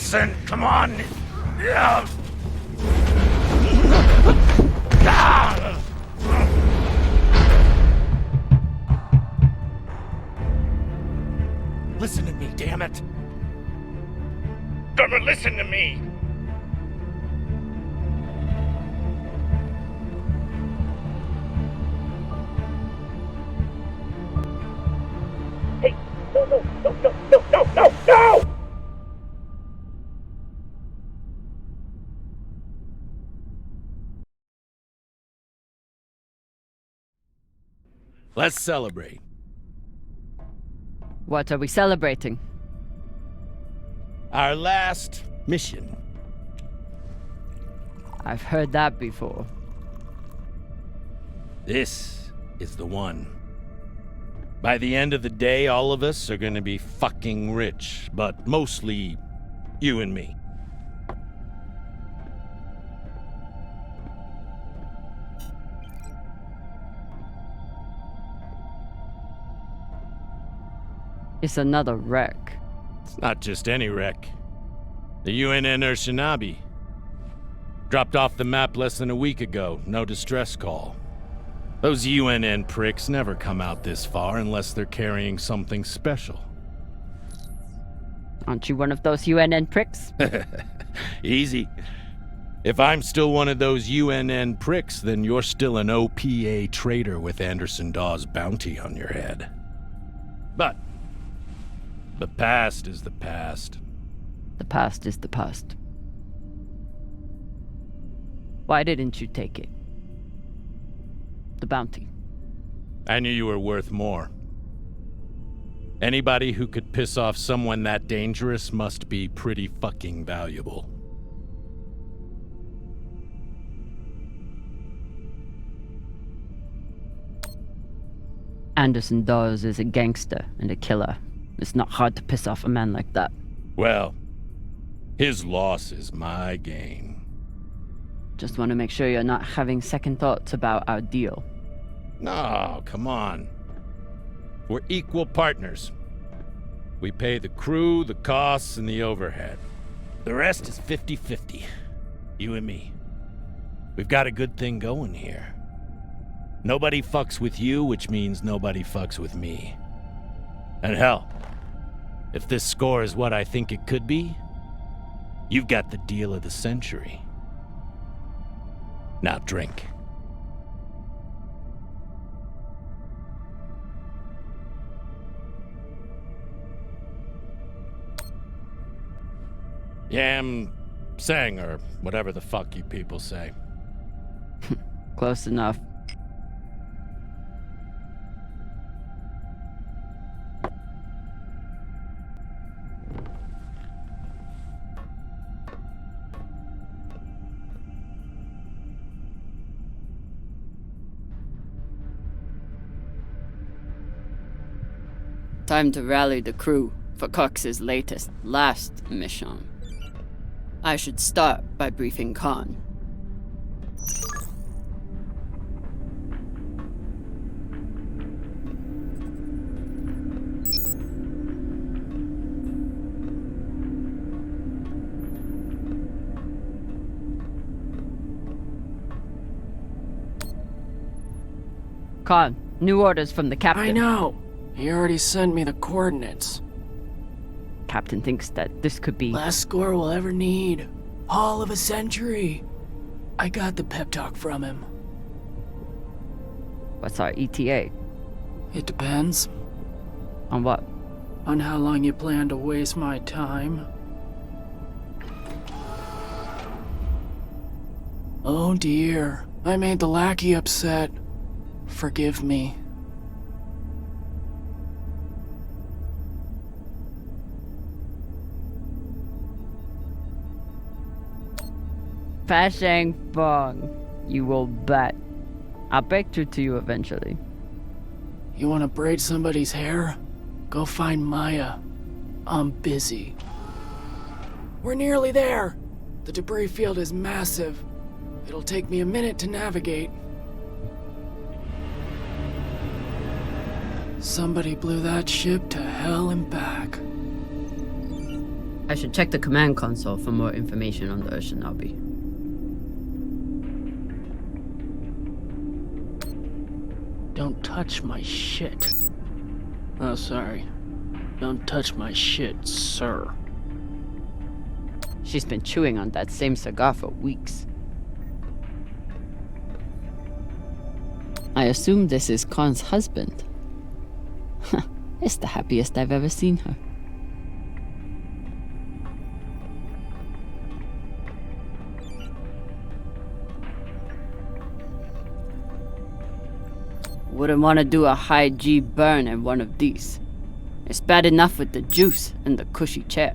listen, come on. Yeah. Listen to me, damn it. Drummer, listen to me. Hey, no! Let's celebrate. What are we celebrating? Our last mission. I've heard that before. This is the one. By the end of the day, all of us are gonna be fucking rich, but mostly you and me. It's another wreck. It's not just any wreck. The UNN Shinabi. Dropped off the map less than a week ago. No distress call. Those UNN pricks never come out this far unless they're carrying something special. Aren't you one of those UNN pricks? Easy. If I'm still one of those UNN pricks, then you're still an OPA traitor with Anderson Dawes' bounty on your head. But the past is the past. The past is the past. Why didn't you take it? The bounty. I knew you were worth more. Anybody who could piss off someone that dangerous must be pretty fucking valuable. Anderson Dawes is a gangster and a killer. It's not hard to piss off a man like that. Well, his loss is my gain. Just want to make sure you're not having second thoughts about our deal. No, come on. We're equal partners. We pay the crew, the costs, and the overhead. The rest is 50-50. You and me. We've got a good thing going here. Nobody fucks with you, which means nobody fucks with me. And hell, if this score is what I think it could be, you've got the deal of the century. Now drink. Yam sang, or whatever the fuck you people say. Close enough. Time to rally the crew for Cox's last mission. I should start by briefing Khan. Khan, new orders from the captain. I know. He already sent me the coordinates. Captain thinks that this could be... Last score we'll ever need. Haul of a century. I got the pep talk from him. What's our ETA? It depends. On what? On how long you plan to waste my time. Oh dear. I made the lackey upset. Forgive me. Fashang Fong, you will bet. I'll break through to you eventually. You want to braid somebody's hair? Go find Maya. I'm busy. We're nearly there. The debris field is massive. It'll take me a minute to navigate. Somebody blew that ship to hell and back. I should check the command console for more information on the Urshinabi. Don't touch my shit. Oh, sorry. Don't touch my shit, sir. She's been chewing on that same cigar for weeks. I assume this is Khan's husband. It's the happiest I've ever seen her. Wouldn't want to do a high G burn in one of these. It's bad enough with the juice and the cushy chair.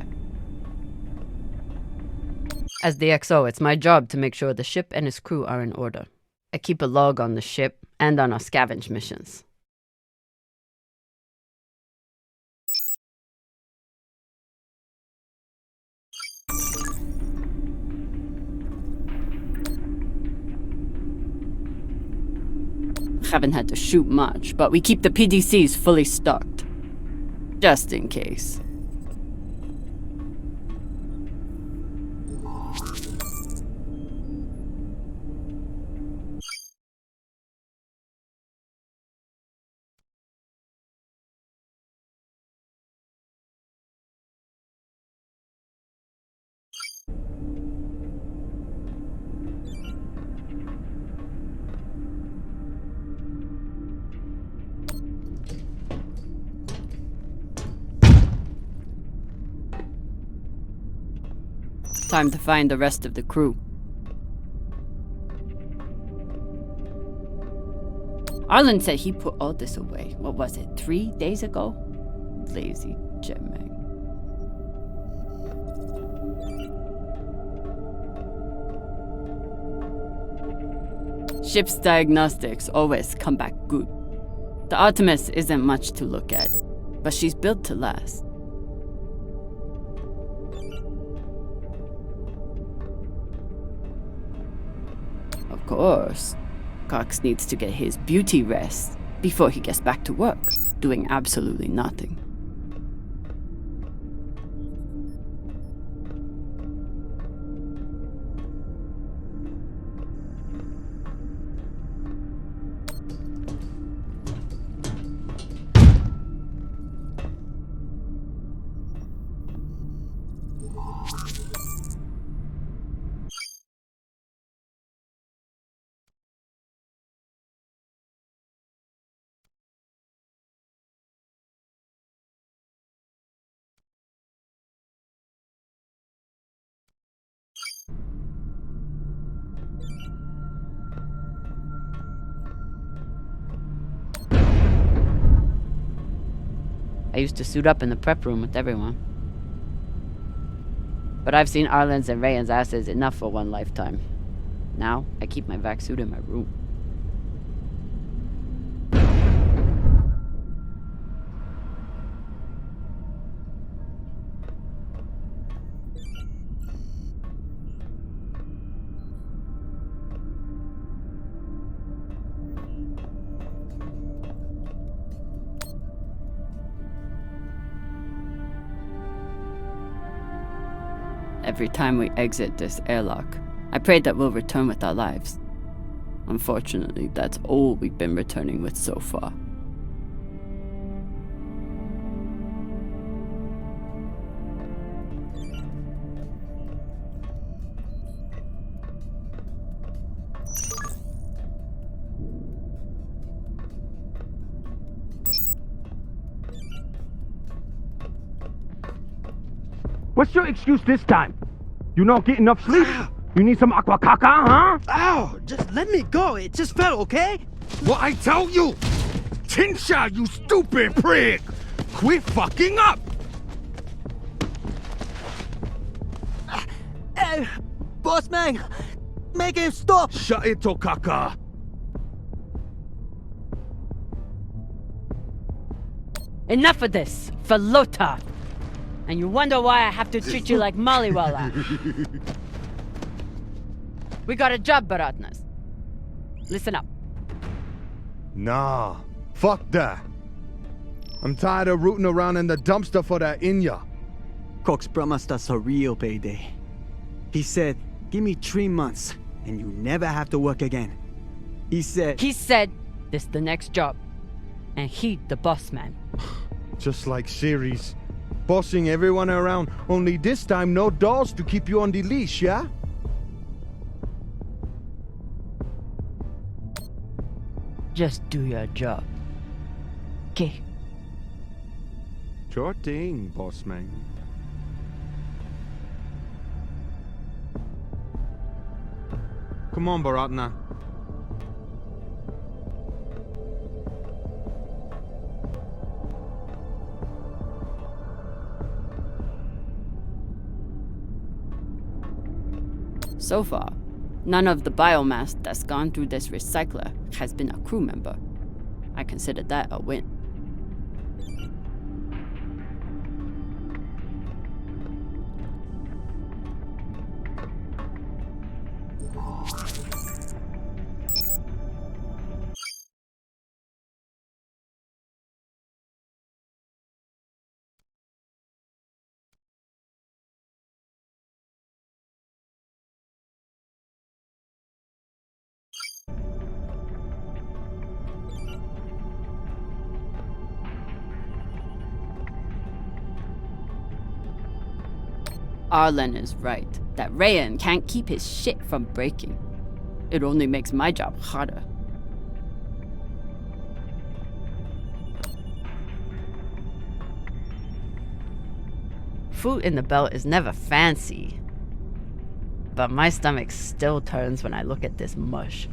As the XO, it's my job to make sure the ship and its crew are in order. I keep a log on the ship and on our scavenge missions. Haven't had to shoot much, but we keep the PDCs fully stocked. Just in case. Time to find the rest of the crew. Arlen said he put all this away. What was it, 3 days ago? Lazy jetman. Ship's diagnostics always come back good. The Artemis isn't much to look at, but she's built to last. Of course, Cox needs to get his beauty rest before he gets back to work, doing absolutely nothing. I used to suit up in the prep room with everyone. But I've seen Arlen's and Rayan's asses enough for one lifetime. Now, I keep my vac suit in my room. Every time we exit this airlock, I pray that we'll return with our lives. Unfortunately, that's all we've been returning with so far. What's your excuse this time? You not get enough sleep? You need some aqua caca, huh? Ow! Just let me go. It just fell, okay? What I tell you? Tinsha, you stupid prig! Quit fucking up! Hey, boss man, make him stop! Shut it, Tokaka! Enough of this, for Lota! And you wonder why I have to treat you like Maliwala. We got a job, Baratnas. Listen up. Nah, fuck that. I'm tired of rooting around in the dumpster for that Inya. Cox promised us a real payday. He said, give me 3 months, and you never have to work again. He said, this the next job. And he the boss man. Just like series. Bossing everyone around, only this time no dolls to keep you on the leash, yeah? Just do your job. Okay. Sure thing, boss man. Come on, Baratna. So far, none of the biomass that's gone through this recycler has been a crew member. I consider that a win. Arlen is right, that Rayan can't keep his shit from breaking. It only makes my job harder. Food in the belt is never fancy, but my stomach still turns when I look at this mush.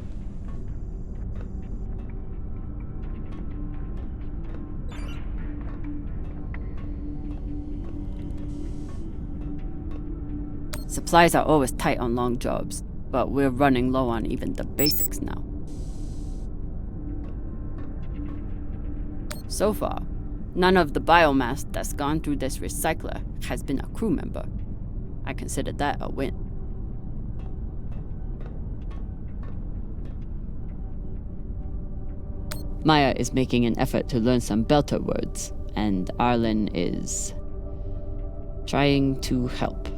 Supplies are always tight on long jobs, but we're running low on even the basics now. So far, none of the biomass that's gone through this recycler has been a crew member. I consider that a win. Maya is making an effort to learn some Belter words, and Arlen is trying to help.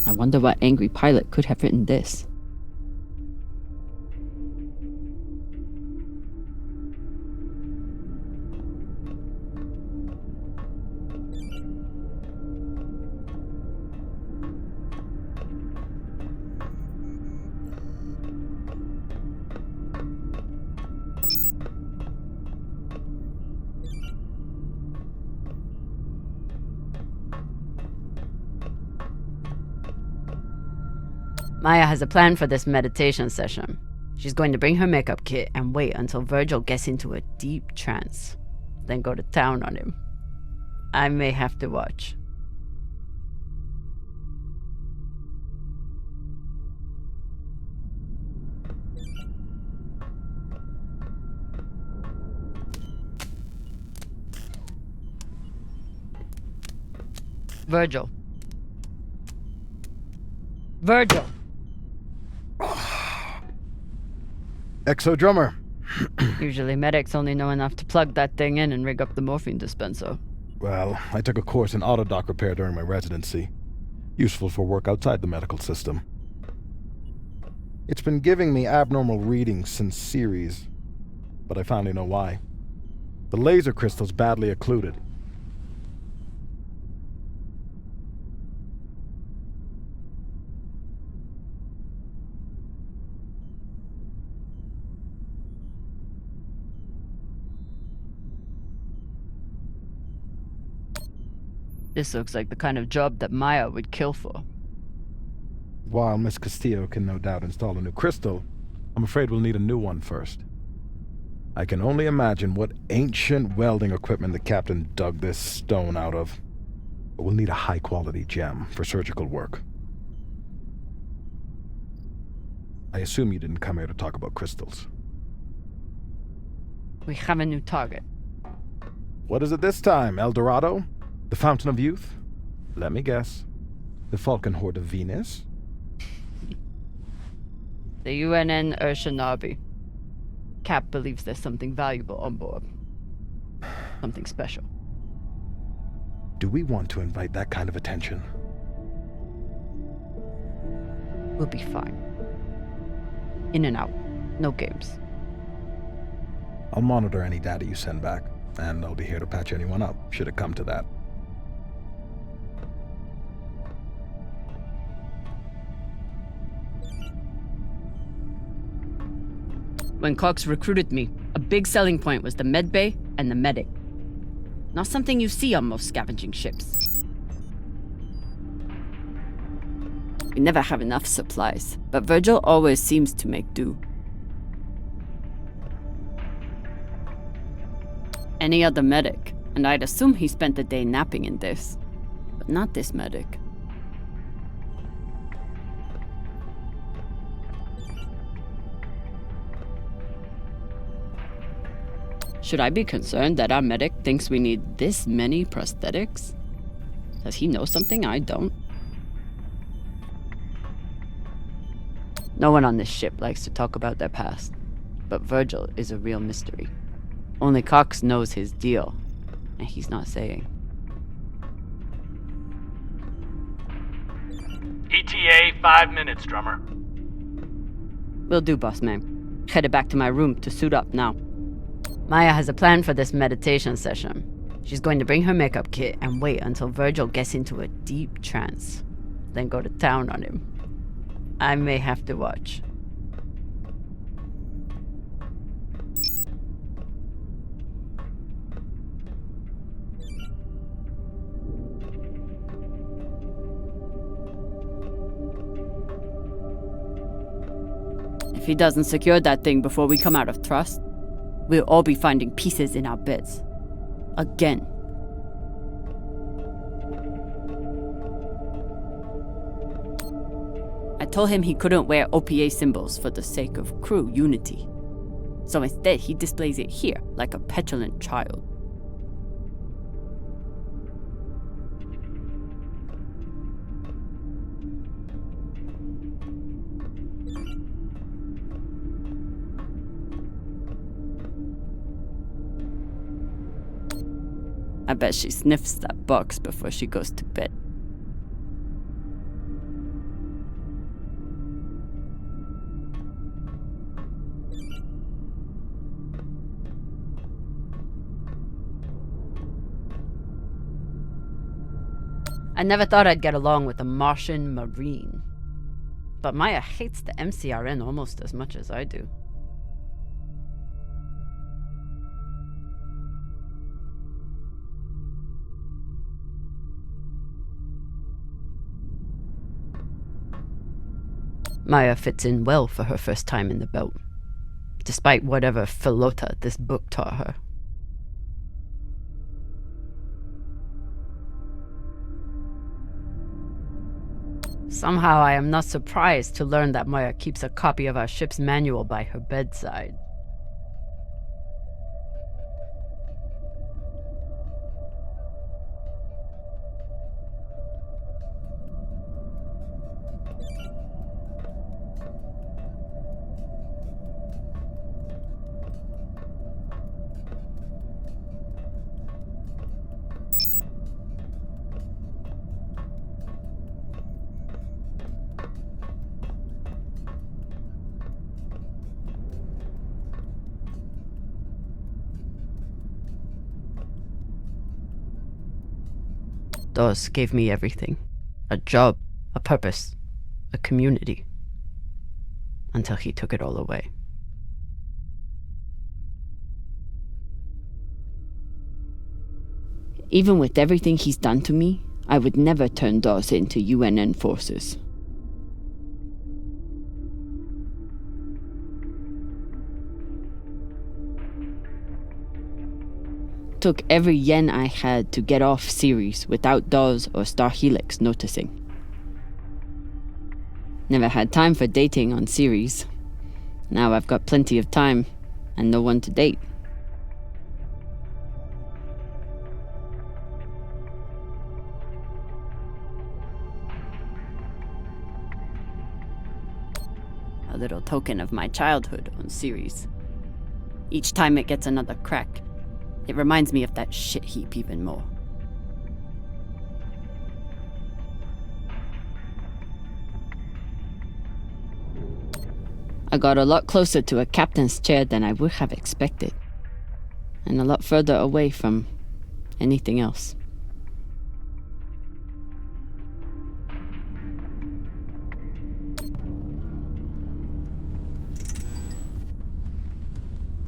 I wonder what angry pilot could have written this. Maya has a plan for this meditation session. She's going to bring her makeup kit and wait until Virgil gets into a deep trance, then go to town on him. I may have to watch. Virgil. Virgil! Exo Drummer. Usually medics only know enough to plug that thing in and rig up the morphine dispenser. Well, I took a course in autodoc repair during my residency. Useful for work outside the medical system. It's been giving me abnormal readings since series, but I finally know why. The laser crystal's badly occluded. This looks like the kind of job that Maya would kill for. While Miss Castillo can no doubt install a new crystal, I'm afraid we'll need a new one first. I can only imagine what ancient welding equipment the captain dug this stone out of. But we'll need a high-quality gem for surgical work. I assume you didn't come here to talk about crystals. We have a new target. What is it this time, El Dorado? The Fountain of Youth? Let me guess. The Falcon Horde of Venus? The UNN Urshanabi. Cap believes there's something valuable on board. Something special. Do we want to invite that kind of attention? We'll be fine. In and out. No games. I'll monitor any data you send back, and I'll be here to patch anyone up, should it come to that. When Cox recruited me, a big selling point was the medbay and the medic. Not something you see on most scavenging ships. We never have enough supplies, but Virgil always seems to make do. Any other medic, and I'd assume he spent the day napping in this. But not this medic. Should I be concerned that our medic thinks we need this many prosthetics? Does he know something I don't? No one on this ship likes to talk about their past, but Virgil is a real mystery. Only Cox knows his deal, and he's not saying. ETA 5 minutes, drummer. Will do, boss man. Headed back to my room to suit up now. Maya has a plan for this meditation session. She's going to bring her makeup kit and wait until Virgil gets into a deep trance, then go to town on him. I may have to watch. If he doesn't secure that thing before we come out of trust, we'll all be finding pieces in our beds. Again. I told him he couldn't wear OPA symbols for the sake of crew unity. So instead, he displays it here, like a petulant child. I bet she sniffs that box before she goes to bed. I never thought I'd get along with a Martian Marine. But Maya hates the MCRN almost as much as I do. Maya fits in well for her first time in the belt, despite whatever philota this book taught her. Somehow I am not surprised to learn that Maya keeps a copy of our ship's manual by her bedside. Dawes gave me everything. A job, a purpose, a community. Until he took it all away. Even with everything he's done to me, I would never turn Dawes into UNN forces. Took every yen I had to get off Ceres without Dawes or Star Helix noticing. Never had time for dating on Ceres. Now I've got plenty of time and no one to date. A little token of my childhood on Ceres. Each time it gets another crack, it reminds me of that shit heap even more. I got a lot closer to a captain's chair than I would have expected. And a lot further away from anything else.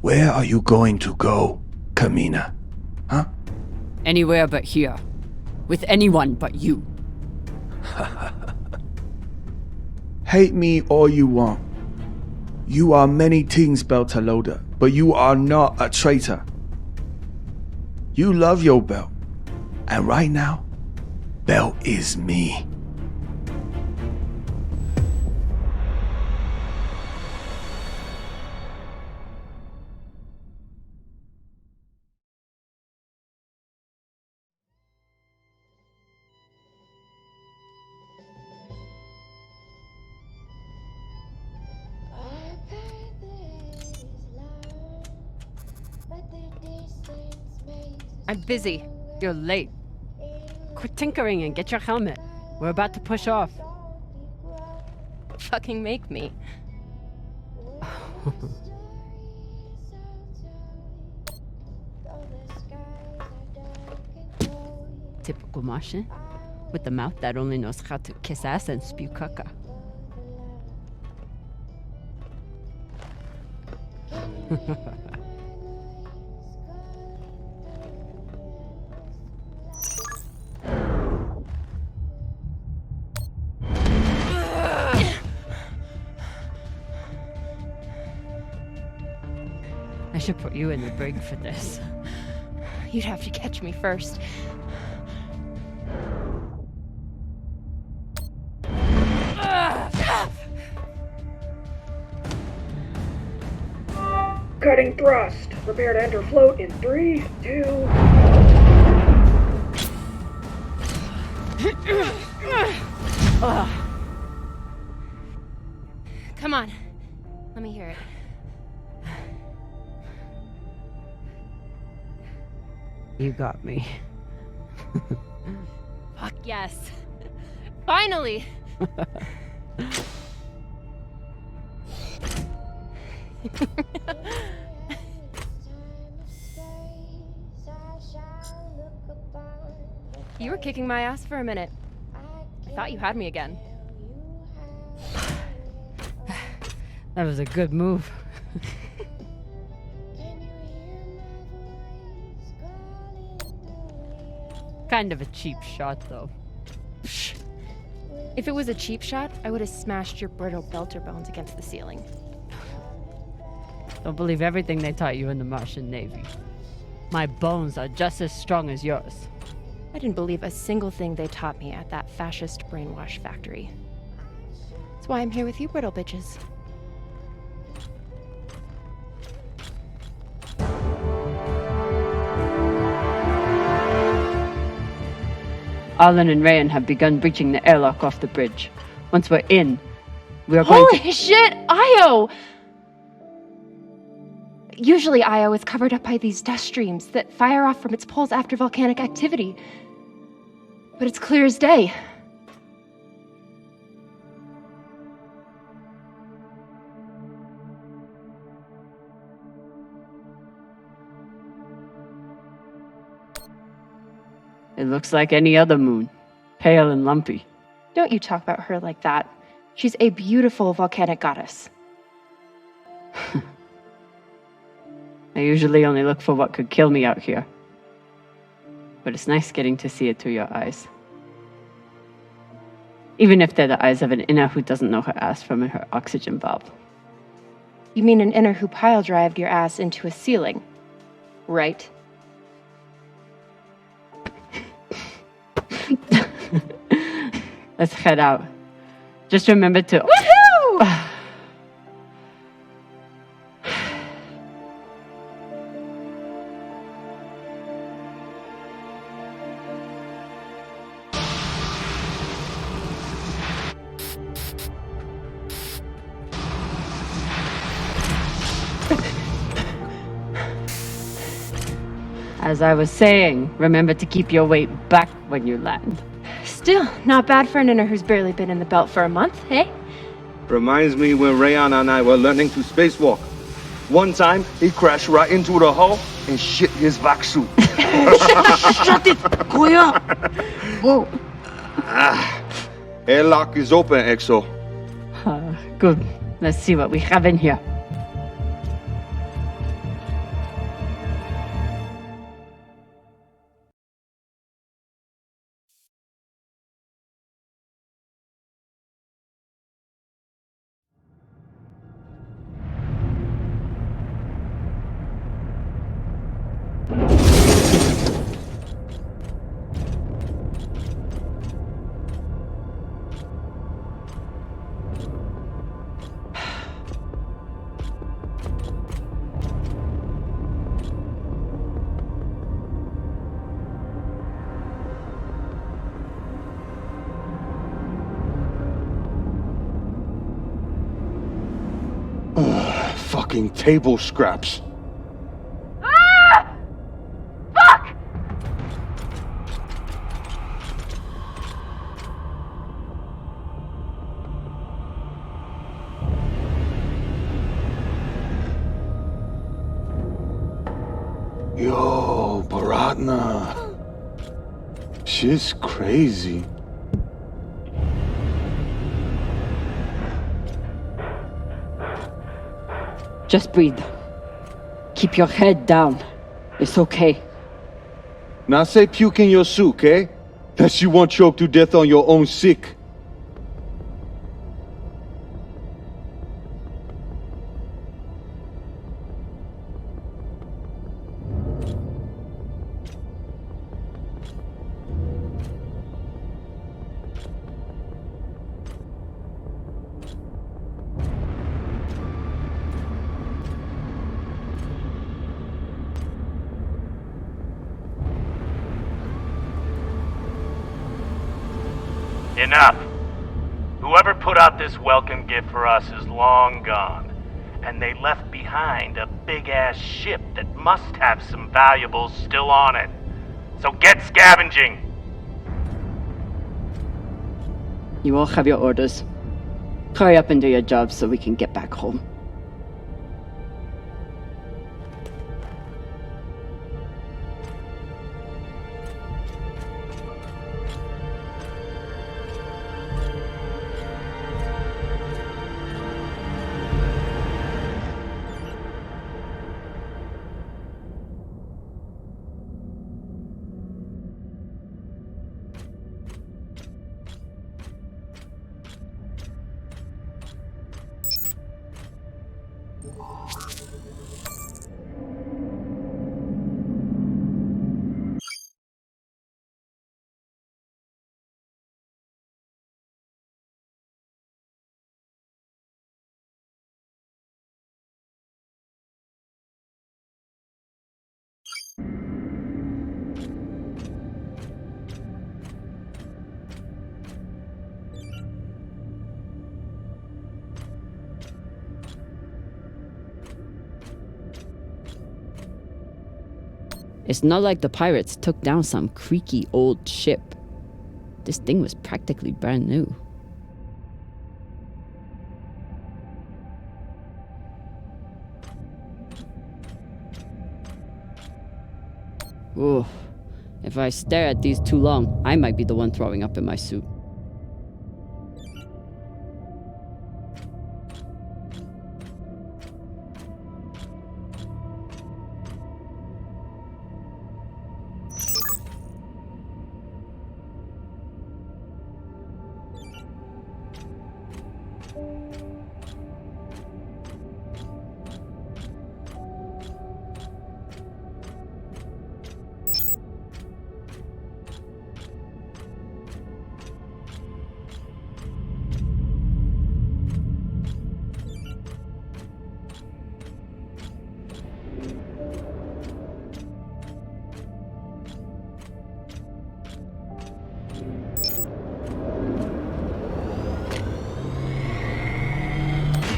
Where are you going to go, Camina? Huh? Anywhere but here. With anyone but you. Hate me all you want. You are many things, Beltalowda, but you are not a traitor. You love your Belt. And right now, Belt is me. I'm busy. You're late. Quit tinkering and get your helmet. We're about to push off. Fucking make me. Typical Martian. With the mouth that only knows how to kiss ass and spew caca. I should put you in the brig for this. You'd have to catch me first. Cutting thrust. Prepare to enter float in 3, 2... Come on. Let me hear it. You got me. Fuck yes. Finally! You were kicking my ass for a minute. I thought you had me again. That was a good move. Kind of a cheap shot, though. Psh. If it was a cheap shot, I would have smashed your brittle belter bones against the ceiling. Don't believe everything they taught you in the Martian Navy. My bones are just as strong as yours. I didn't believe a single thing they taught me at that fascist brainwash factory. That's why I'm here with you brittle bitches. Arlen and Rayan have begun breaching the airlock off the bridge. Once we're in, we are going to— Holy shit! Io! Usually Io is covered up by these dust streams that fire off from its poles after volcanic activity. But it's clear as day. It looks like any other moon. Pale and lumpy. Don't you talk about her like that. She's a beautiful volcanic goddess. I usually only look for what could kill me out here. But it's nice getting to see it through your eyes. Even if they're the eyes of an inner who doesn't know her ass from her oxygen valve. You mean an inner who pile-drived your ass into a ceiling, right? Let's head out. Just remember to— Woohoo! As I was saying, remember to keep your weight back when you land. Still, not bad for an inner who's barely been in the belt for a month, eh? Reminds me when Rayan and I were learning to spacewalk. One time, he crashed right into the hull and shit his vac suit. Shut it! Koya! Whoa. Airlock is open, Exo. Good. Let's see what we have in here. Fucking table scraps. Ah! Fuck! Yo, Baratna. She's crazy. Just breathe. Keep your head down. It's okay. Now say puke in your soup, eh? That you won't choke to death on your own sick. Enough. Whoever put out this welcome gift for us is long gone. And they left behind a big-ass ship that must have some valuables still on it. So get scavenging! You all have your orders. Hurry up and do your job so we can get back home. It's not like the pirates took down some creaky old ship. This thing was practically brand new. Ooh, if I stare at these too long, I might be the one throwing up in my soup.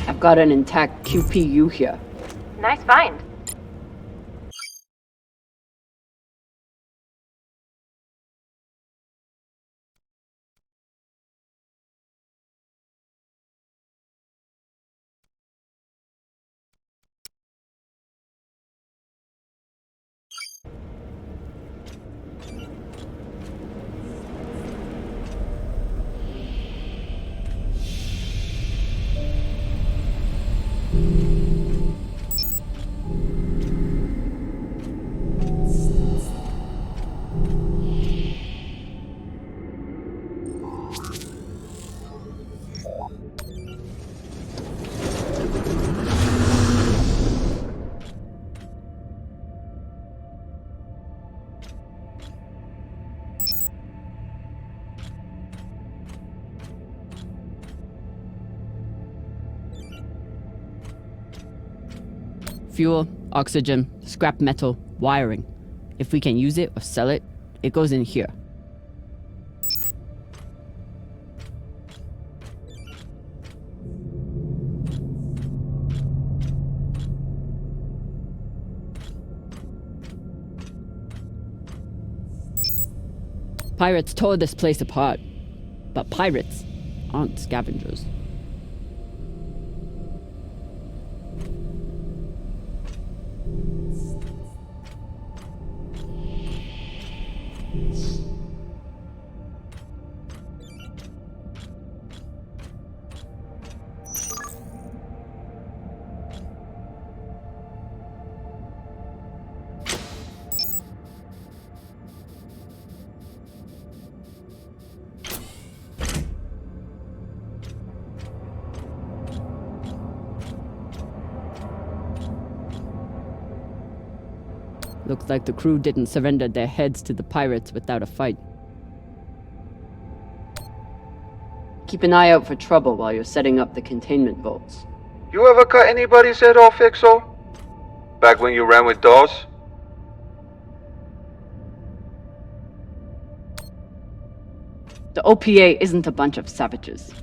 I've got an intact QPU here. Nice find. Fuel, oxygen, scrap metal, wiring. If we can use it or sell it, it goes in here. Pirates tore this place apart, but pirates aren't scavengers. Looks like the crew didn't surrender their heads to the pirates without a fight. Keep an eye out for trouble while you're setting up the containment vaults. You ever cut anybody's head off, Ixo? Back when you ran with Dawes? The OPA isn't a bunch of savages.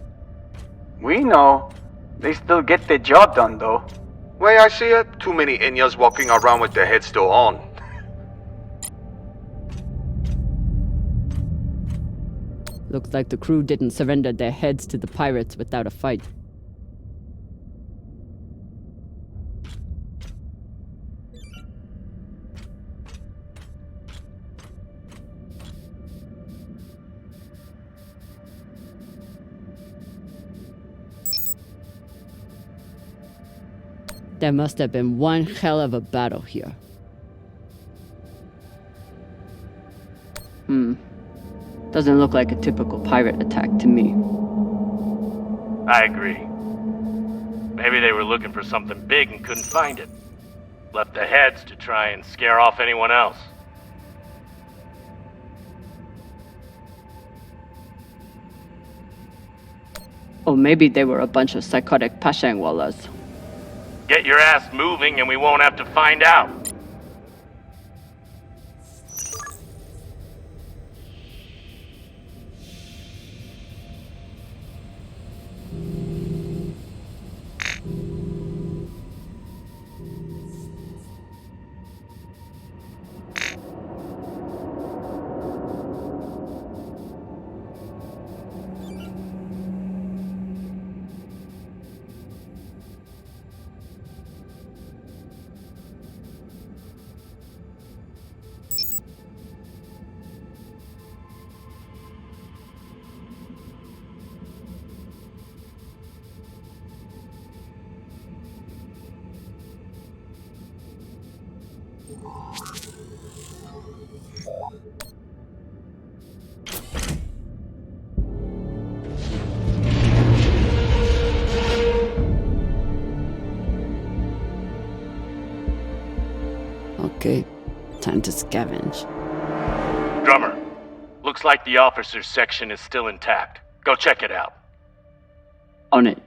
We know. They still get the job done, though. Way I see it, too many Inyas walking around with their heads still on. Looks like the crew didn't surrender their heads to the pirates without a fight. There must have been one hell of a battle here. Doesn't look like a typical pirate attack to me. I agree. Maybe they were looking for something big and couldn't find it. Left the heads to try and scare off anyone else. Or maybe they were a bunch of psychotic Pashangwalas. Get your ass moving and we won't have to find out. Okay, time to scavenge. Drummer, looks like the officers' section is still intact. Go check it out. On it.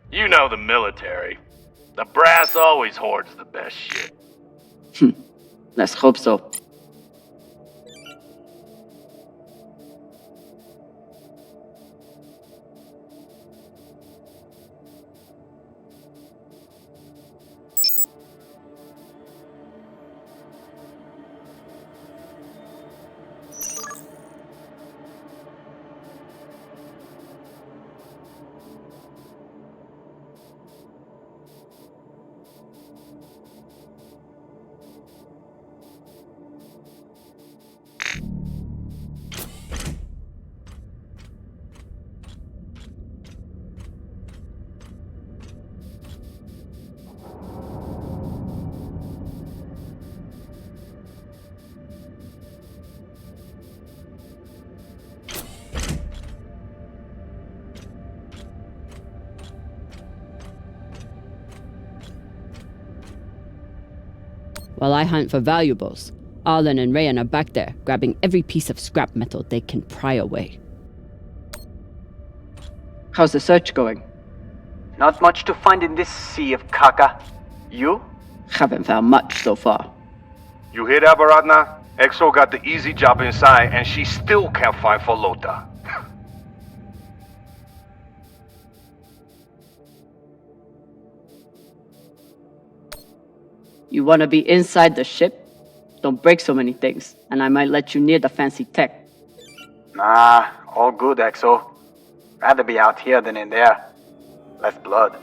You know the military. The brass always hoards the best shit. Let's hope so. while I hunt for valuables. Arlen and Rayan are back there, grabbing every piece of scrap metal they can pry away. How's the search going? Not much to find in this sea of caca. You? Haven't found much so far. You hear that, Baratna? EXO got the easy job inside, and she still can't find Folota. You wanna be inside the ship? Don't break so many things, and I might let you near the fancy tech. Nah, all good, EXO. Rather be out here than in there. Less blood.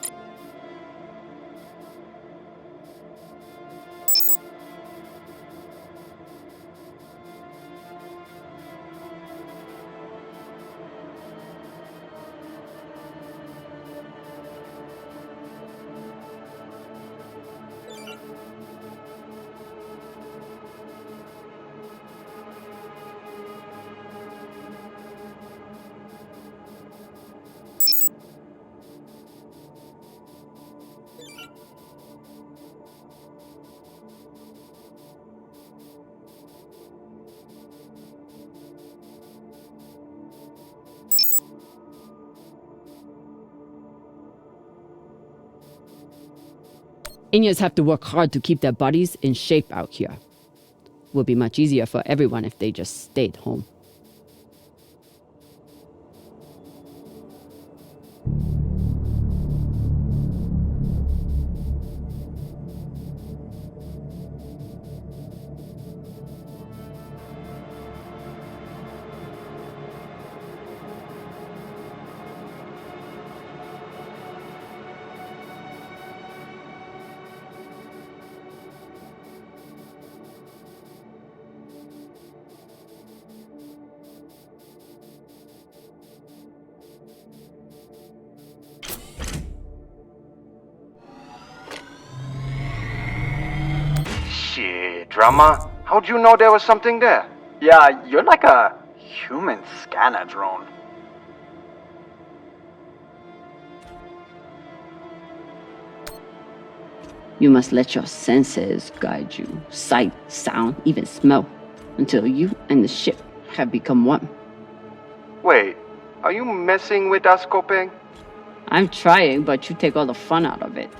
Inyas have to work hard to keep their bodies in shape out here. Would be much easier for everyone if they just stayed home. Drama? How'd you know there was something there? Yeah, you're like a human scanner drone. You must let your senses guide you. Sight, sound, even smell. Until you and the ship have become one. Wait, are you messing with us, Kopeng? I'm trying, but you take all the fun out of it.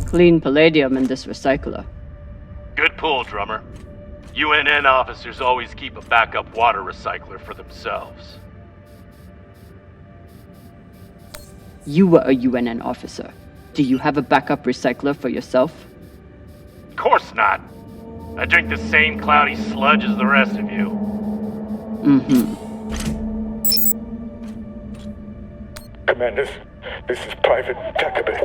Clean palladium in this recycler. Good pull, Drummer. UNN officers always keep a backup water recycler for themselves. You were a UNN officer. Do you have a backup recycler for yourself? Of course not. I drink the same cloudy sludge as the rest of you. Commanders, this is Private Takabe.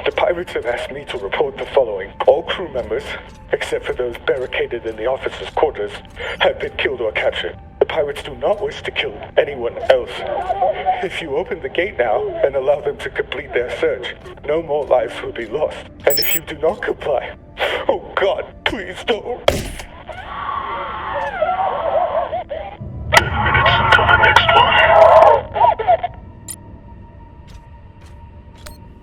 The pirates have asked me to report the following. All crew members, except for those barricaded in the officers' quarters, have been killed or captured. The pirates do not wish to kill anyone else. If you open the gate now and allow them to complete their search, no more lives will be lost. And if you do not comply, oh God, please don't. 10 minutes until the next one.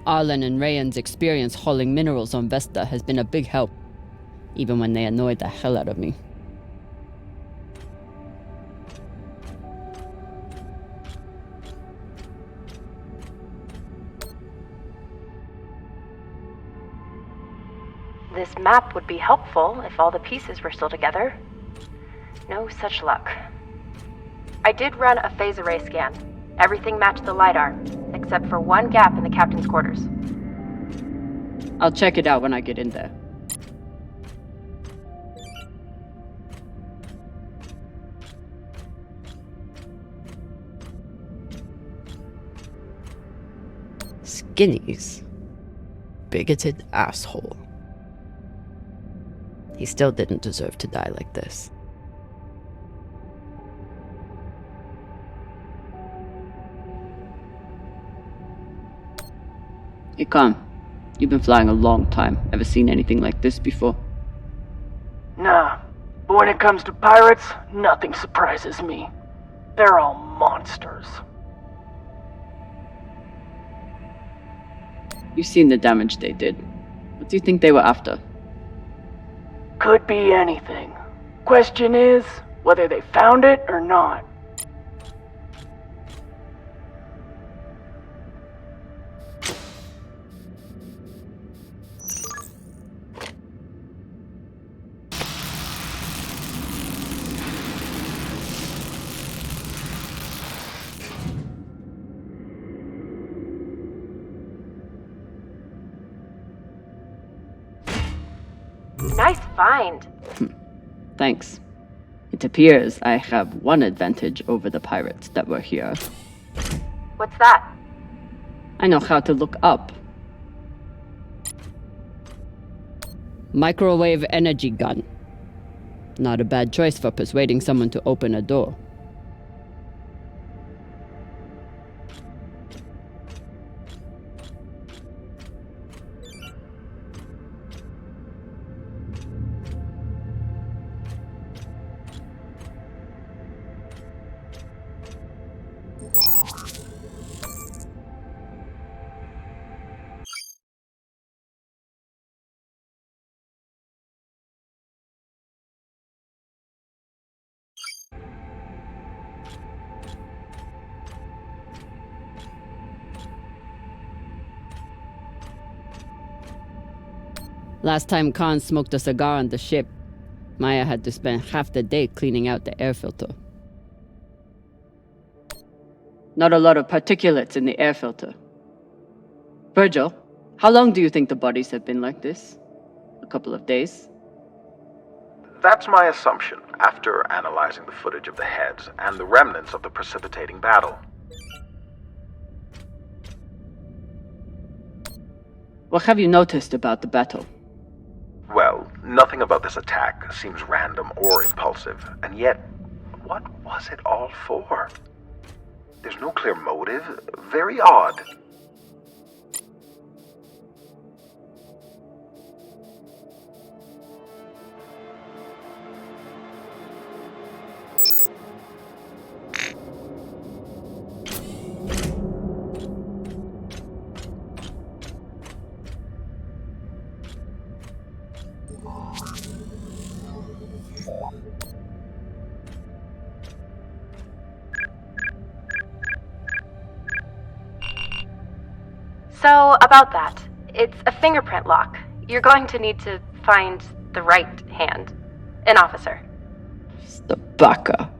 Arlen and Rayan's experience hauling minerals on Vesta has been a big help, even when they annoyed the hell out of me. this map would be helpful if all the pieces were still together. No such luck. I did run a phase array scan. Everything matched the LiDAR, except for one gap in the captain's quarters. I'll check it out when I get in there. Skinny's bigoted asshole. He still didn't deserve to die like this. Hey, Con. You've been flying a long time. Ever seen anything like this before? Nah, but when it comes to pirates, nothing surprises me. They're all monsters. You've seen the damage they did. What do you think they were after? Could be anything. Question is, whether they found it or not. Nice find. Thanks. It appears I have one advantage over the pirates that were here. What's that? I know how to look up. Microwave energy gun. Not a bad choice for persuading someone to open a door. Last time Khan smoked a cigar on the ship, Maya had to spend half the day cleaning out the air filter. Not a lot of particulates in the air filter. Virgil, how long do you think the bodies have been like this? A couple of days? That's my assumption after analyzing the footage of the heads and the remnants of the precipitating battle. What have you noticed about the battle? Well, nothing about this attack seems random or impulsive, and yet, what was it all for? There's no clear motive. Very odd. So, about that. It's a fingerprint lock. You're going to need to find the right hand. An officer. The baka.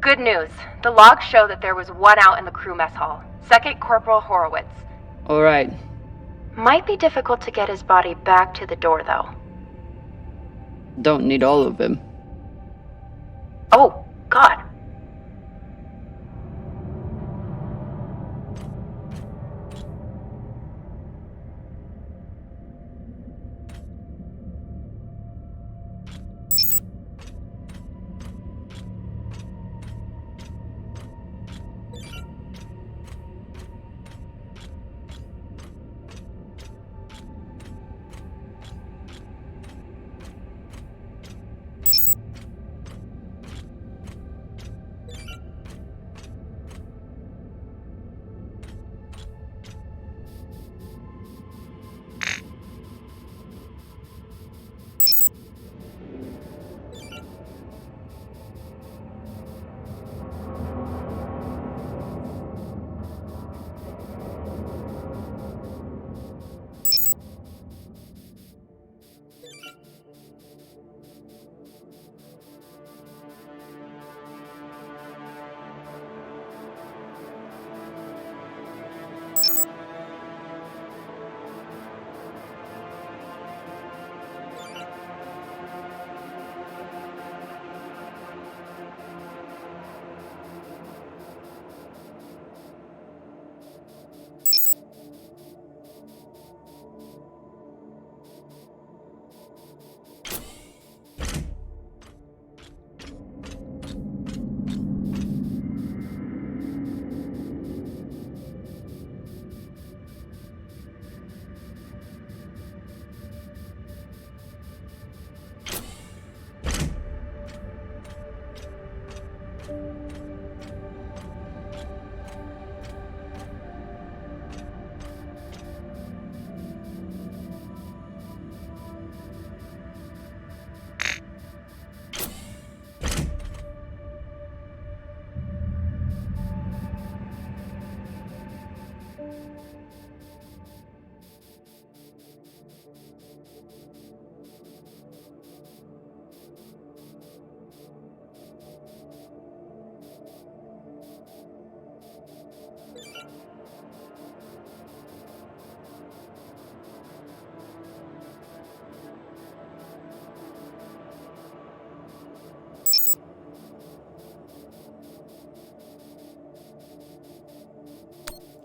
Good news. The logs show that there was one out in the crew mess hall. Second Corporal Horowitz. Alright. Might be difficult to get his body back to the door, though. Don't need all of him. Oh, God.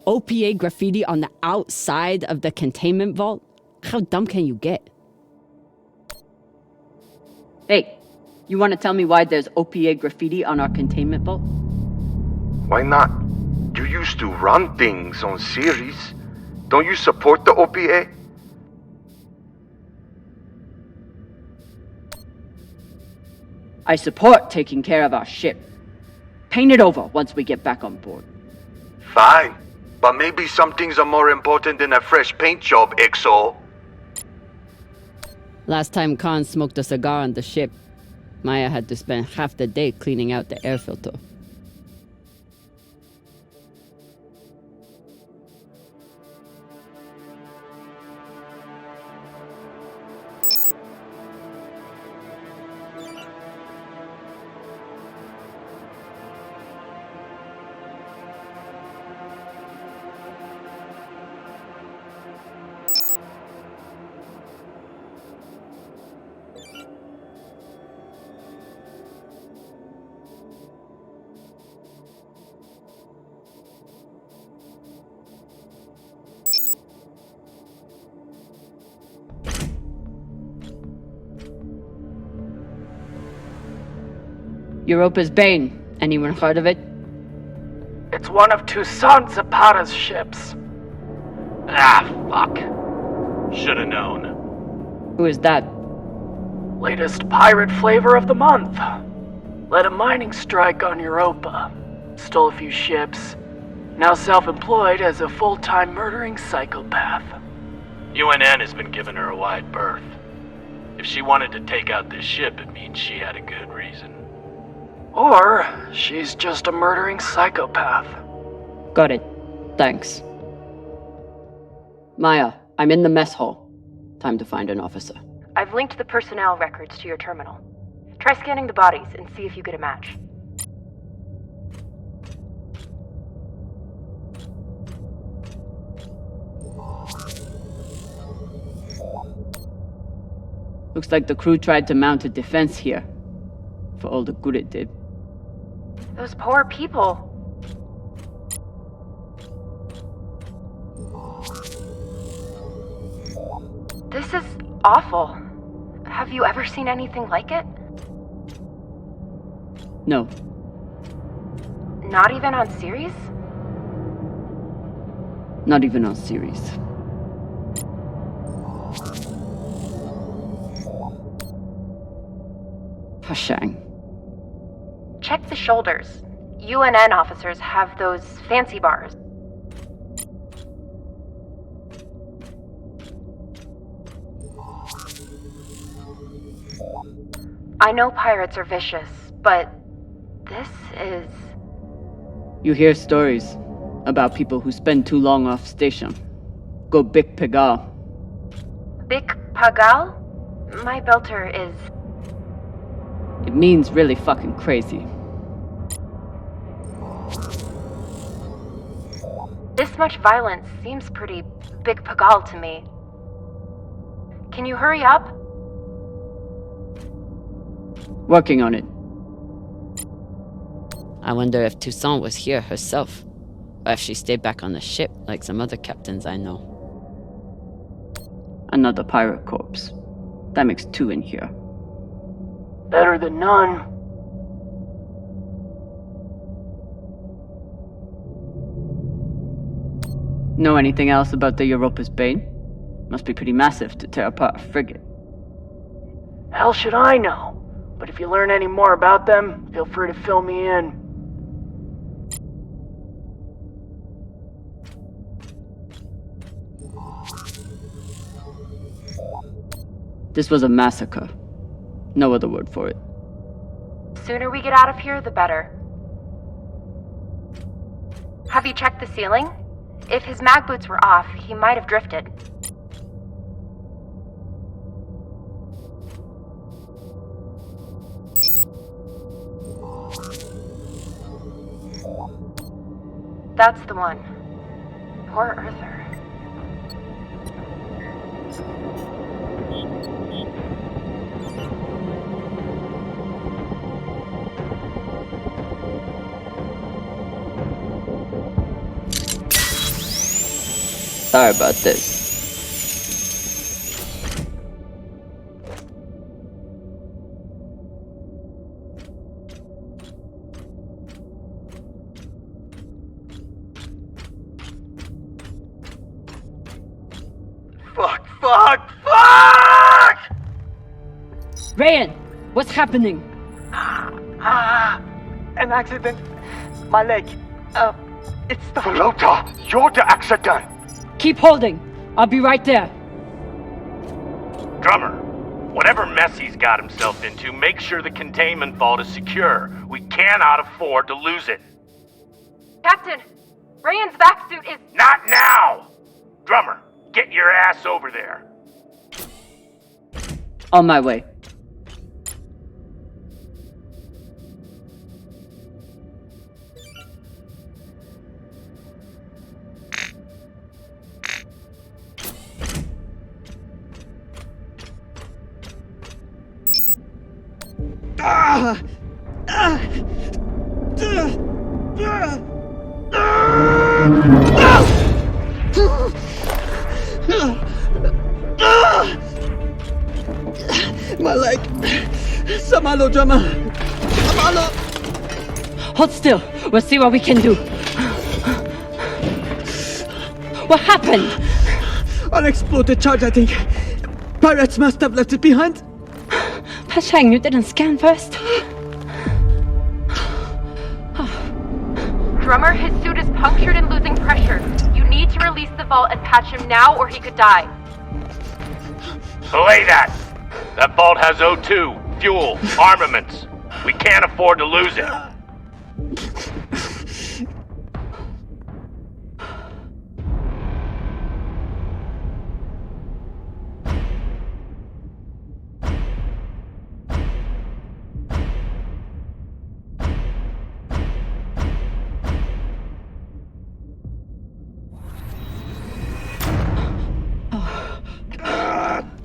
OPA graffiti on the outside of the containment vault? How dumb can you get? Hey, you want to tell me why there's OPA graffiti on our containment vault? Why not? You used to run things on Ceres. Don't you support the OPA? I support taking care of our ship. Paint it over once we get back on board. Fine. But maybe some things are more important than a fresh paint job, XO. Last time Khan smoked a cigar on the ship, Maya had to spend half the day cleaning out the air filter. Europa's Bane. Anyone heard of it? It's one of Toussaint Zapata's ships. Ah, fuck. Should've known. Who is that? Latest pirate flavor of the month. Led a mining strike on Europa. Stole a few ships. Now self-employed as a full-time murdering psychopath. UNN has been giving her a wide berth. If she wanted to take out this ship, it means she had a good reason. Or she's just a murdering psychopath. Got it. Thanks. Maya, I'm in the mess hall. Time to find an officer. I've linked the personnel records to your terminal. Try scanning the bodies and see if you get a match. Looks like the crew tried to mount a defense here. For all the good it did. Those poor people. This is awful. Have you ever seen anything like it? No. Not even on Ceres? Not even on Ceres. Hashang. Check the shoulders. UNN officers have those fancy bars. I know pirates are vicious, but this is... You hear stories about people who spend too long off station. Go Bik Pagal. Bik Pagal? My belter is... It means really fucking crazy. This much violence seems pretty Bik Pagal to me. Can you hurry up? Working on it. I wonder if Toussaint was here herself, or if she stayed back on the ship like some other captains I know. Another pirate corpse. That makes 2 in here. Better than none. Know anything else about the Europa's Bane? Must be pretty massive to tear apart a frigate. Hell should I know? But if you learn any more about them, feel free to fill me in. This was a massacre. No other word for it. Sooner we get out of here, the better. Have you checked the ceiling? If his mag boots were off, he might have drifted. That's the one. Poor Arthur. Sorry about this. Fuck! Ryan, what's happening? An accident. My leg. It's stuck. Lota, you're the accident. Keep holding. I'll be right there. Drummer, whatever mess he's got himself into, make sure the containment vault is secure. We cannot afford to lose it. Captain, Ryan's vac suit is... Not now! Drummer, get your ass over there. On my way. My leg. Samalo, drummer. Samalo. Hold still. We'll see what we can do. What happened? Unexploded charge, I think. Pirates must have left it behind. Pashang, you didn't scan first? Drummer, his suit is punctured and losing pressure. You need to release the vault and patch him now or he could die. Belay that! That vault has O2, fuel, armaments. We can't afford to lose it.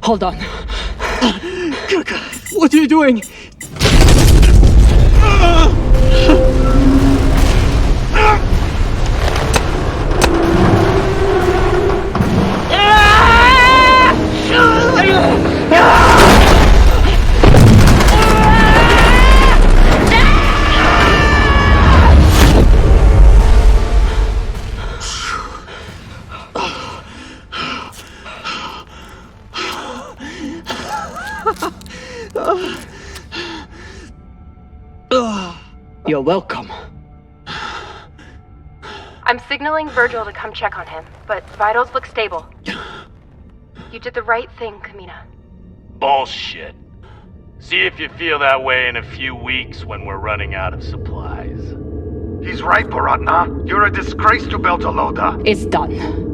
Hold on. What are you doing? You're welcome. I'm signaling Virgil to come check on him, but vitals look stable. You did the right thing, Camina. Bullshit. See if you feel that way in a few weeks when we're running out of supplies. He's right, Baratna. You're a disgrace to Beltalowda. It's done.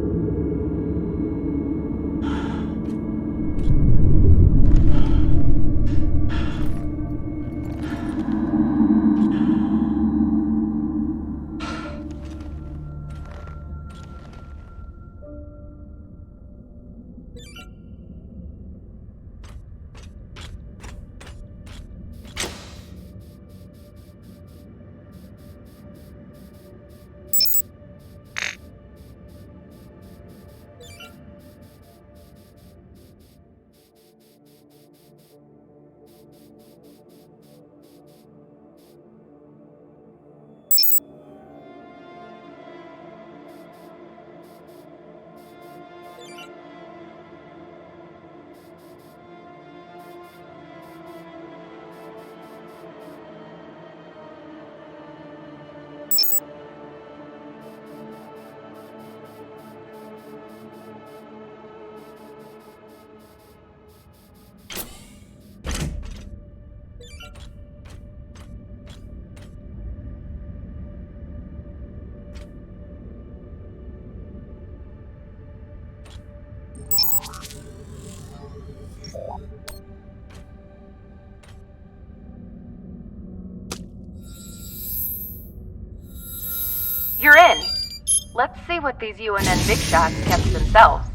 see what these UNN big shots kept to themselves.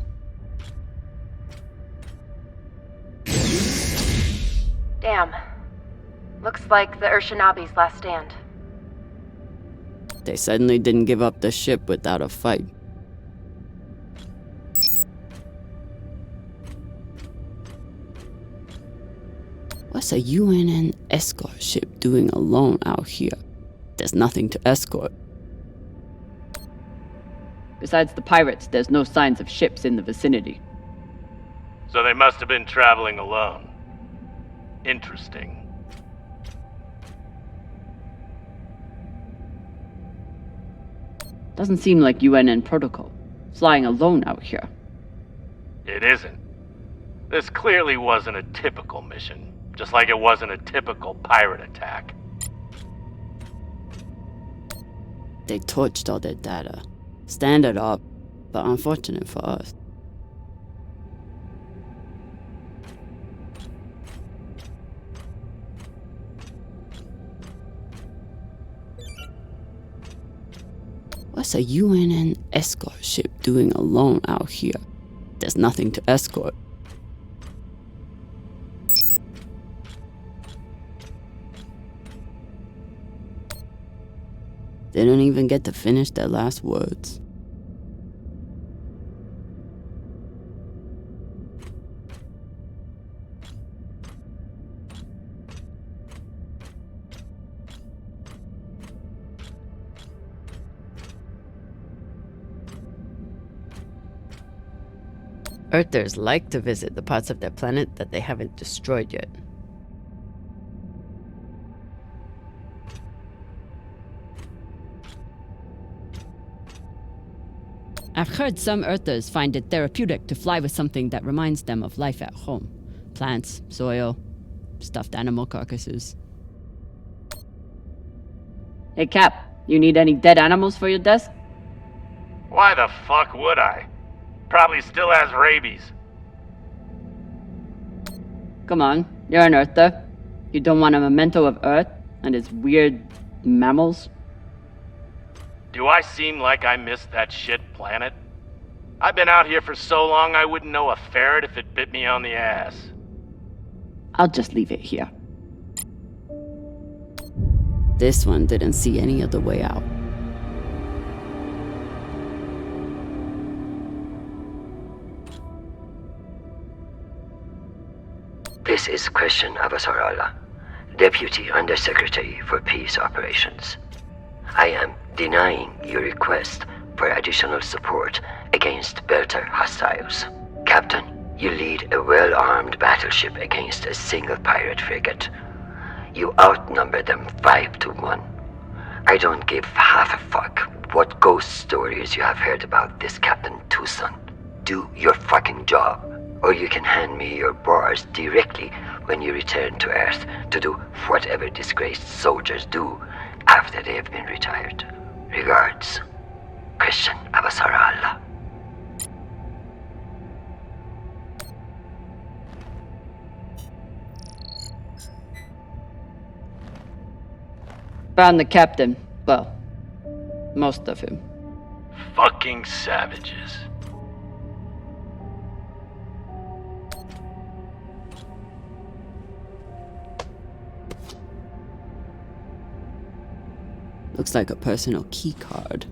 Damn. Looks like the Urshanabi's last stand. They suddenly didn't give up the ship without a fight. What's a UNN escort ship doing alone out here? There's nothing to escort. Besides the pirates, there's no signs of ships in the vicinity. So they must have been traveling alone. Interesting. Doesn't seem like UNN protocol. Flying alone out here. It isn't. This clearly wasn't a typical mission, just like it wasn't a typical pirate attack. They torched all their data. Standard up, but unfortunate for us. What's a UNN escort ship doing alone out here? There's nothing to escort. They don't even get to finish their last words. Earthers like to visit the parts of their planet that they haven't destroyed yet. I've heard some Earthers find it therapeutic to fly with something that reminds them of life at home. Plants, soil, stuffed animal carcasses. Hey Cap, you need any dead animals for your desk? Why the fuck would I? Probably still has rabies. Come on, you're an Earther. You don't want a memento of Earth and its weird mammals? Do I seem like I missed that shit planet? I've been out here for so long I wouldn't know a ferret if it bit me on the ass. I'll just leave it here. This one didn't see any other way out. This is Christian Avasarala, Deputy Undersecretary for Peace Operations. I am denying your request for additional support against Belter hostiles. Captain, you lead a well-armed battleship against a single pirate frigate. You outnumber them 5 to 1. I don't give half a fuck what ghost stories you have heard about this Captain Tucson. Do your fucking job, or you can hand me your bars directly when you return to Earth to do whatever disgraced soldiers do after they have been retired. Regards, Christian Avasarala. Found the captain. Well, most of him. Fucking savages. Looks like a personal key card.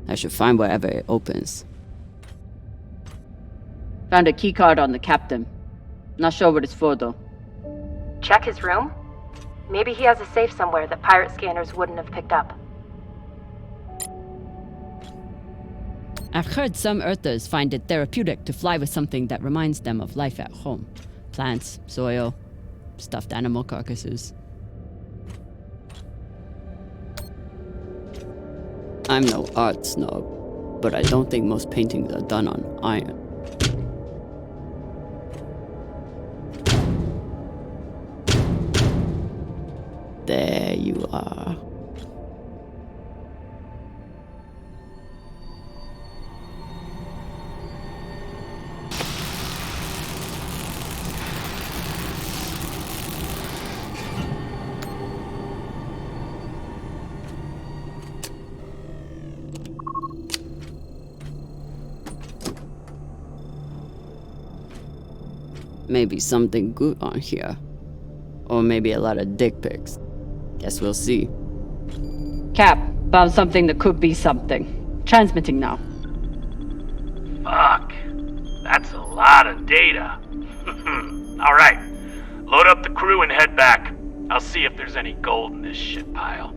I should find wherever it opens. Found a key card on the captain. Not sure what it's for though. Check his room? Maybe he has a safe somewhere that pirate scanners wouldn't have picked up. I've heard some Earthers find it therapeutic to fly with something that reminds them of life at home. Plants, soil, stuffed animal carcasses. I'm no art snob, but I don't think most paintings are done on iron. There you are. Maybe something good on here. Or maybe a lot of dick pics. Guess we'll see. Cap, found something that could be something. Transmitting now. Fuck. That's a lot of data. Alright. Load up the crew and head back. I'll see if there's any gold in this shit pile.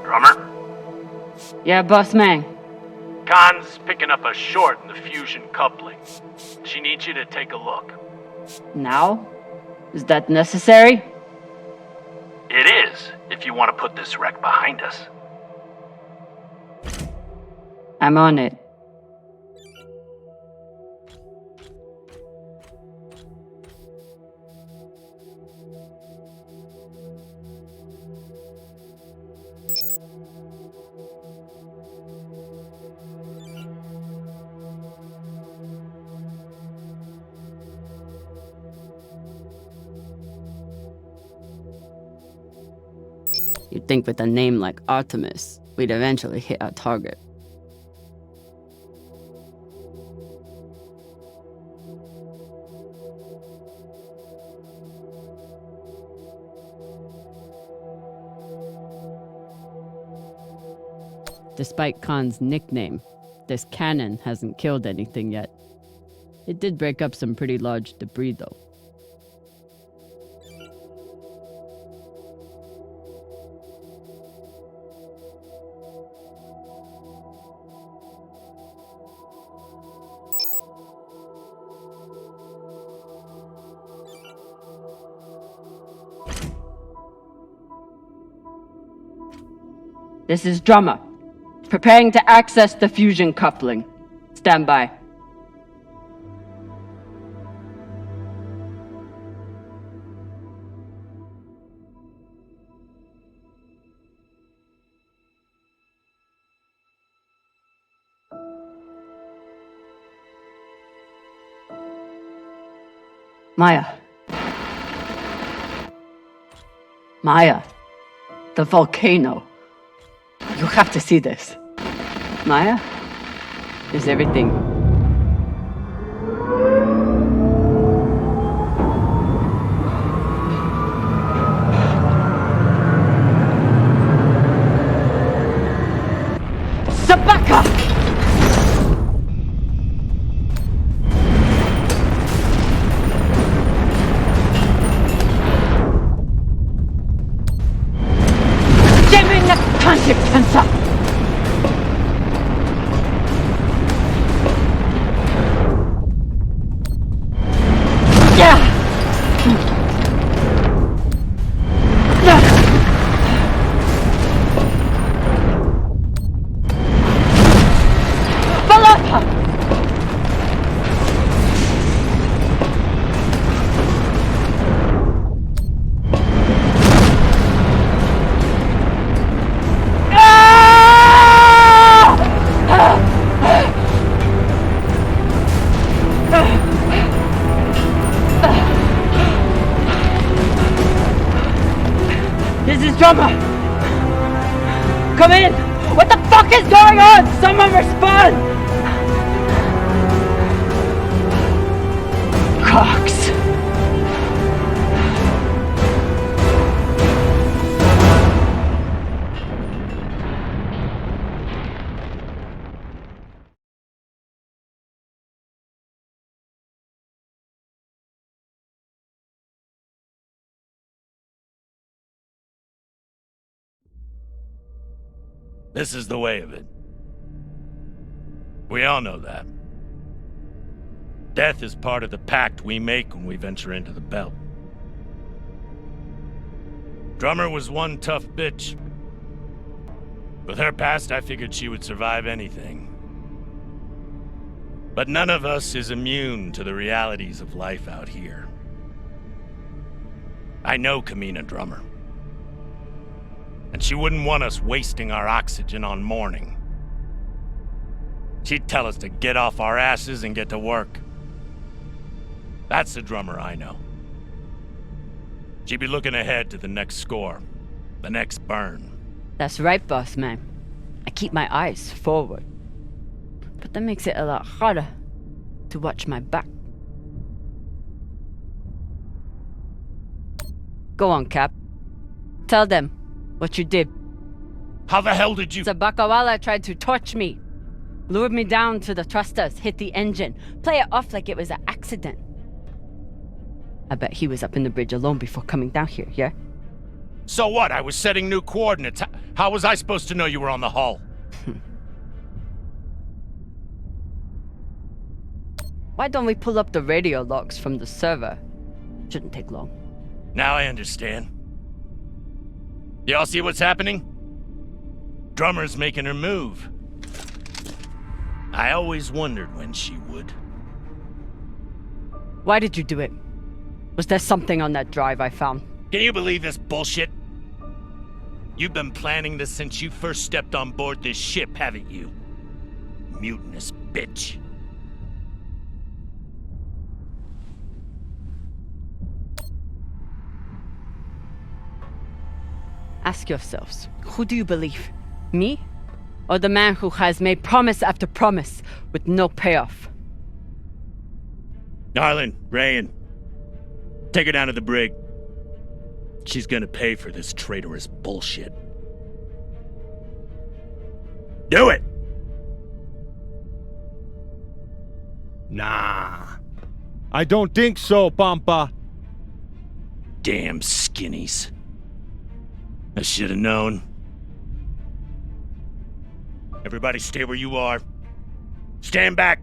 Drummer? Yeah, boss man. Khan's picking up a short in the fusion coupling. She needs you to take a look. Now? Is that necessary? It is, if you want to put this wreck behind us. I'm on it. You'd think with a name like Artemis, we'd eventually hit our target. Despite Khan's nickname, this cannon hasn't killed anything yet. It did break up some pretty large debris though. This is Drummer. Preparing to access the fusion coupling. Stand by. Maya. Maya. The volcano. You have to see this. Maya? Is everything... Sabaka! Gemina consequenza! This is Drummer! Come in! What the fuck is going on? Someone respond! Cox. This is the way of it. We all know that. Death is part of the pact we make when we venture into the belt. Drummer was one tough bitch. With her past, I figured she would survive anything. But none of us is immune to the realities of life out here. I know Camina Drummer. And she wouldn't want us wasting our oxygen on mourning. She'd tell us to get off our asses and get to work. That's the drummer I know. She'd be looking ahead to the next score, the next burn. That's right, boss man. I keep my eyes forward. But that makes it a lot harder to watch my back. Go on, Cap. Tell them what you did. How the hell did you— Sabakawala tried to torch me. Lured me down to the thrusters, hit the engine, play it off like it was an accident. I bet he was up in the bridge alone before coming down here, yeah? So what? I was setting new coordinates. How was I supposed to know you were on the hull? Why don't we pull up the radio logs from the server? Shouldn't take long. Now I understand. Y'all see what's happening? Drummer's making her move. I always wondered when she would. Why did you do it? Was there something on that drive I found? Can you believe this bullshit? You've been planning this since you first stepped on board this ship, haven't you? Mutinous bitch. Ask yourselves, who do you believe? Me? Or the man who has made promise after promise with no payoff? Arlen, Rayan, take her down to the brig. She's gonna pay for this traitorous bullshit. Do it! Nah. I don't think so, Pampa. Damn skinnies. I should have known. Everybody stay where you are. Stand back.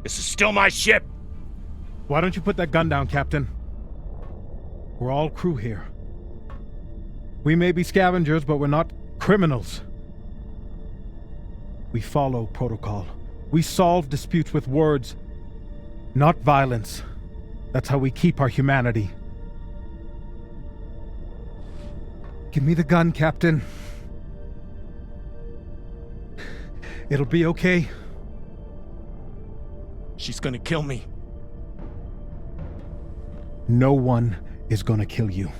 This is still my ship. Why don't you put that gun down, Captain? We're all crew here. We may be scavengers, but we're not criminals. We follow protocol. We solve disputes with words, not violence. That's how we keep our humanity. Give me the gun, Captain. It'll be okay. She's gonna kill me. No one is gonna kill you.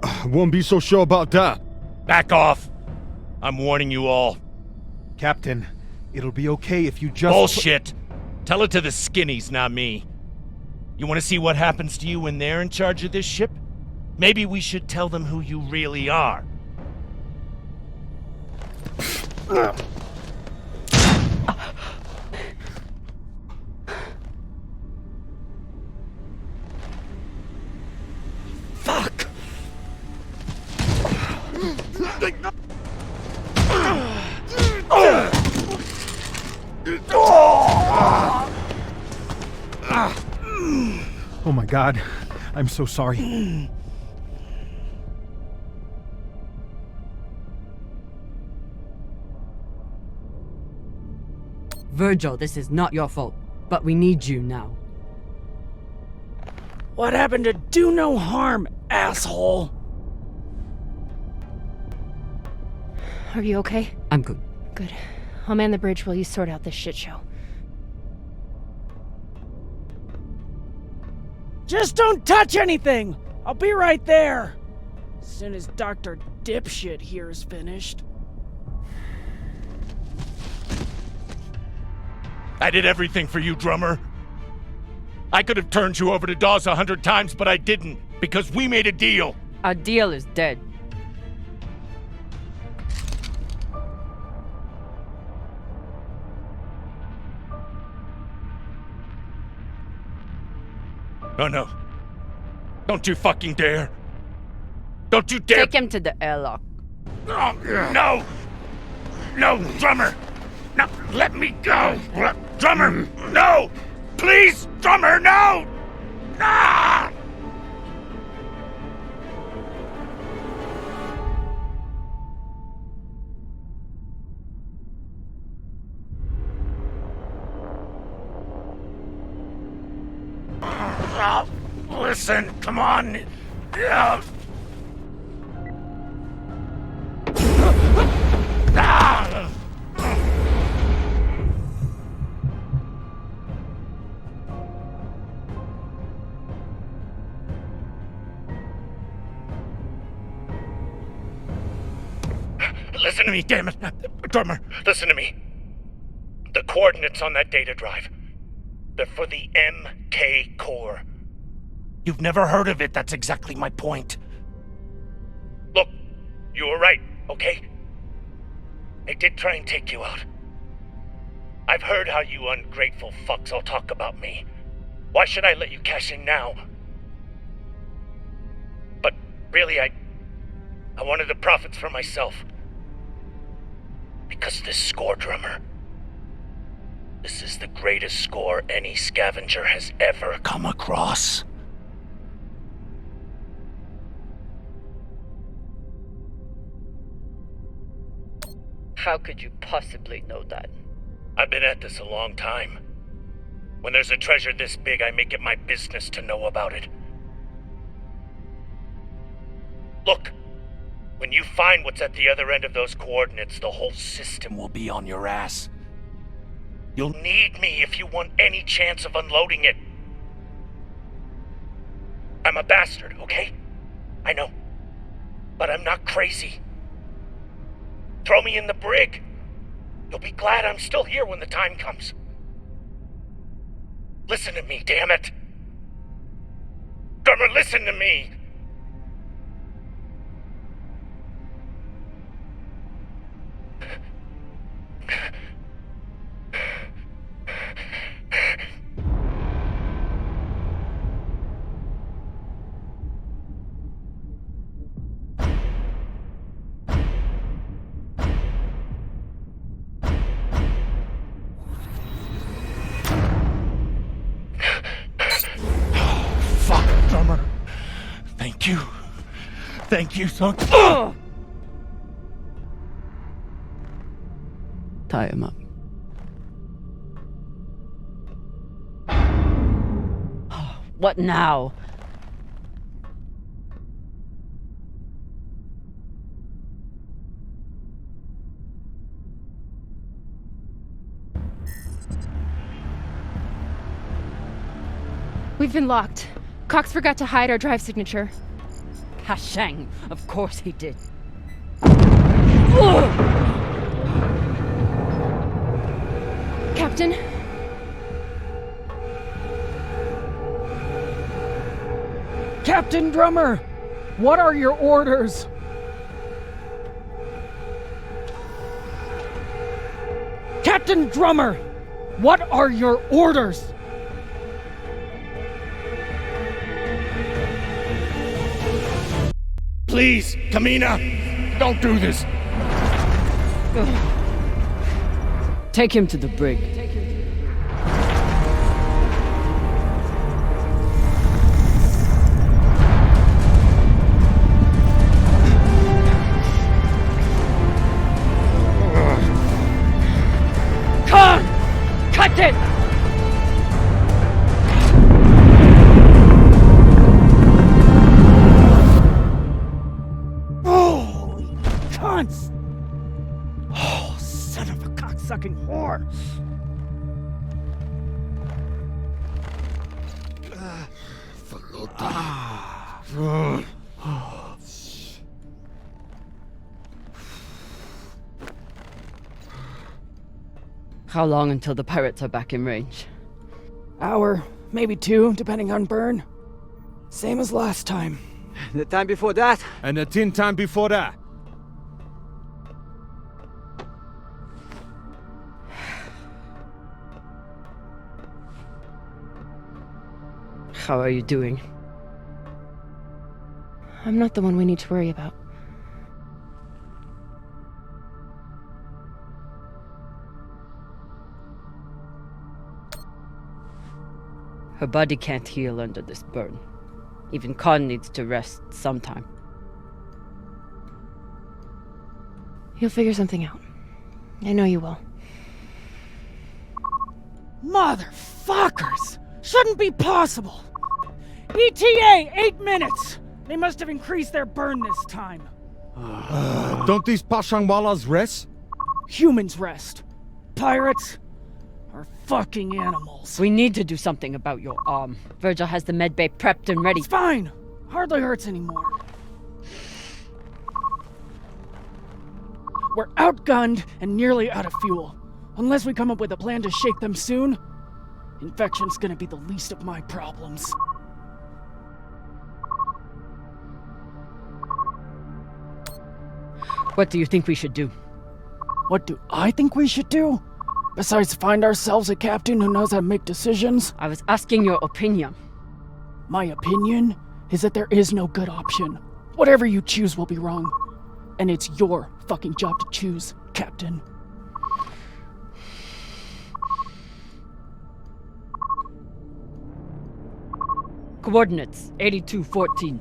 I won't be so sure about that. Back off. I'm warning you all. Captain, it'll be okay if you just— Bullshit. Tell it to the skinnies, not me. You want to see what happens to you when they're in charge of this ship? Maybe we should tell them who you really are. Fuck! Oh my God, I'm so sorry. Virgil, this is not your fault, but we need you now. What happened to do no harm, asshole? Are you okay? I'm good. Good. I'll man the bridge while you sort out this shit show. Just don't touch anything! I'll be right there! As soon as Dr. Dipshit here is finished. I did everything for you, drummer. I could have turned you over to Dawes 100 times, but I didn't, because we made a deal. Our deal is dead. Oh no. Don't you fucking dare. Don't you dare. Take him to the airlock. Oh, no! No, drummer! No, let me go! Drummer, no! Please, drummer, no! Ah! Listen, come on. Ah! Listen to me, damn it. Drummer, listen to me. The coordinates on that data drive, they're for the MK core. You've never heard of it, that's exactly my point. Look, you were right, okay? I did try and take you out. I've heard how you ungrateful fucks all talk about me. Why should I let you cash in now? But really, I wanted the profits for myself. Because this score, Drummer, this is the greatest score any scavenger has ever come across. How could you possibly know that? I've been at this a long time. When there's a treasure this big, I make it my business to know about it. Look, when you find what's at the other end of those coordinates, the whole system will be on your ass. You'll need me if you want any chance of unloading it. I'm a bastard, okay? I know. But I'm not crazy. Throw me in the brig. You'll be glad I'm still here when the time comes. Listen to me, damn it. Drummer, listen to me. Thank you so much. Tie him up. What now? We've been locked. Cox forgot to hide our drive signature. Hashang, of course he did. Captain? Captain Drummer! What are your orders? Captain Drummer! What are your orders? Please, Camina, don't do this. Take him to the brig. Khan! Cut it! Oh, son of a cocksucking whore! How long until the pirates are back in range? Hour, maybe 2, depending on burn. Same as last time. The time before that? And the 10 time before that. How are you doing? I'm not the one we need to worry about. Her body can't heal under this burn. Even Khan needs to rest sometime. You'll figure something out. I know you will. Motherfuckers! Shouldn't be possible! ETA, 8 minutes! They must have increased their burn this time. Don't these Pashangwalas rest? Humans rest. Pirates are fucking animals. We need to do something about your arm. Virgil has the medbay prepped and ready. It's fine. Hardly hurts anymore. We're outgunned and nearly out of fuel. Unless we come up with a plan to shake them soon, infection's gonna be the least of my problems. What do you think we should do? What do I think we should do? Besides find ourselves a captain who knows how to make decisions? I was asking your opinion. My opinion is that there is no good option. Whatever you choose will be wrong. And it's your fucking job to choose, Captain. Coordinates 8214.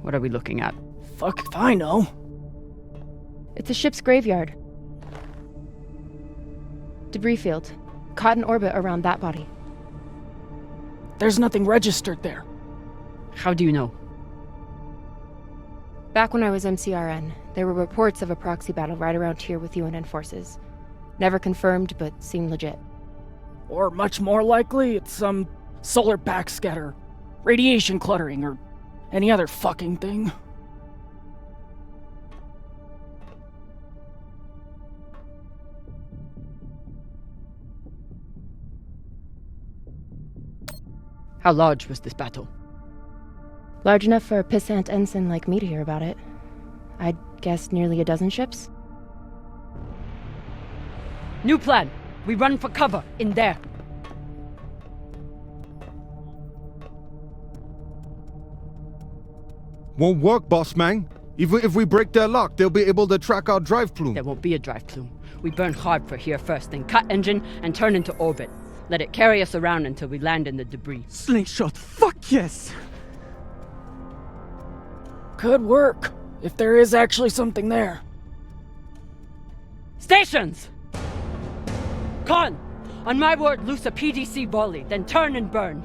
What are we looking at? Fuck if I know. It's a ship's graveyard. Debris field. Caught in orbit around that body. There's nothing registered there. How do you know? Back when I was MCRN, there were reports of a proxy battle right around here with UNN forces. Never confirmed, but seemed legit. Or much more likely, it's some solar backscatter, radiation cluttering, or any other fucking thing. How large was this battle? Large enough for a pissant ensign like me to hear about it. I'd guess nearly a dozen ships. New plan. We run for cover in there. Won't work, boss man. Even if we break their lock, they'll be able to track our drive plume. There won't be a drive plume. We burn hard for here first, then cut engine and turn into orbit. Let it carry us around until we land in the debris. Slingshot, fuck yes! Could work, if there is actually something there. Stations! Con! On my word, loose a PDC volley, then turn and burn.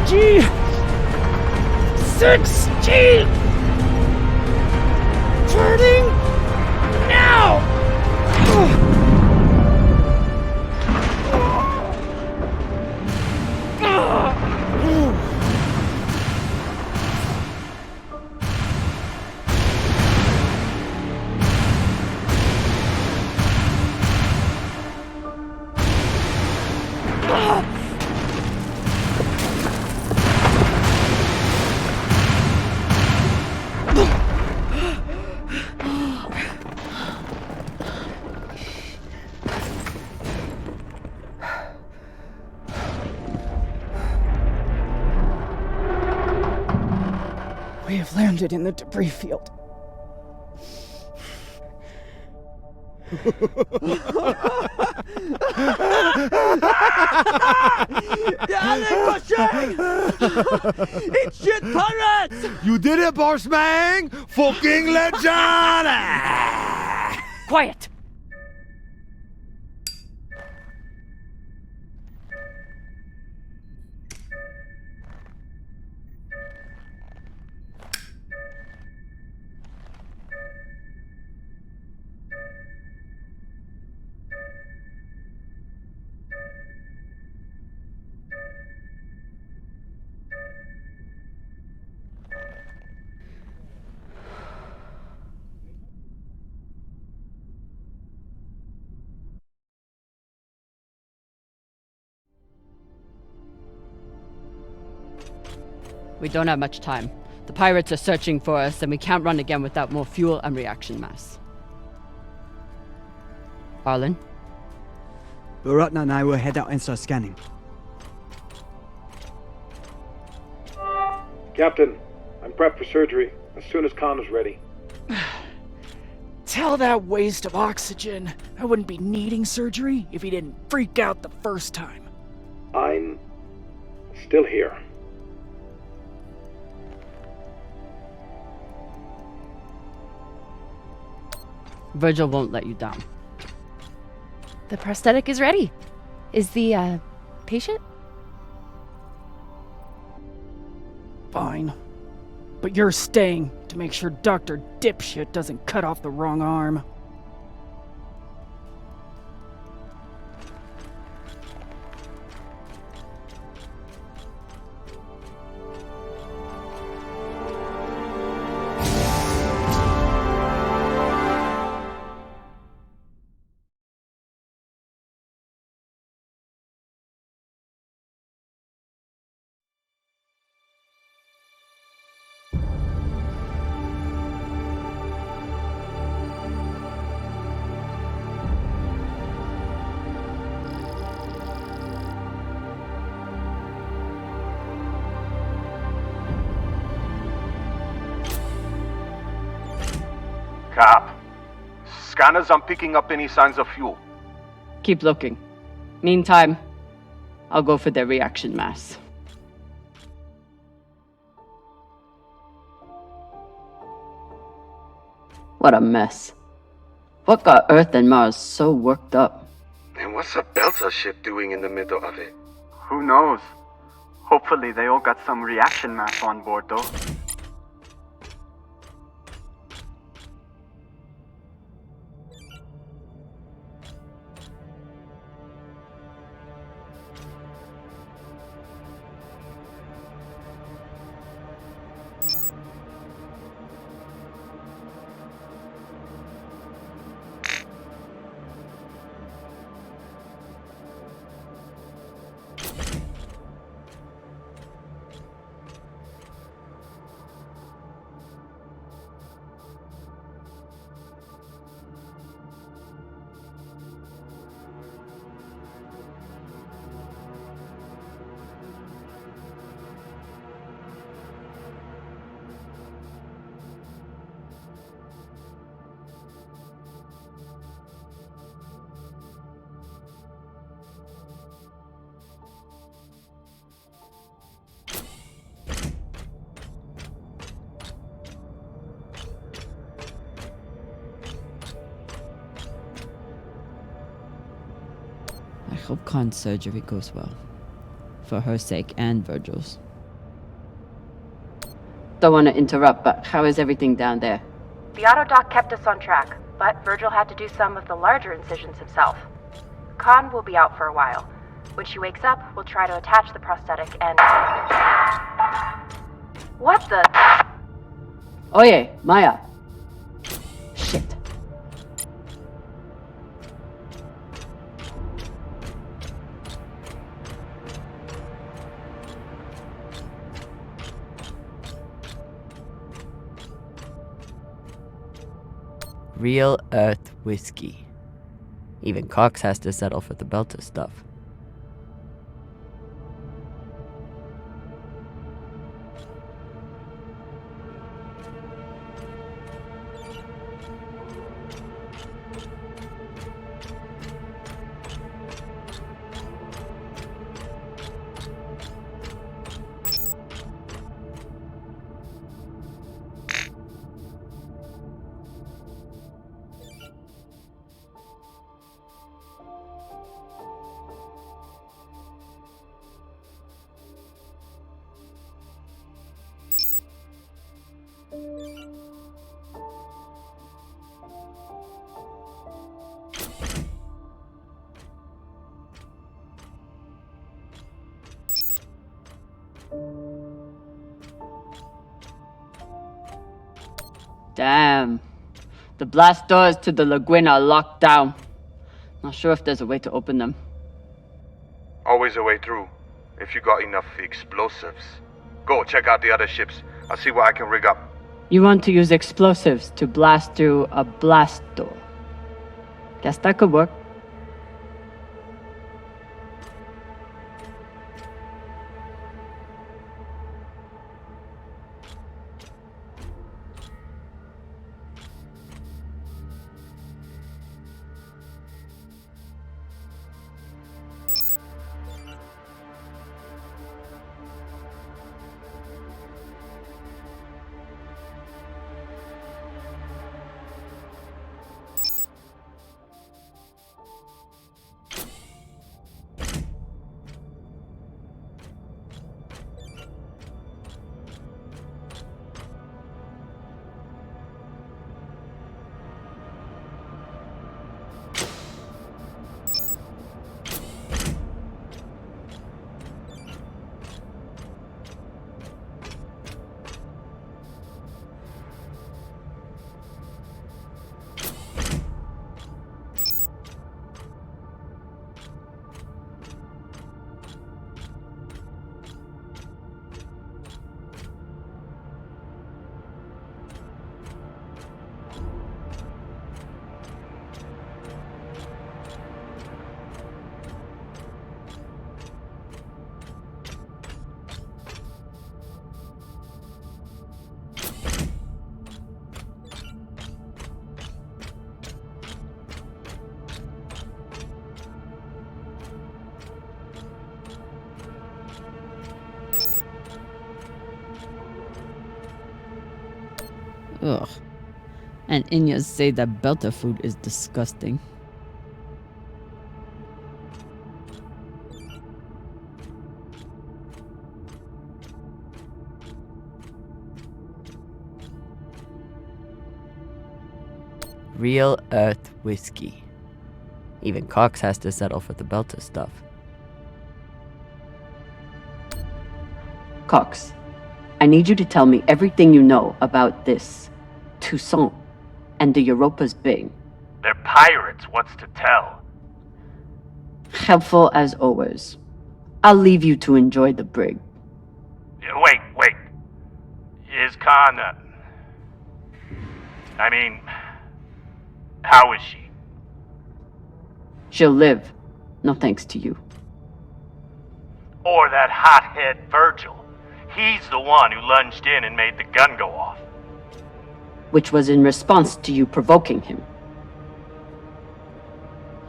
G 16 turning now. We have landed in the debris field. It's shit pirates! You did it, boss man! Fucking legend! Quiet! We don't have much time. The pirates are searching for us, and we can't run again without more fuel and reaction mass. Arlen? Baratna and I will head out and start scanning. Captain, I'm prepped for surgery as soon as Khan is ready. Tell that waste of oxygen I wouldn't be needing surgery if he didn't freak out the first time. I'm still here. Virgil won't let you down. The prosthetic is ready. Is the, patient? Fine. But you're staying to make sure Dr. Dipshit doesn't cut off the wrong arm. Cap, scanners aren't picking up any signs of fuel. Keep looking. Meantime, I'll go for their reaction mass. What a mess. What got Earth and Mars so worked up? And what's a Belta ship doing in the middle of it? Who knows? Hopefully they all got some reaction mass on board, though. I hope Khan's surgery goes well. For her sake and Virgil's. Don't want to interrupt, but how is everything down there? The autodoc kept us on track, but Virgil had to do some of the larger incisions himself. Khan will be out for a while. When she wakes up, we'll try to attach the prosthetic and... What the... Oye, Maya. Shit. Real Earth whiskey. Even Cox has to settle for the Belter stuff. Damn. The blast doors to the lagoon are locked down. Not sure if there's a way to open them. Always a way through, if you got enough explosives. Go, check out the other ships. I'll see what I can rig up. You want to use explosives to blast through a blast door. Guess that could work. Ugh. And Inyas say that Belter food is disgusting. Real Earth whiskey. Even Cox has to settle for the Belter stuff. Cox, I need you to tell me everything you know about this Toussaint and the Europa's Bing. They're pirates, what's to tell? Helpful as always. I'll leave you to enjoy the brig. Wait. Is Khan... how is she? She'll live. No thanks to you. Or that hothead Virgil. He's the one who lunged in and made the gun go off. Which was in response to you provoking him.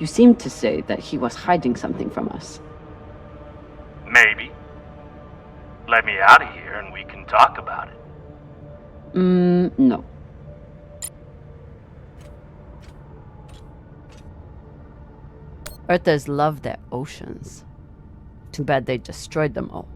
You seemed to say that he was hiding something from us. Maybe. Let me out of here and we can talk about it. No. Earthers love their oceans. Too bad they destroyed them all.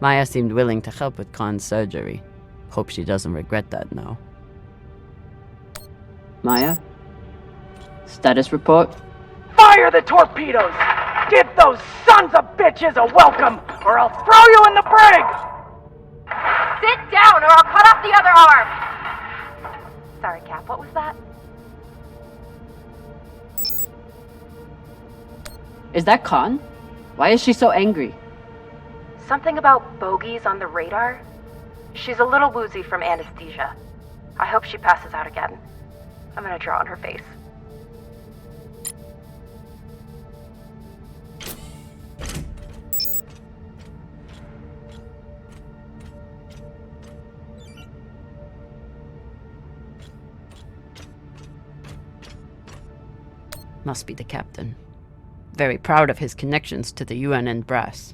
Maya seemed willing to help with Khan's surgery. Hope she doesn't regret that now. Maya? Status report? Fire the torpedoes! Give those sons of bitches a welcome, or I'll throw you in the brig! Sit down, or I'll cut off the other arm! Sorry, Cap, what was that? Is that Khan? Why is she so angry? Something about bogeys on the radar? She's a little woozy from anesthesia. I hope she passes out again. I'm gonna draw on her face. Must be the captain. Very proud of his connections to the UN and brass.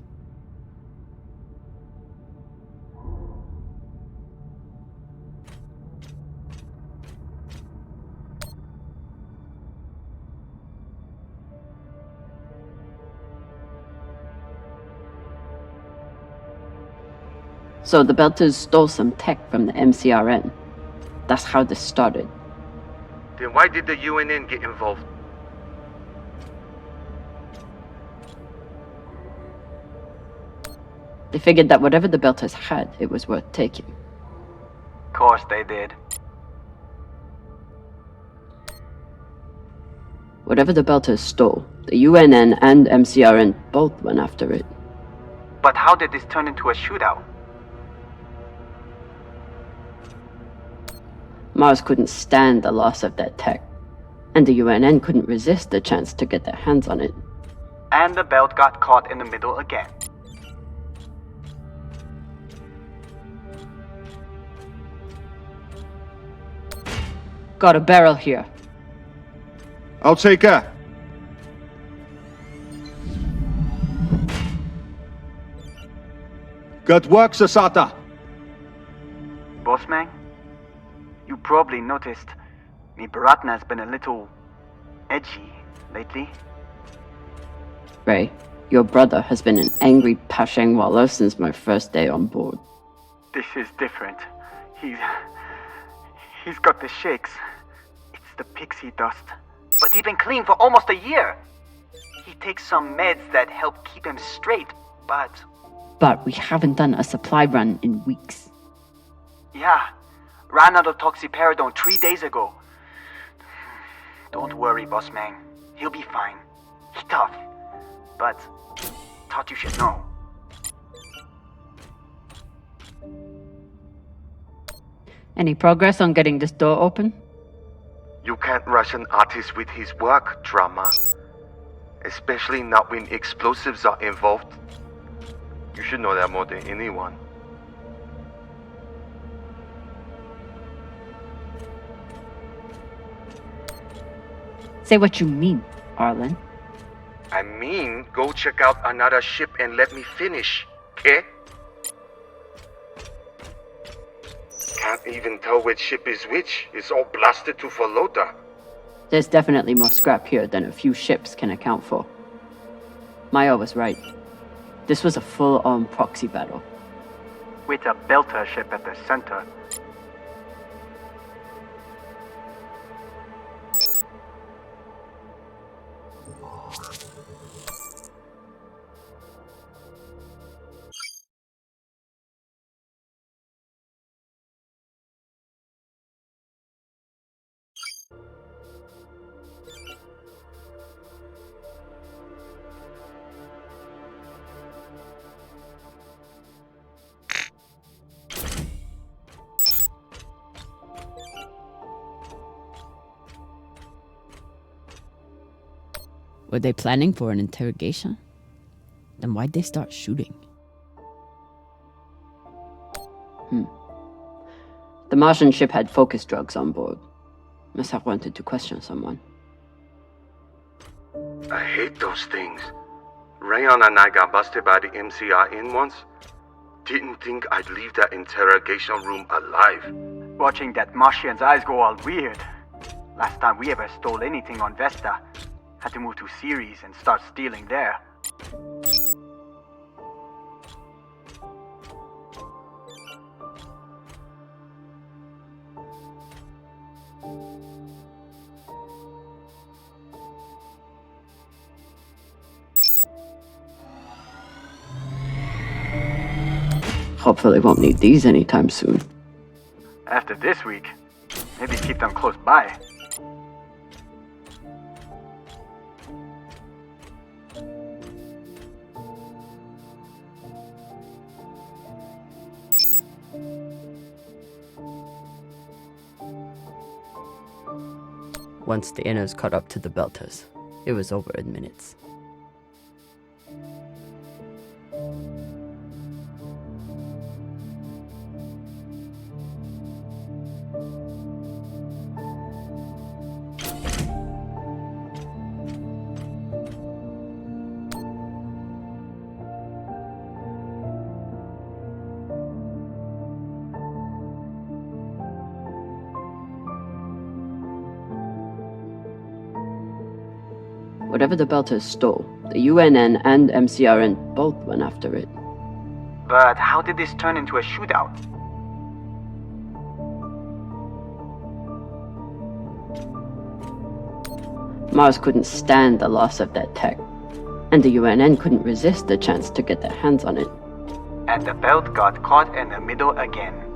So the Belters stole some tech from the MCRN. That's how this started. Then why did the UNN get involved? They figured that whatever the Belters had, it was worth taking. Course they did. Whatever the Belters stole, the UNN and MCRN both went after it. But how did this turn into a shootout? Mars couldn't stand the loss of that tech, and the UNN couldn't resist the chance to get their hands on it. And the belt got caught in the middle again. Got a barrel here. I'll take her. Good work, Sasata. Bossman, you probably noticed me Baratna's been a little edgy lately. Ray, your brother has been an angry Pashang Wallah since my first day on board. This is different. He's got the shakes. It's the pixie dust. But he's been clean for almost a year. He takes some meds that help keep him straight, but... But we haven't done a supply run in weeks. Yeah, ran out of toxiparidone 3 days ago. Don't worry, boss man. He'll be fine. He's tough. But thought you should know. Any progress on getting this door open? You can't rush an artist with his work, Drummer. Especially not when explosives are involved. You should know that more than anyone. Say what you mean, Arlen. I mean, go check out another ship and let me finish, okay? Can't even tell which ship is which. It's all blasted to Falota. There's definitely more scrap here than a few ships can account for. Maya was right. This was a full-on proxy battle. With a Belter ship at the center. Were they planning for an interrogation? Then why'd they start shooting? The Martian ship had focus drugs on board. Must have wanted to question someone. I hate those things. Rayon and I got busted by the MCRN once. Didn't think I'd leave that interrogation room alive. Watching that Martian's eyes go all weird. Last time we ever stole anything on Vesta. Had to move to Ceres and start stealing there. Hopefully won't need these anytime soon. After this week, maybe keep them close by. Once the inners caught up to the Belters, it was over in minutes. Whatever the Belters stole, the UNN and MCRN both went after it. But how did this turn into a shootout? Mars couldn't stand the loss of that tech, and the UNN couldn't resist the chance to get their hands on it. and the belt got caught in the middle again.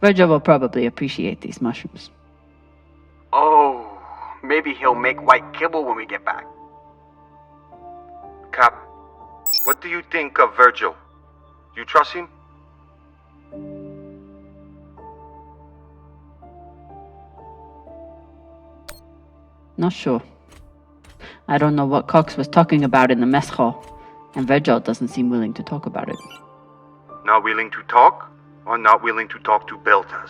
Virgil will probably appreciate these mushrooms. Oh, maybe he'll make white kibble when we get back. Cap, what do you think of Virgil? You trust him? Not sure. I don't know what Cox was talking about in the mess hall, and Virgil doesn't seem willing to talk about it. Not willing to talk, or not willing to talk to Beltas?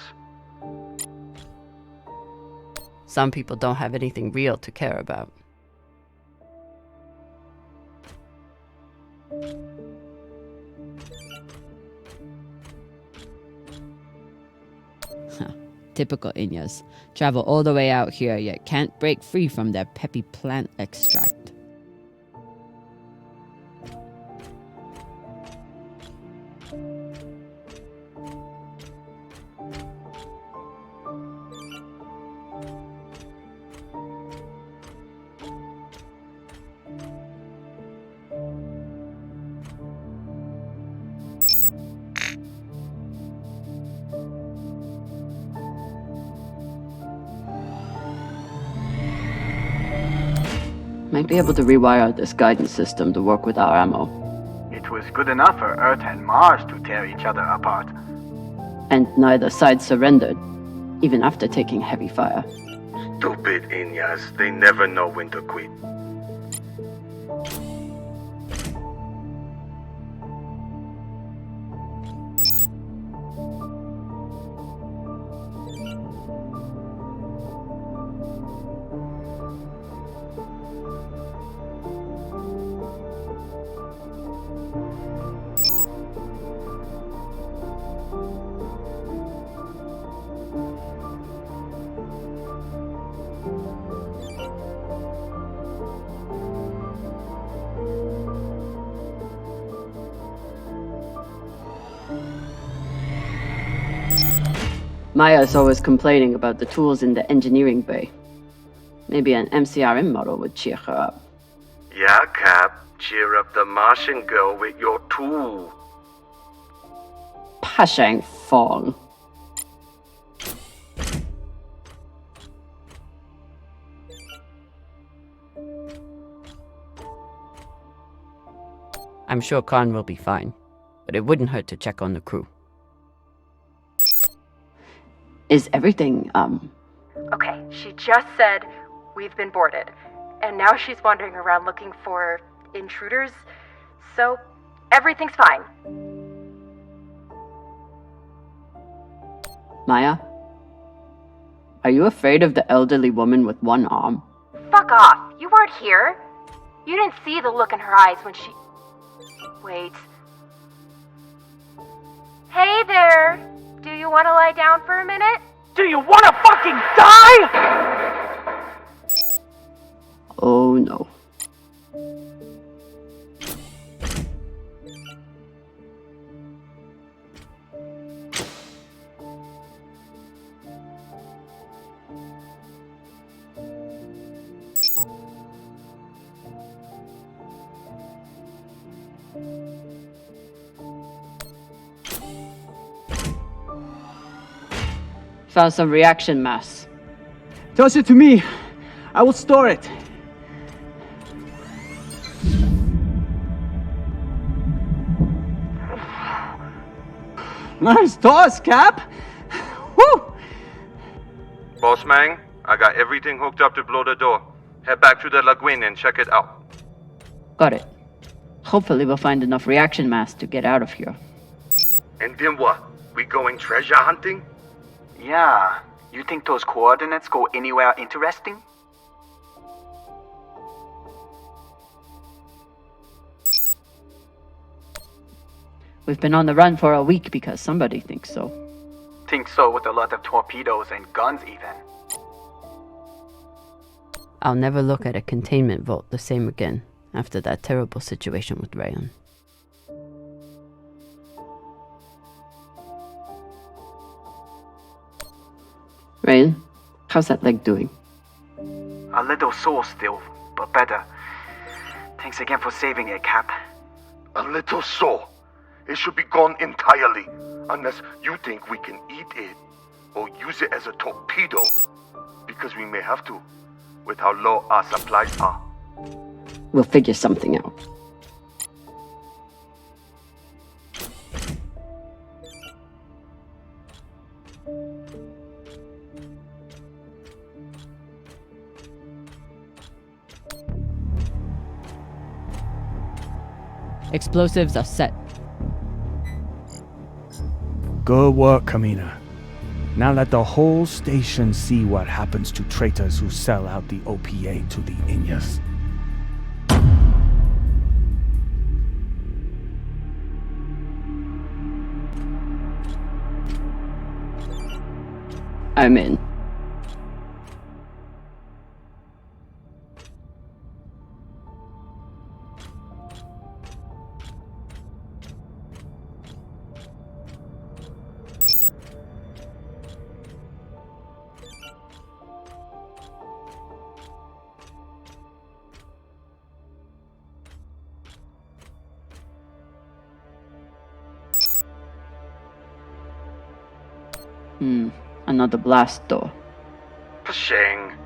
Some people don't have anything real to care about. Typical Inyas. Travel all the way out here, yet can't break free from their peppy plant extract. Might be able to rewire this guidance system to work with our ammo. It was good enough for Earth and Mars to tear each other apart. And neither side surrendered, even after taking heavy fire. Stupid Inyas, they never know when to quit. Maya's always complaining about the tools in the engineering bay. Maybe an MCRM model would cheer her up. Yeah, Cap. Cheer up the Martian girl with your tool. Pashang Fong. I'm sure Khan will be fine, but it wouldn't hurt to check on the crew. Is everything, Okay, she just said we've been boarded, and now she's wandering around looking for intruders, so everything's fine. Maya? Are you afraid of the elderly woman with one arm? Fuck off, you weren't here. You didn't see the look in her eyes when she... Wait. Hey there! Do you want to lie down for a minute? Do you want to fucking die? Oh no. Found some reaction mass. Toss it to me. I will store it. Nice toss, Cap. Woo! Boss man, I got everything hooked up to blow the door. Head back to the lagoon and check it out. Got it. Hopefully we'll find enough reaction mass to get out of here. And then what? We going treasure hunting? Yeah. You think those coordinates go anywhere interesting? We've been on the run for a week because somebody thinks so. Think so with a lot of torpedoes and guns even. I'll never look at a containment vault the same again after that terrible situation with Rayon. Rayon, how's that leg doing? A little sore still, but better. Thanks again for saving it, Cap. A little sore. It should be gone entirely, unless you think we can eat it or use it as a torpedo, because we may have to, with how low our supplies are. We'll figure something out. Explosives are set. Good work, Camina. Now let the whole station see what happens to traitors who sell out the OPA to the Inyas. I'm in. Another blast door. Pashang.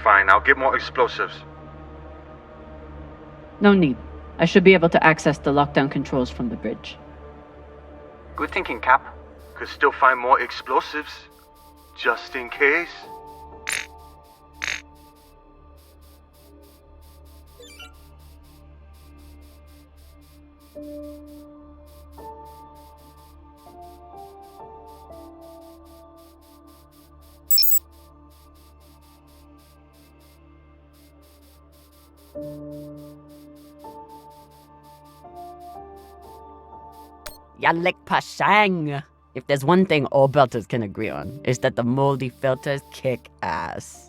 Fine, I'll get more explosives. No need. I should be able to access the lockdown controls from the bridge. Good thinking, Cap. Could still find more explosives, just in case. Yalik Pashang! If there's one thing all belters can agree on, is that the moldy filters kick ass.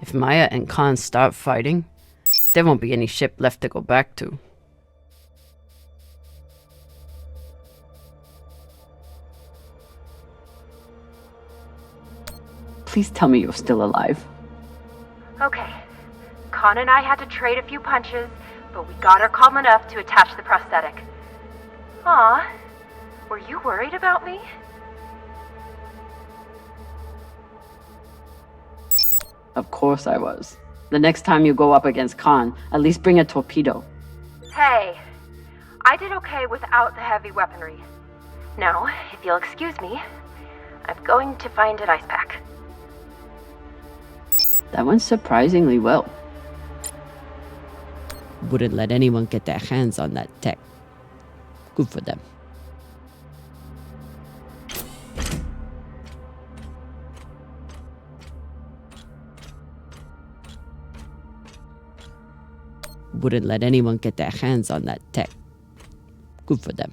If Maya and Khan start fighting, there won't be any ship left to go back to. Please tell me you're still alive. Okay. Khan and I had to trade a few punches, but we got her calm enough to attach the prosthetic. Aw, were you worried about me? Of course I was. The next time you go up against Khan, at least bring a torpedo. Hey, I did okay without the heavy weaponry. Now, if you'll excuse me, I'm going to find an ice pack. That went surprisingly well. Wouldn't let anyone get their hands on that tech. Good for them. Wouldn't let anyone get their hands on that tech. Good for them.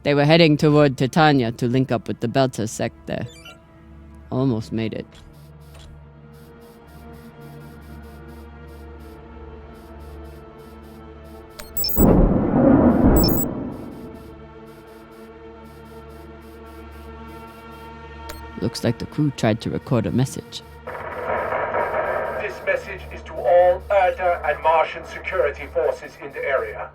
They were heading toward Titania to link up with the Belter sect there. Almost made it. Looks like the crew tried to record a message. This message is to all all Erda and Martian security forces in the area.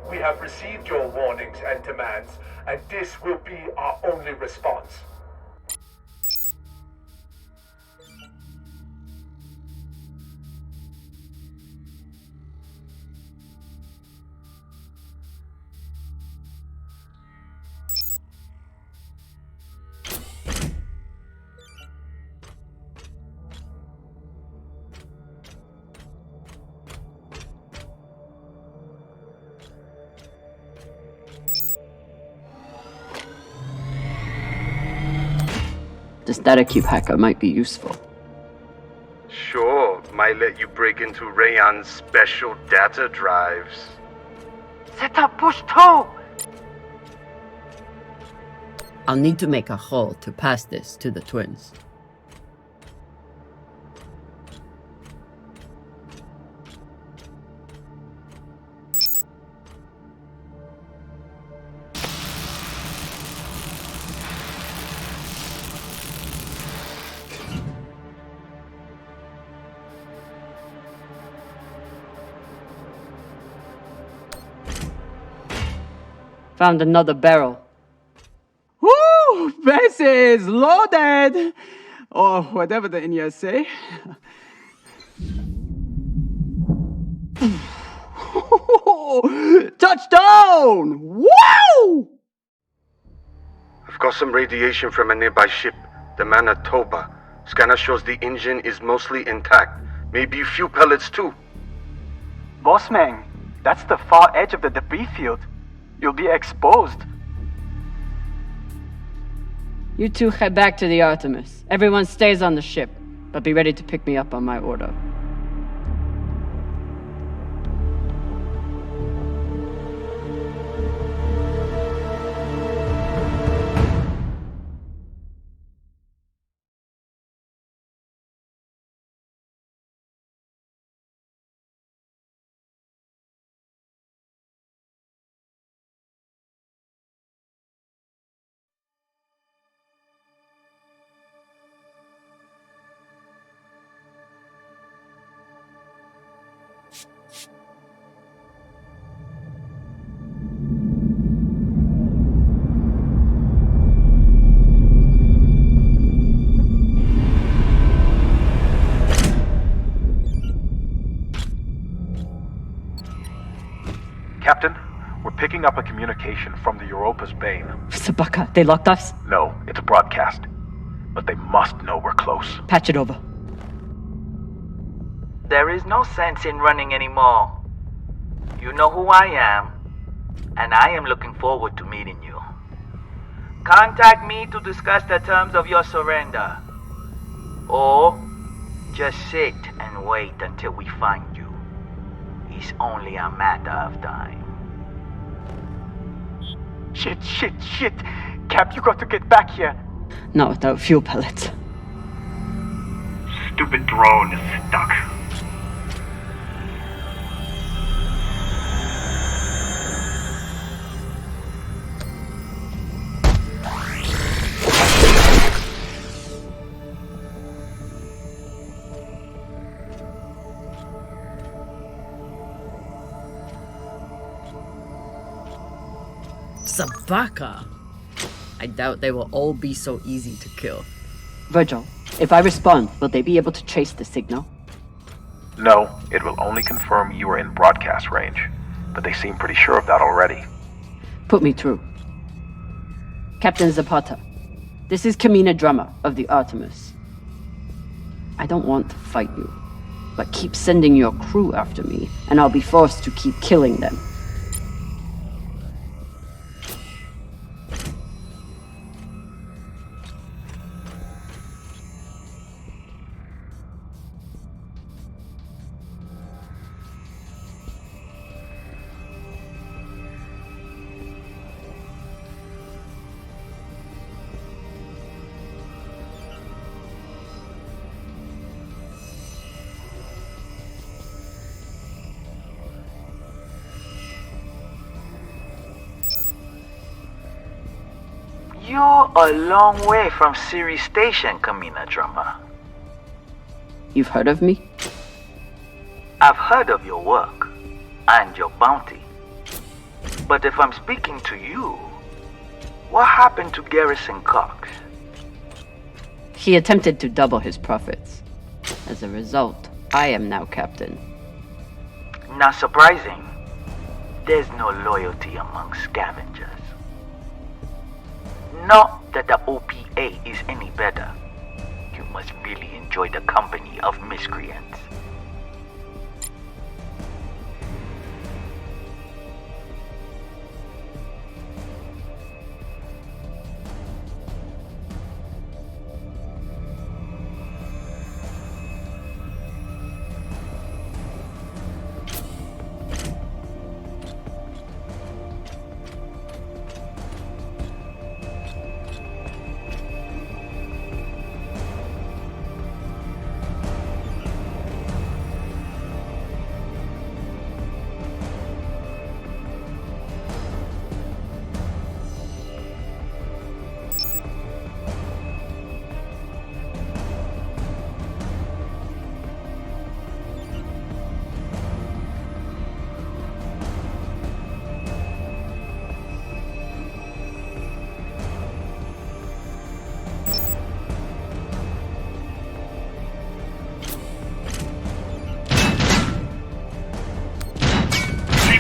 We have received your warnings and demands, and this will be our only response. The static cube hacker might be useful. Sure, might let you break into Rayon's special data drives. Set up push 2! I'll need to make a hole to pass this to the twins. Found another barrel. Woo! Bases loaded! Or whatever the Indians say. Touchdown! Wow! I've got some radiation from a nearby ship, the Manitoba. Scanner shows the engine is mostly intact. Maybe a few pellets too. Bossman, that's the far edge of the debris field. You'll be exposed. You two head back to the Artemis. Everyone stays on the ship, but be ready to pick me up on my order. Captain, we're picking up a communication from the Europa's Bane. Sabaka, they locked us? No, it's a broadcast. But they must know we're close. Patch it over. There is no sense in running anymore. You know who I am, and I am looking forward to meeting you. Contact me to discuss the terms of your surrender. Or just sit and wait until we find you. It's only a matter of time. Shit. Cap, you got to get back here. Not without fuel pellets. Stupid drone is stuck. Sabaka! I doubt they will all be so easy to kill. Virgil, if I respond, will they be able to trace the signal? No, it will only confirm you are in broadcast range. But they seem pretty sure of that already. Put me through. Captain Zapata, this is Camina Drummer of the Artemis. I don't want to fight you, but keep sending your crew after me, and I'll be forced to keep killing them. You're a long way from Ceres Station, Camina Drummer. You've heard of me? I've heard of your work and your bounty. But if I'm speaking to you, what happened to Garrison Cox? He attempted to double his profits. As a result, I am now captain. Not surprising. There's no loyalty among scavengers. Not that the OPA is any better. You must really enjoy the company of miscreants.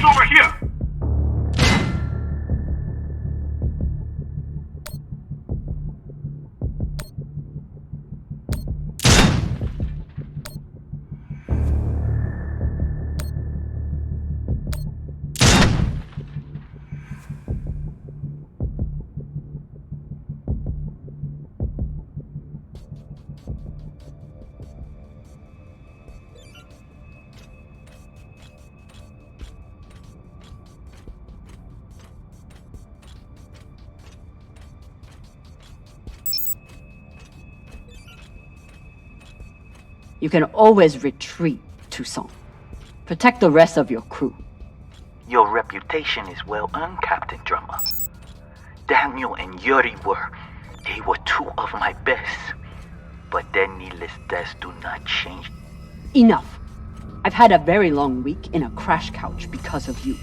Over here! You can always retreat, Toussaint. Protect the rest of your crew. Your reputation is well earned, Captain Drummer. Daniel and Yuri they were two of my best. But their needless deaths do not change. Enough. I've had a very long week in a crash couch because of you.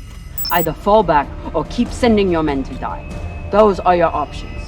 Either fall back or keep sending your men to die. Those are your options.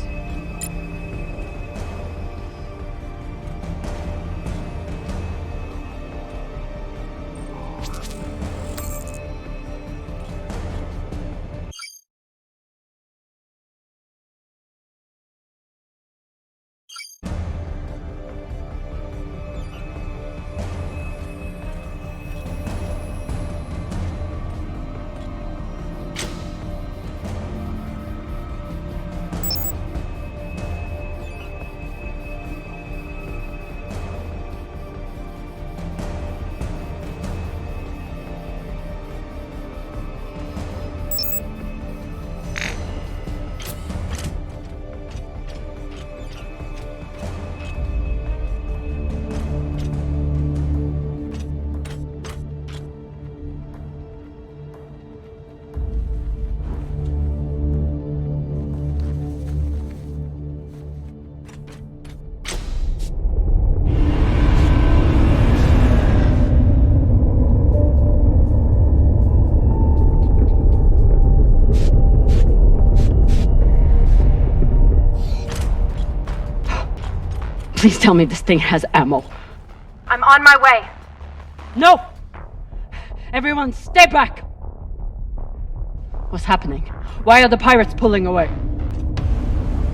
Please tell me this thing has ammo. I'm on my way. No! Everyone, stay back! What's happening? Why are the pirates pulling away?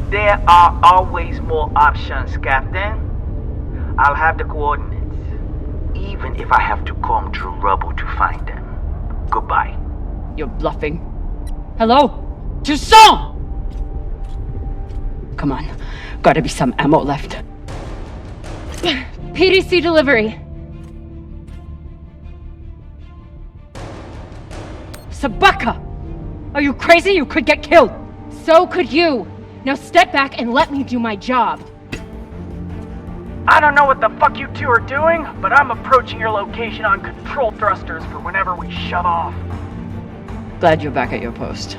There are always more options, Captain. I'll have the coordinates, even if I have to comb through rubble to find them. Goodbye. You're bluffing. Hello? Toussaint! Come on. Gotta be some ammo left. PDC delivery. Sabaka! Are you crazy? You could get killed! So could you. Now step back and let me do my job. I don't know what the fuck you two are doing, but I'm approaching your location on control thrusters for whenever we shove off. Glad you're back at your post.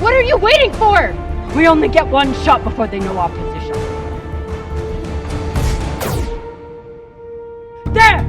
What are you waiting for? We only get one shot before they know our position. There!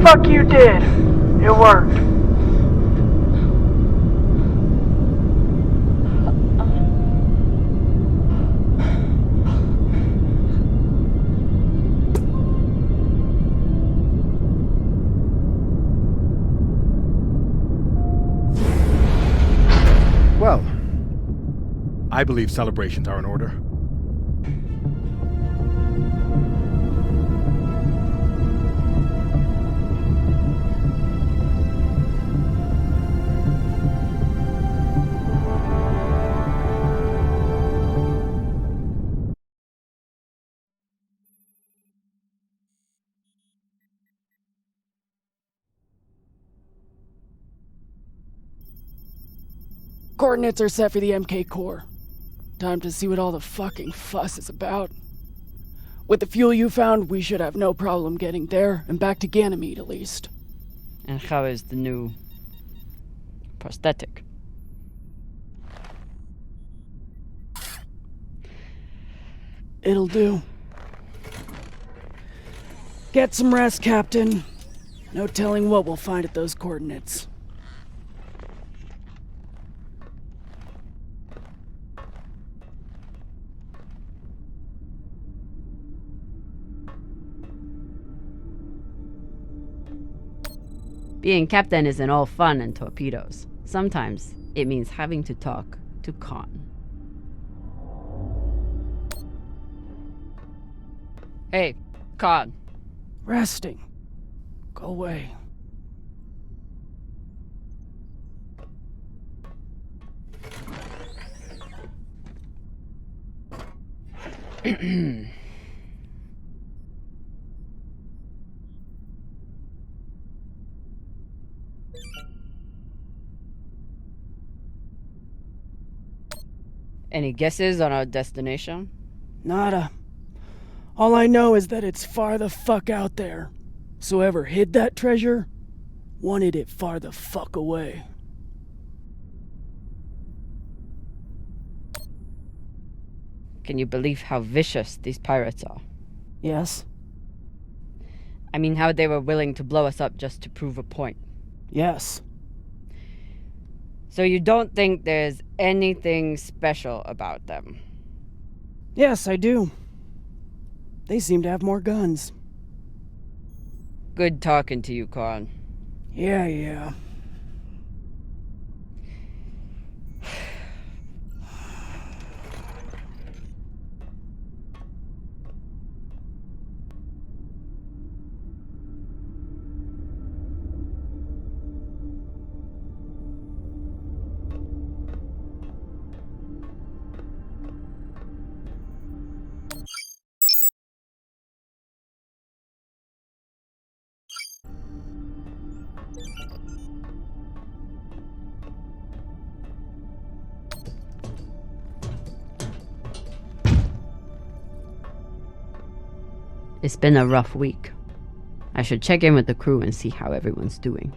Fuck you did. It worked. Well, I believe celebrations are in order. Coordinates are set for the MK core. Time to see what all the fucking fuss is about. With the fuel you found, we should have no problem getting there and back to Ganymede at least. And how is the new prosthetic? It'll do. Get some rest, Captain. No telling what we'll find at those coordinates. Being captain isn't all fun and torpedoes. Sometimes it means having to talk to Khan. Hey, Khan. Resting. Go away. Any guesses on our destination? Nada. All I know is that it's far the fuck out there. So whoever hid that treasure wanted it far the fuck away. Can you believe how vicious these pirates are? Yes. I mean, how they were willing to blow us up just to prove a point. Yes. So you don't think there's anything special about them? Yes, I do. They seem to have more guns. Good talking to you, Khan. Yeah. It's been a rough week. I should check in with the crew and see how everyone's doing.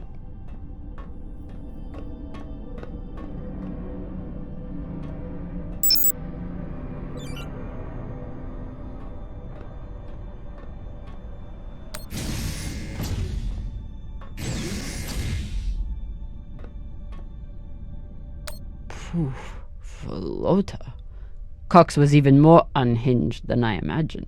Phew, Flota. Cox was even more unhinged than I imagined.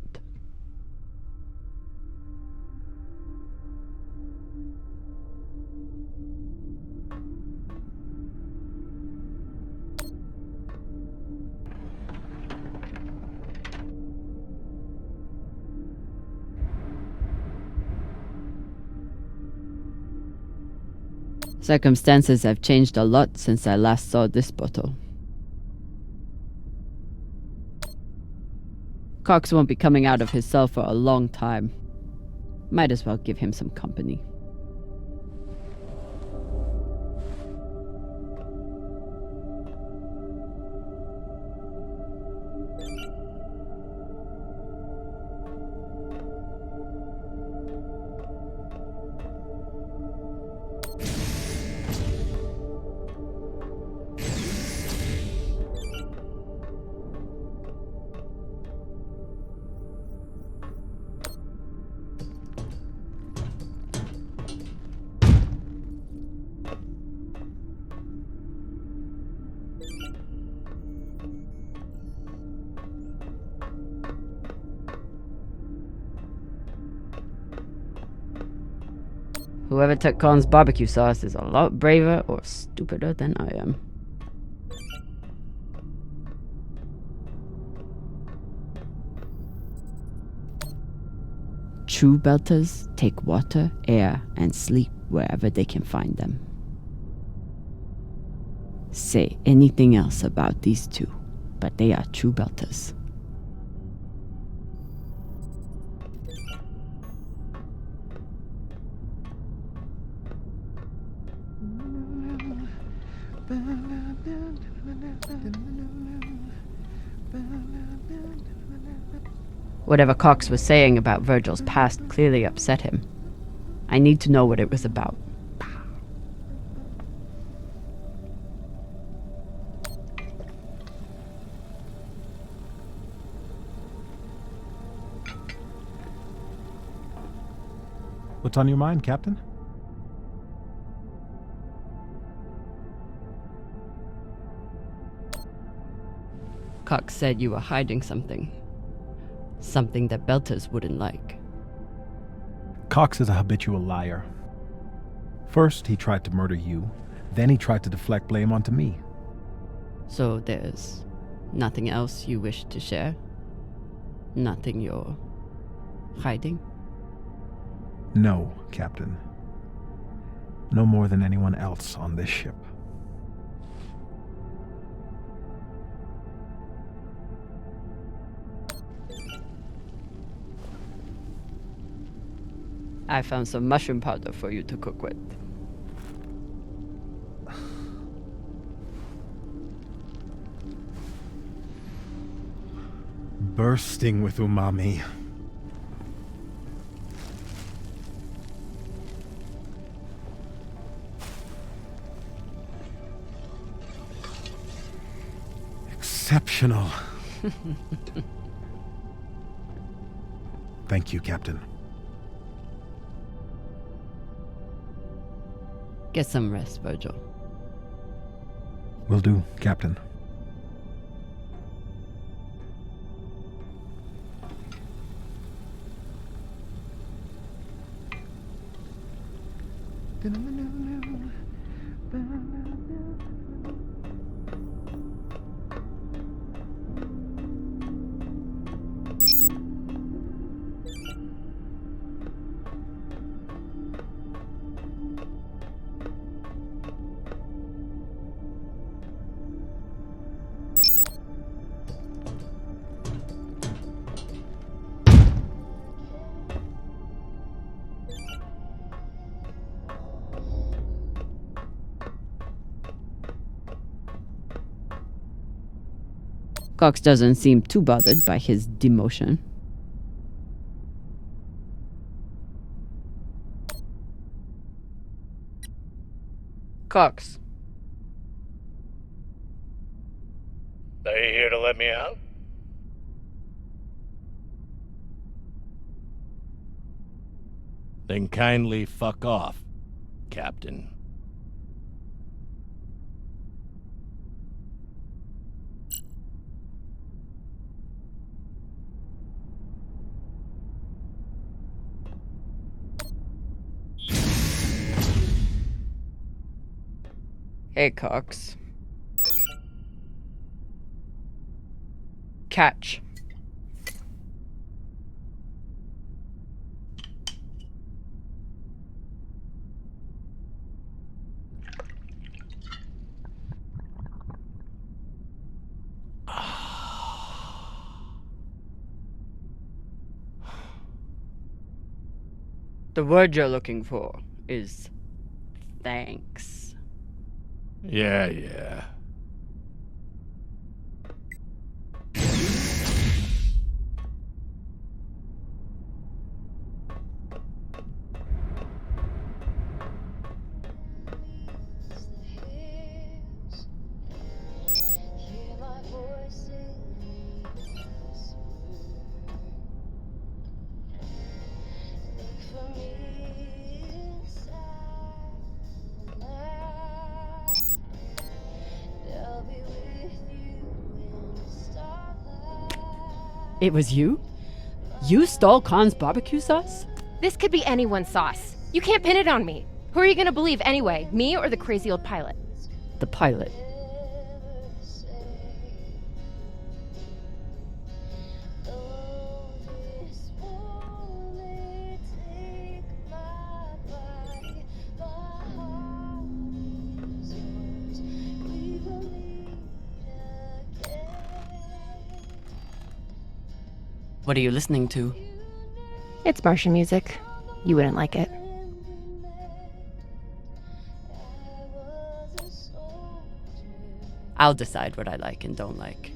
Circumstances have changed a lot since I last saw this bottle. Cox won't be coming out of his cell for a long time. Might as well give him some company. Whoever took Khan's barbecue sauce is a lot braver or stupider than I am. True belters take water, air, and sleep wherever they can find them. Say anything else about these two, but they are true belters. Whatever Cox was saying about Virgil's past clearly upset him. I need to know what it was about. What's on your mind, Captain? Cox said you were hiding something. Something that belters wouldn't like. Cox is a habitual liar. First, he tried to murder you. Then he tried to deflect blame onto me. So there's nothing else you wish to share? Nothing you're hiding? No, Captain. No more than anyone else on this ship. I found some mushroom powder for you to cook with. Bursting with umami. Exceptional. Thank you, Captain. Get some rest, Virgil. Will do, Captain. Cox doesn't seem too bothered by his demotion. Cox. Are you here to let me out? Then kindly fuck off, Captain. Hey, Cox. Catch. The word you're looking for is thanks. Yeah. It was you? You stole Khan's barbecue sauce? This could be anyone's sauce. You can't pin it on me. Who are you gonna believe anyway? Me or the crazy old pilot? The pilot. What are you listening to? It's Martian music. You wouldn't like it. I'll decide what I like and don't like.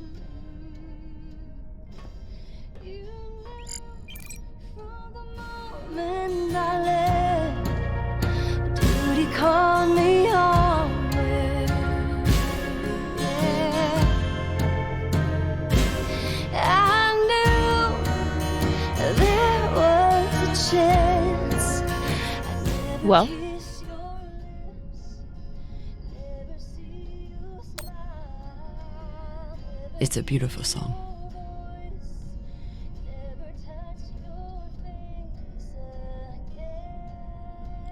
Duty called me home. Well? It's a beautiful song.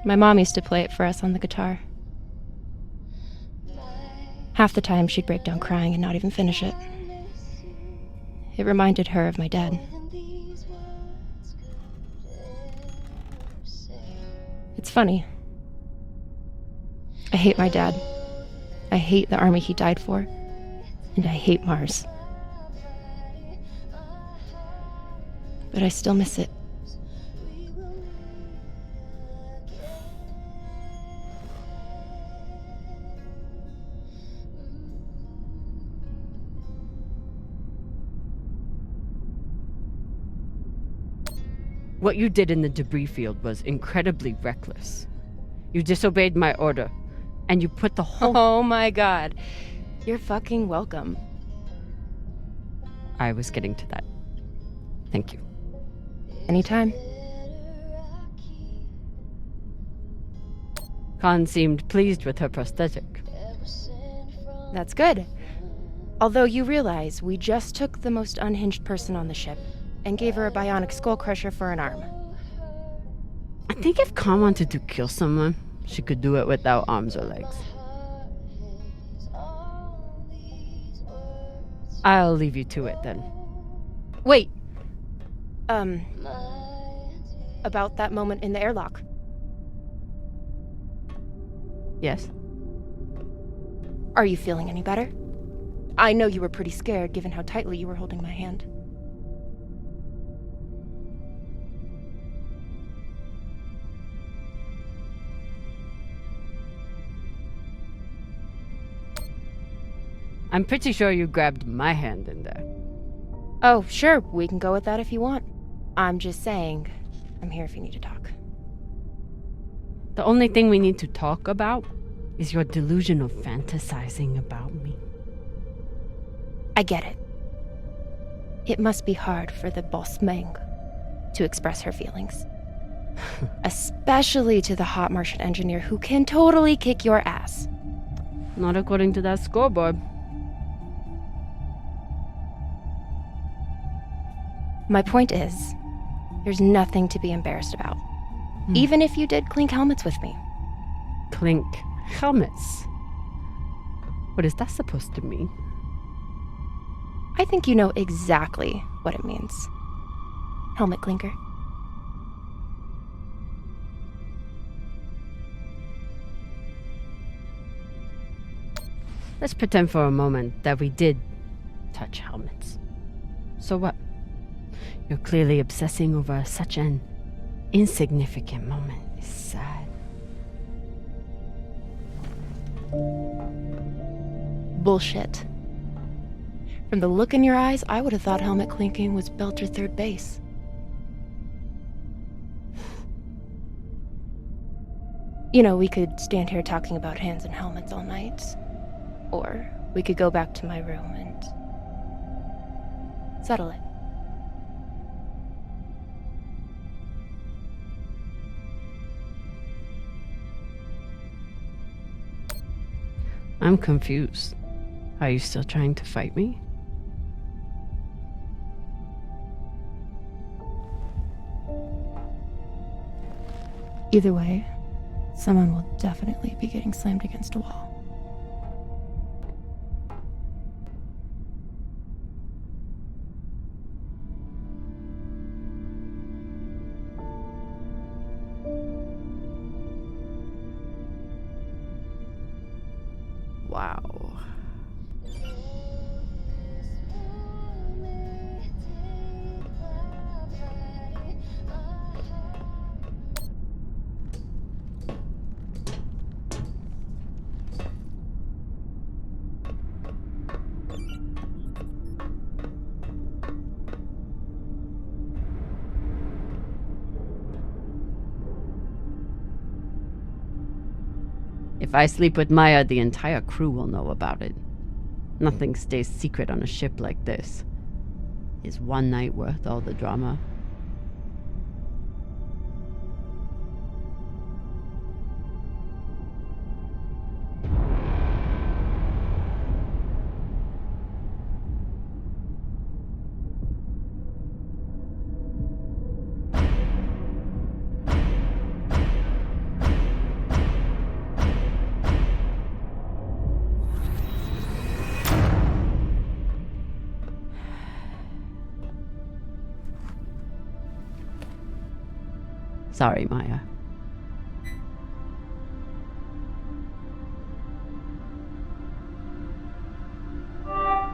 My mom used to play it for us on the guitar. Half the time she'd break down crying and not even finish it. It reminded her of my dad. It's funny. I hate my dad. I hate the army he died for. And I hate Mars. But I still miss it. What you did in the debris field was incredibly reckless. You disobeyed my order, and you put the whole— Oh my god. You're fucking welcome. I was getting to that. Thank you. Anytime. Khan seemed pleased with her prosthetic. That's good. Although you realize we just took the most unhinged person on the ship and gave her a bionic skull crusher for an arm. I think if Khan wanted to kill someone, she could do it without arms or legs. I'll leave you to it then. Wait. About that moment in the airlock. Yes? Are you feeling any better? I know you were pretty scared given how tightly you were holding my hand. I'm pretty sure you grabbed my hand in there. Oh, sure, we can go with that if you want. I'm just saying, I'm here if you need to talk. The only thing we need to talk about is your delusion of fantasizing about me. I get it. It must be hard for the boss Meng to express her feelings. Especially to the hot Martian engineer who can totally kick your ass. Not according to that scoreboard. My point is, there's nothing to be embarrassed about. Even if you did clink helmets with me. Clink helmets? What is that supposed to mean? I think you know exactly what it means. Helmet clinker. Let's pretend for a moment that we did touch helmets. So what? You're clearly obsessing over such an insignificant moment. It's sad. Bullshit. From the look in your eyes, I would have thought helmet clinking was Belter third base. You know, we could stand here talking about hands and helmets all night. Or we could go back to my room and settle it. I'm confused. Are you still trying to fight me? Either way, someone will definitely be getting slammed against a wall. Wow. If I sleep with Maya, the entire crew will know about it. Nothing stays secret on a ship like this. Is one night worth all the drama? Sorry, Maya.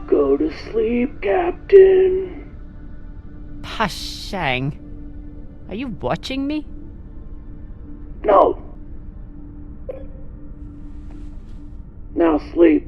Go to sleep, Captain. Pashang. Are you watching me? No. Now sleep.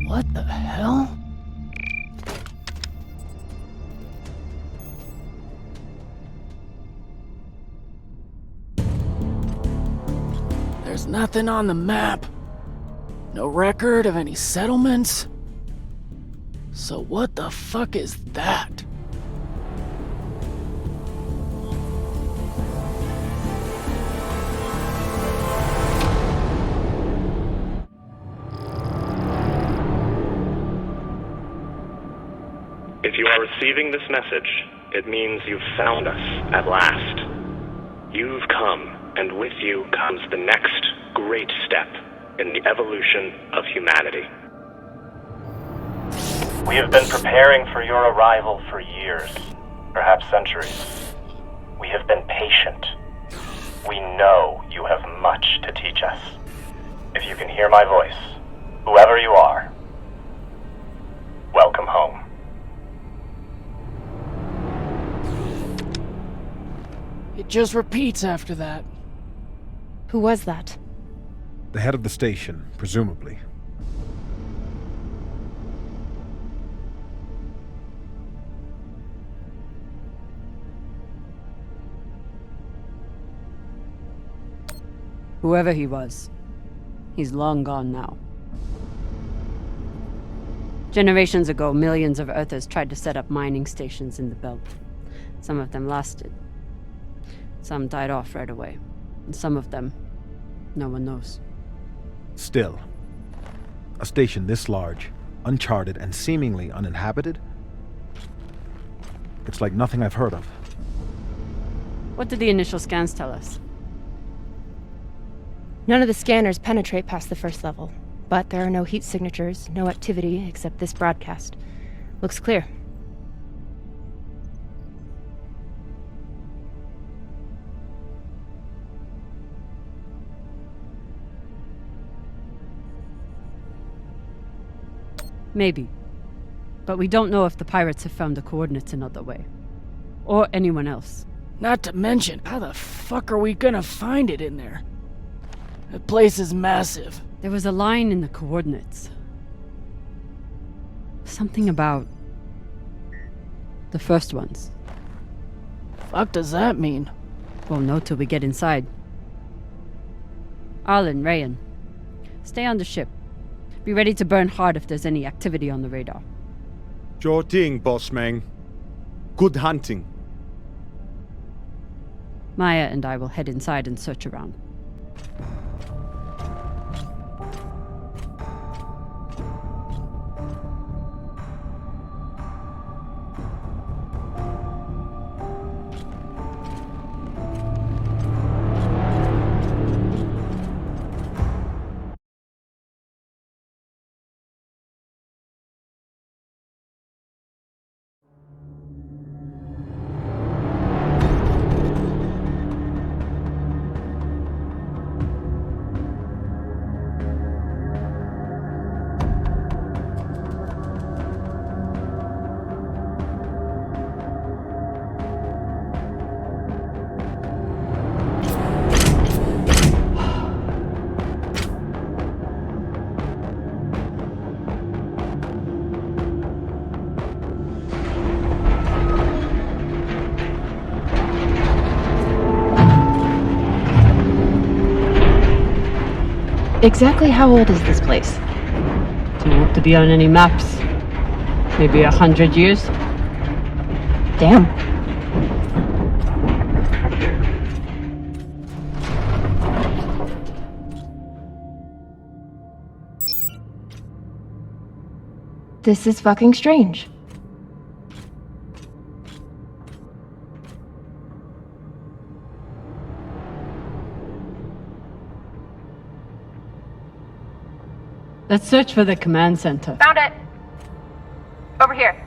What the hell? There's nothing on the map. No record of any settlements. So what the fuck is that? If you are receiving this message, it means you've found us at last. You've come, and with you comes the next great step in the evolution of humanity. We have been preparing for your arrival for years, perhaps centuries. We have been patient. We know you have much to teach us. If you can hear my voice, whoever you are, welcome home. It just repeats after that. Who was that? The head of the station, presumably. Whoever he was, he's long gone now. Generations ago, millions of Earthers tried to set up mining stations in the belt. Some of them lasted. Some died off right away. And some of them, no one knows. Still, a station this large, uncharted, and seemingly uninhabited? It's like nothing I've heard of. What did the initial scans tell us? None of the scanners penetrate past the first level, but there are no heat signatures, no activity except this broadcast. Looks clear. Maybe. But we don't know if the pirates have found the coordinates another way. Or anyone else. Not to mention, how the fuck are we gonna find it in there? The place is massive. There was a line in the coordinates. Something about the first ones. Fuck does that mean? We'll know till we get inside. Arlen, Rayan, stay on the ship. Be ready to burn hard if there's any activity on the radar. Sure thing, boss man. Good hunting. Maya and I will head inside and search around. Exactly how old is this place? Too old to be on any maps. Maybe 100 years? Damn. This is fucking strange. Let's search for the command center. Found it! Over here.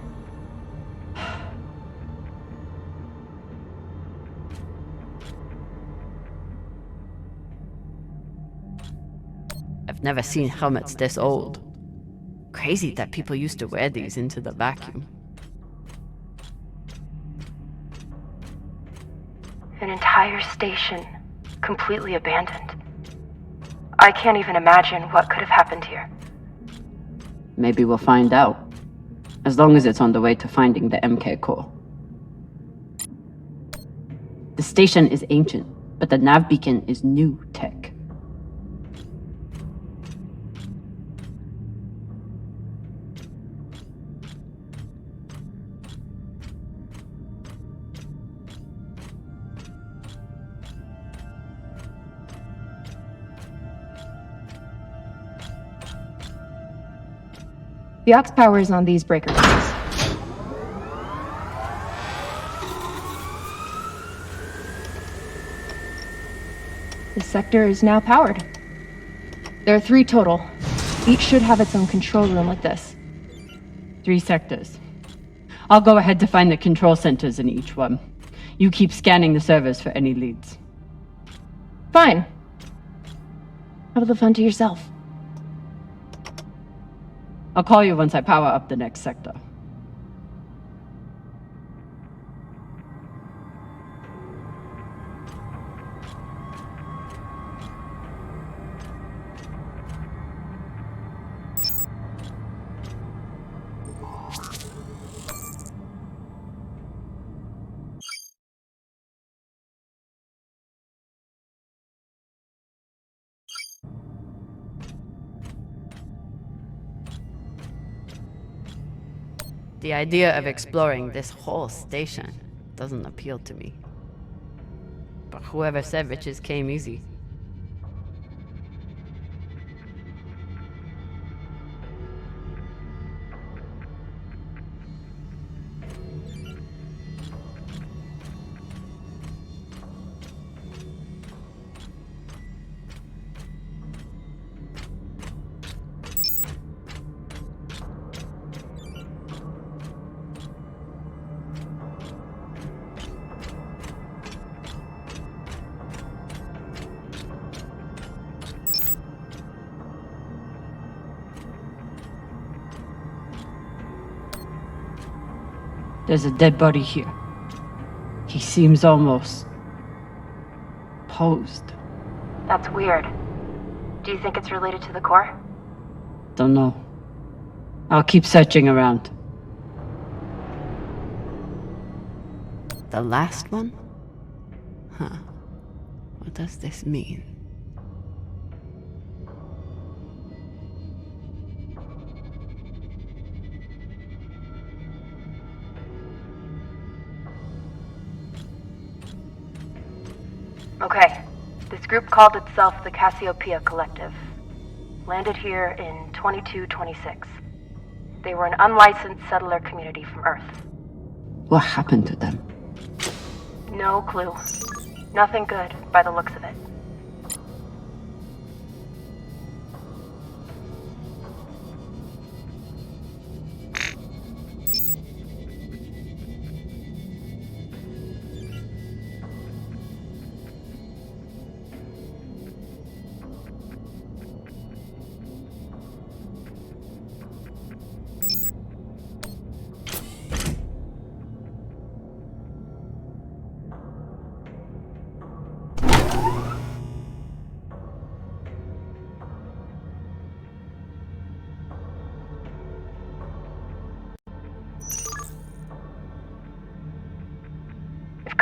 I've never seen helmets this old. Crazy that people used to wear these into the vacuum. An entire station, completely abandoned. I can't even imagine what could have happened here. Maybe we'll find out. As long as it's on the way to finding the MK core. The station is ancient, but the nav beacon is new tech. The aux power is on these breaker cables. This sector is now powered. There are 3 total. Each should have its own control room like this. 3 sectors. I'll go ahead to find the control centers in each one. You keep scanning the servers for any leads. Fine. Have the fun to yourself. I'll call you once I power up the next sector. The idea of exploring this whole station doesn't appeal to me. But whoever said riches came easy. There's a dead body here. He seems almost posed. That's weird. Do you think it's related to the core? Don't know. I'll keep searching around. The last one? Huh. What does this mean? Okay. This group called itself the Cassiopeia Collective. Landed here in 2226. They were an unlicensed settler community from Earth. What happened to them? No clue. Nothing good, by the looks of it.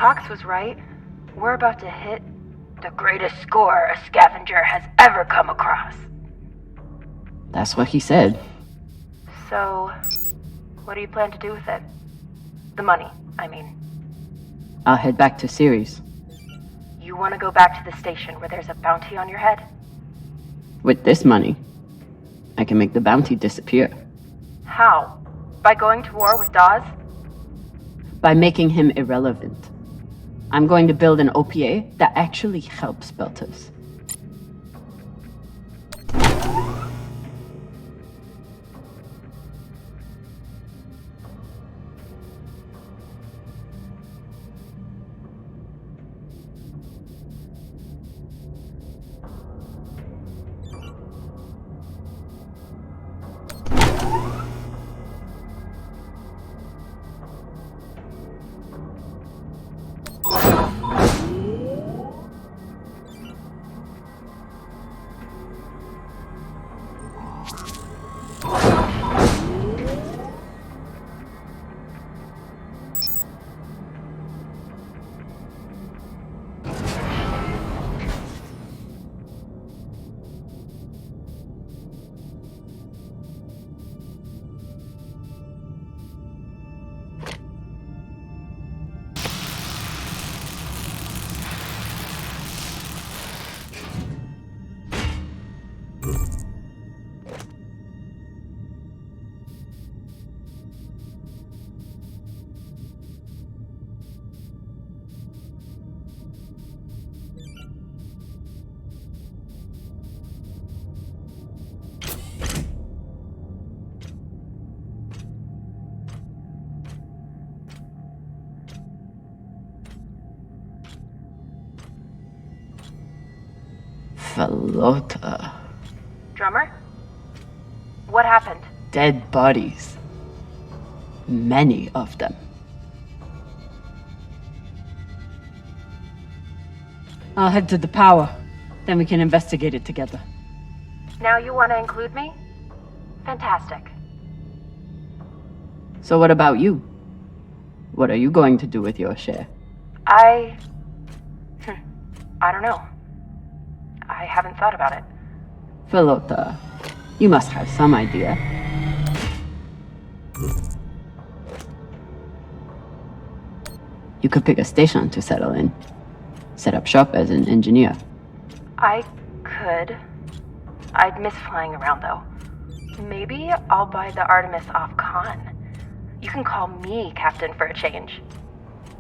Cox was right. We're about to hit the greatest score a scavenger has ever come across. That's what he said. So, what do you plan to do with it? The money, I mean. I'll head back to Ceres. You want to go back to the station where there's a bounty on your head? With this money, I can make the bounty disappear. How? By going to war with Dawes? By making him irrelevant. I'm going to build an OPA that actually helps Belters. Felota. Drummer? What happened? Dead bodies. Many of them. I'll head to the power. Then we can investigate it together. Now you want to include me? Fantastic. So what about you? What are you going to do with your share? I don't know. I haven't thought about it. Felota, you must have some idea. You could pick a station to settle in. Set up shop as an engineer. I could. I'd miss flying around, though. Maybe I'll buy the Artemis off Khan. You can call me captain for a change.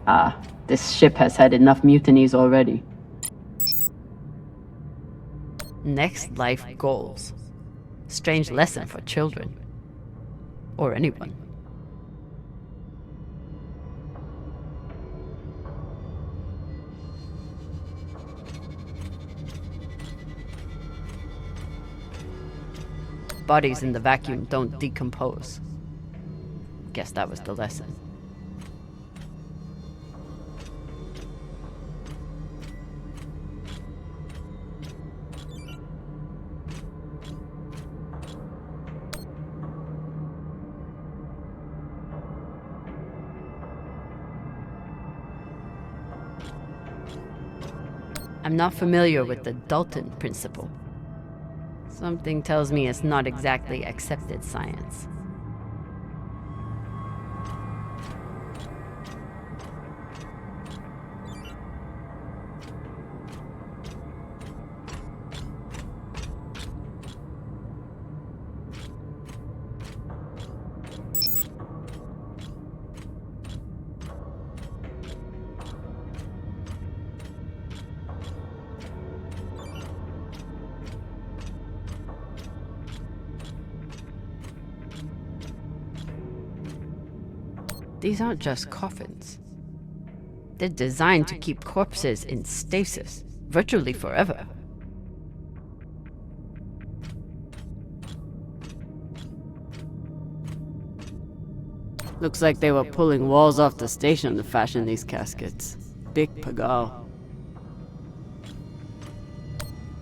Ah, this ship has had enough mutinies already. Next life goals. Strange lesson for children. Or anyone. Bodies in the vacuum don't decompose. Guess that was the lesson. I'm not familiar with the Dalton principle. Something tells me it's not exactly accepted science. These aren't just coffins. They're designed to keep corpses in stasis, virtually forever. Looks like they were pulling walls off the station to fashion these caskets. Big pagal.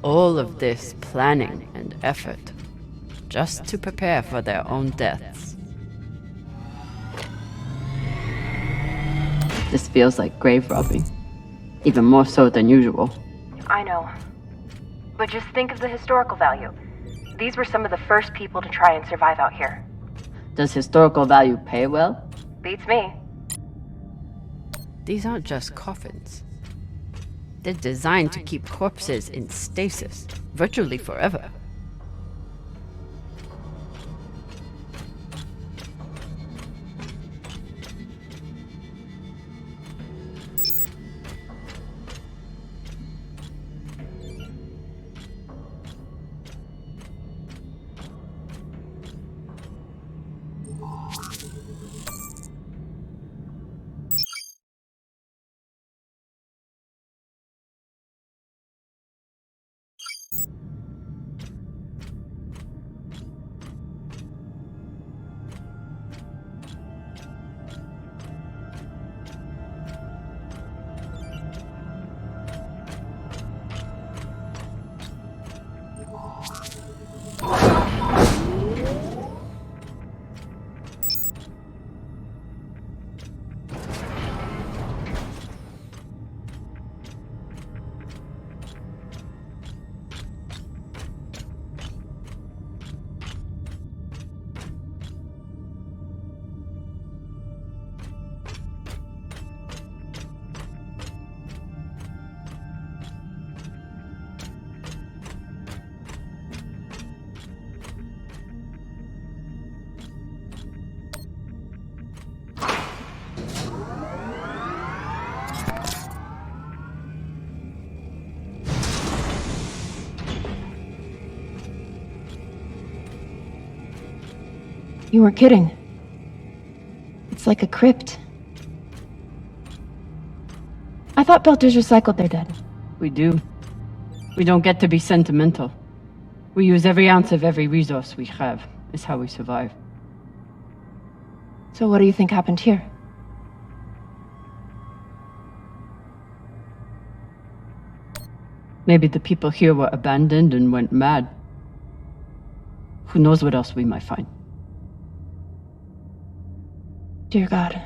All of this planning and effort, just to prepare for their own deaths. This feels like grave robbing. Even more so than usual. I know. But just think of the historical value. These were some of the first people to try and survive out here. Does historical value pay well? Beats me. These aren't just coffins. They're designed to keep corpses in stasis, virtually forever. You weren't kidding. It's like a crypt. I thought Belters recycled their dead. We do. We don't get to be sentimental. We use every ounce of every resource we have. It's how we survive. So what do you think happened here? Maybe the people here were abandoned and went mad. Who knows what else we might find? Dear God.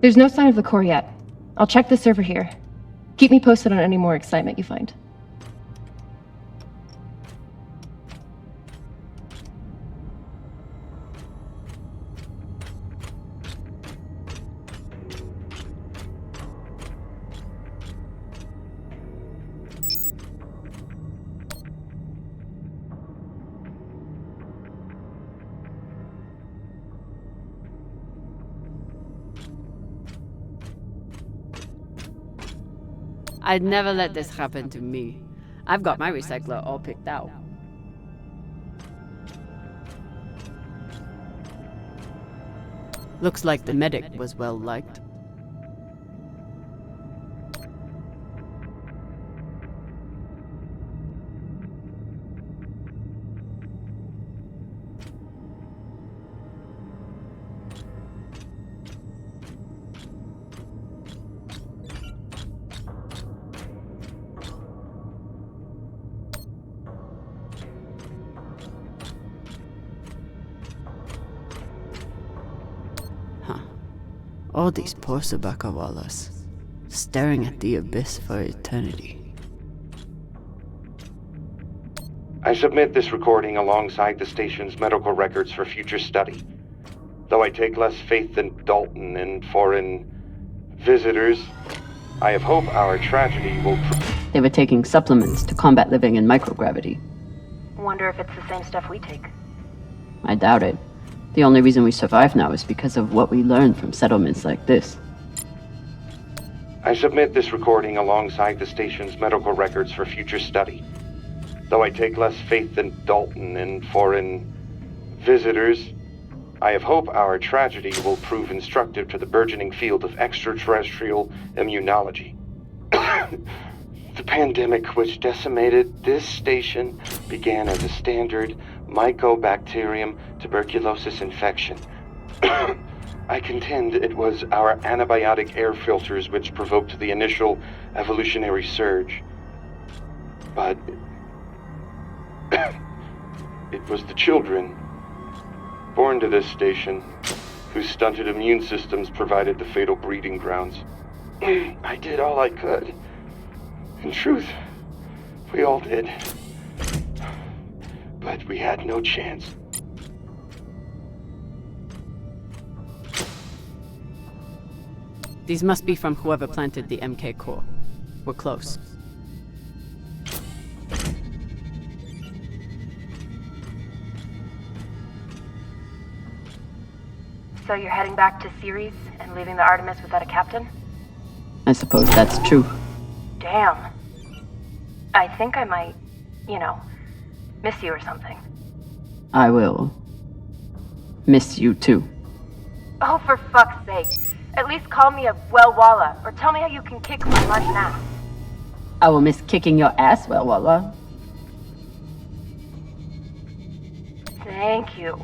There's no sign of the core yet. I'll check the server here. Keep me posted on any more excitement you find. I'd never let this happen to me. I've got my recycler all picked out. Looks like the medic was well liked. All these poor Sabakawalas, staring at the abyss for eternity. I submit this recording alongside the station's medical records for future study. Though I take less faith than Dalton in foreign visitors, I have hope our tragedy will... They were taking supplements to combat living in microgravity. Wonder if it's the same stuff we take. I doubt it. The only reason we survive now is because of what we learned from settlements like this. I submit this recording alongside the station's medical records for future study. Though I take less faith than Dalton in foreign visitors, I have hope our tragedy will prove instructive to the burgeoning field of extraterrestrial immunology. The pandemic which decimated this station began as a standard Mycobacterium tuberculosis infection. I contend it was our antibiotic air filters which provoked the initial evolutionary surge. But it was the children born to this station whose stunted immune systems provided the fatal breeding grounds. I did all I could. In truth, we all did. But we had no chance. These must be from whoever planted the MK core. We're close. So you're heading back to Ceres and leaving the Artemis without a captain? I suppose that's true. Damn. I think I might, miss you or something. I will miss you too. Oh, for fuck's sake. At least call me a well-walla, or tell me how you can kick my Martian ass. I will miss kicking your ass, well, Walla. Thank you.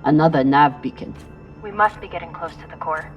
Another nav beacon. We must be getting close to the core.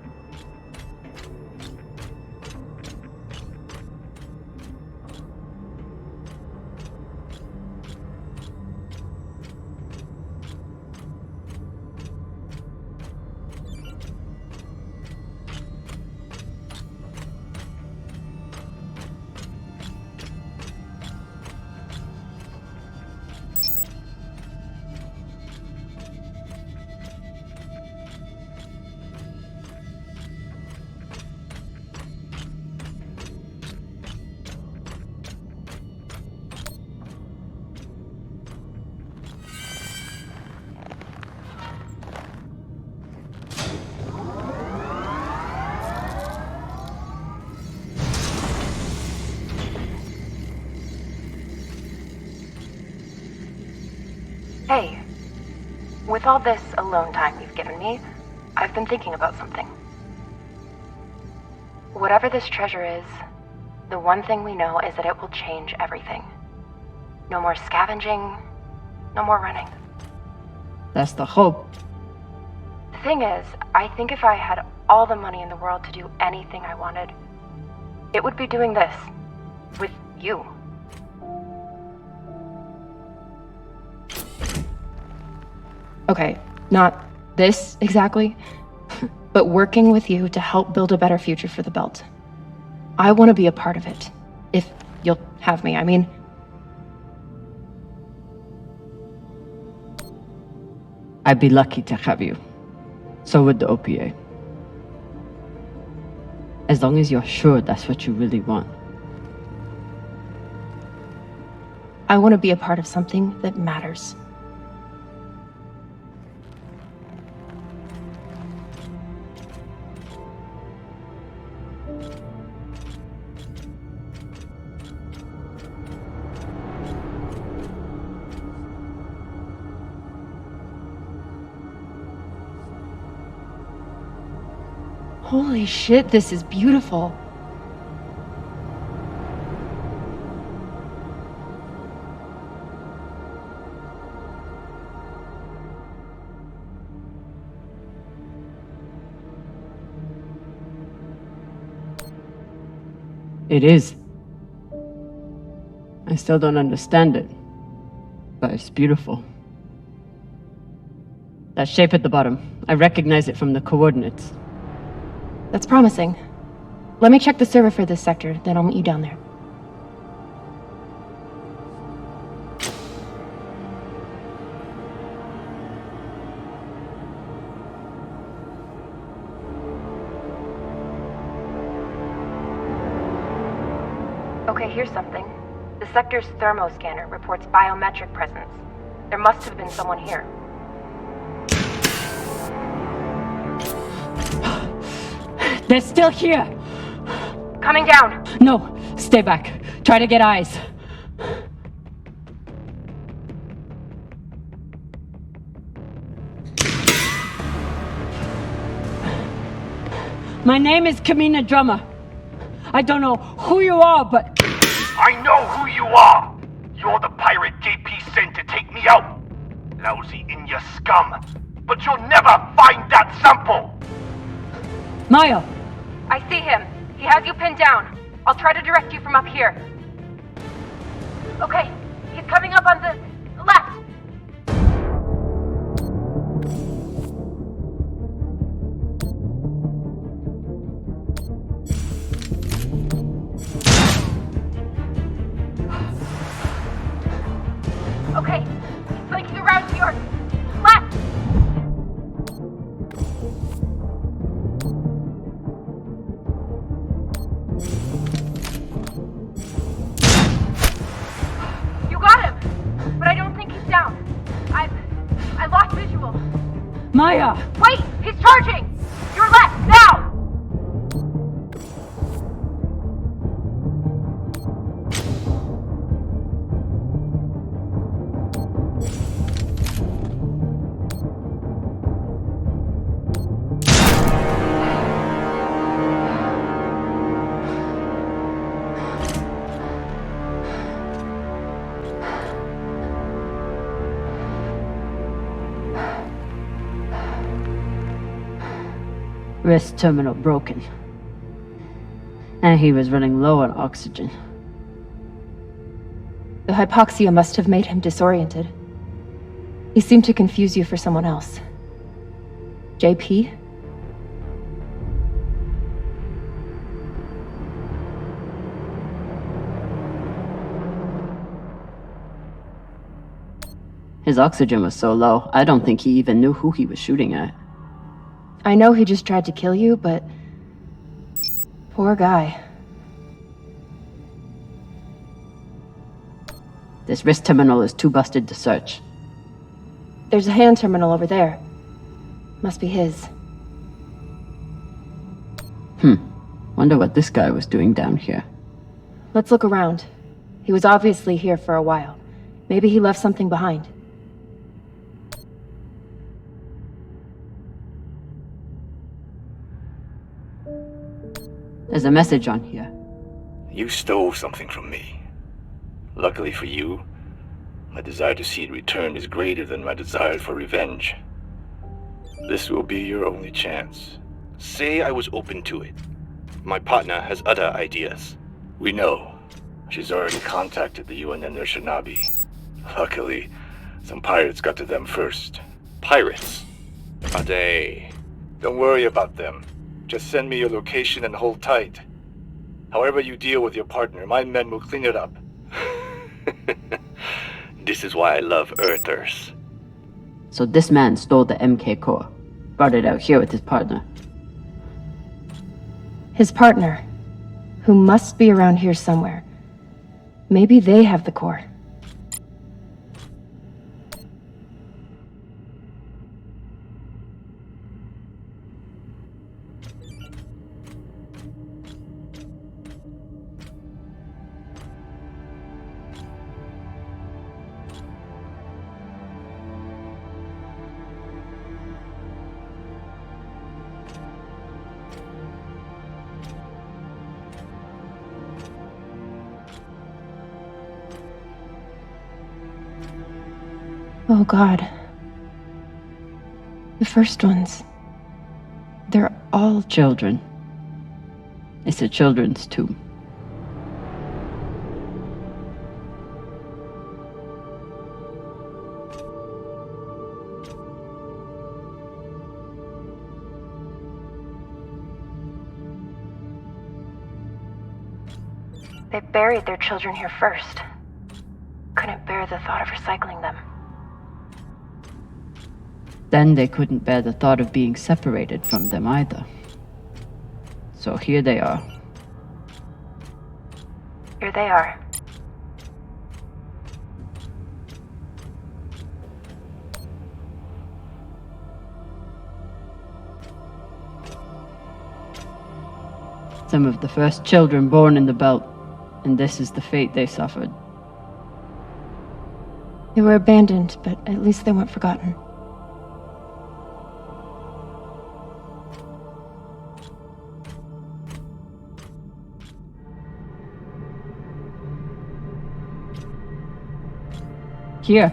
Hey, with all this alone time you've given me, I've been thinking about something. Whatever this treasure is, the one thing we know is that it will change everything. No more scavenging, no more running. That's the hope. The thing is, I think if I had all the money in the world to do anything I wanted, it would be doing this. With you. Okay, not this exactly, but working with you to help build a better future for the Belt. I want to be a part of it. If you'll have me, I mean. I'd be lucky to have you. So would the OPA. As long as you're sure that's what you really want. I want to be a part of something that matters. Holy shit, this is beautiful. It is. I still don't understand it, but it's beautiful. That shape at the bottom, I recognize it from the coordinates. That's promising. Let me check the server for this sector, then I'll meet you down there. Okay, here's something. The sector's thermoscanner reports biometric presence. There must have been someone here. They're still here! Coming down! No, stay back. Try to get eyes. My name is Camina Drummer. I don't know who you are, but... I know who you are! You're the pirate JP sent to take me out! Lousy in your scum! But you'll never find that sample! Maya! I see him. He has you pinned down. I'll try to direct you from up here. Okay, he's coming up on the left. Okay, he's flanking around to your left. You got him, but I don't think he's down. I lost visual. Maya! Wait, he's charging. Your left, now. Wrist terminal broken. And he was running low on oxygen. The hypoxia must have made him disoriented. He seemed to confuse you for someone else. JP? His oxygen was so low, I don't think he even knew who he was shooting at. I know he just tried to kill you, but... poor guy. This wrist terminal is too busted to search. There's a hand terminal over there. Must be his. Wonder what this guy was doing down here. Let's look around. He was obviously here for a while. Maybe he left something behind. There's a message on here. You stole something from me. Luckily for you, my desire to see it returned is greater than my desire for revenge. This will be your only chance. Say I was open to it. My partner has other ideas. We know. She's already contacted the UN and their Shinabi. Luckily, some pirates got to them first. Pirates? Are they? Don't worry about them. Just send me your location and hold tight. However you deal with your partner, my men will clean it up. This is why I love Earthers. So this man stole the MK core, brought it out here with his partner. His partner, who must be around here somewhere. Maybe they have the core. Oh God. The first ones. They're all children. It's a children's tomb. They buried their children here first. Couldn't bear the thought of recycling them. Then they couldn't bear the thought of being separated from them either. So here they are. Here they are. Some of the first children born in the belt, and this is the fate they suffered. They were abandoned, but at least they weren't forgotten. Here.